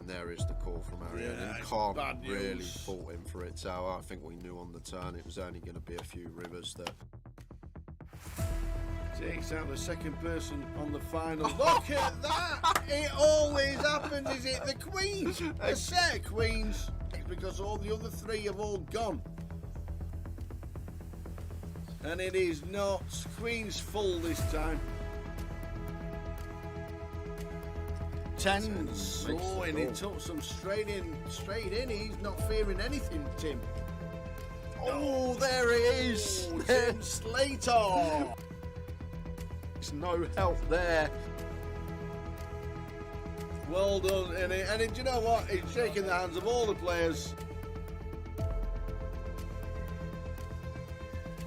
And there is the call from Ariane. Yeah, And it's can't bad news. really fault him for it, Tower. I think we knew on the turn it was only going to be a few rivers there. Takes out the second person on the final. Look at that! It always happens. Is it the queens? A set of queens. Because all the other three have all gone. And it is not queens full this time. Tens. Makes Oh, the and he call. took some straight in. He's not fearing anything, Tim. Oh, there it is! Oh, Tim Slater. There's no help there. Well done, and do you know what? He's shaking the hands of all the players.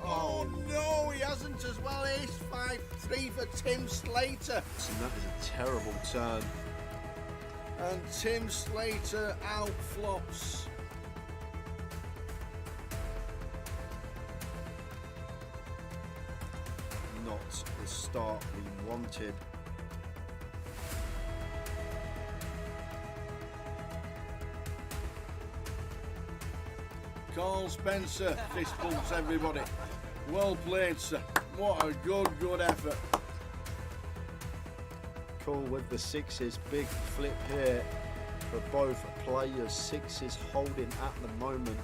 Oh no, he hasn't as well. Ace 5-3 for Tim Slater. And that is a terrible turn. And Tim Slater out flops. Not the start we wanted. Carl Spencer fist bumps everybody. Well played, sir. What a good effort. Cool with the sixes. Big flip here for both players. Sixes holding at the moment.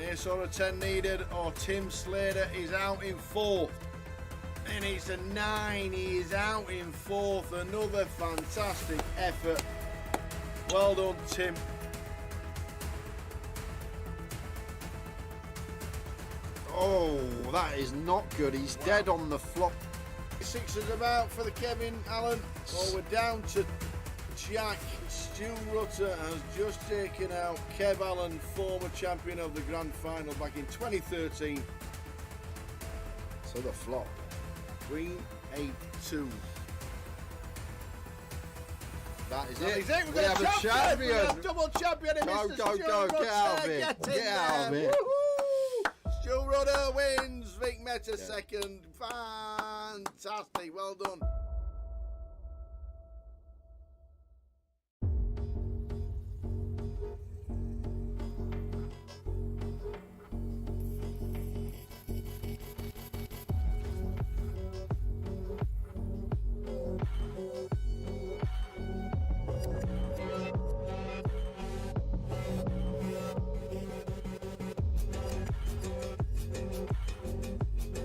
Ace or a 10 needed, or Tim Slater is out in fourth. And it's a 9, he is out in fourth. Another fantastic effort. Well done, Tim. Oh, that is not good. He's dead on the flop. Sixers about for the Kevin Allen. Oh, we're down to Jack. Stu Rutter has just taken out Kev Allen, former champion of the Grand Final back in 2013. So the flop. Queen 8-2. That is That it. is it. We have a champion. We have double champion in Go, Mr. go, Stu go. Rutter. Get out of here. Get in Get out of there. here. Woohoo! Stu Rutter wins. Vic Meta second. Fantastic. Well done.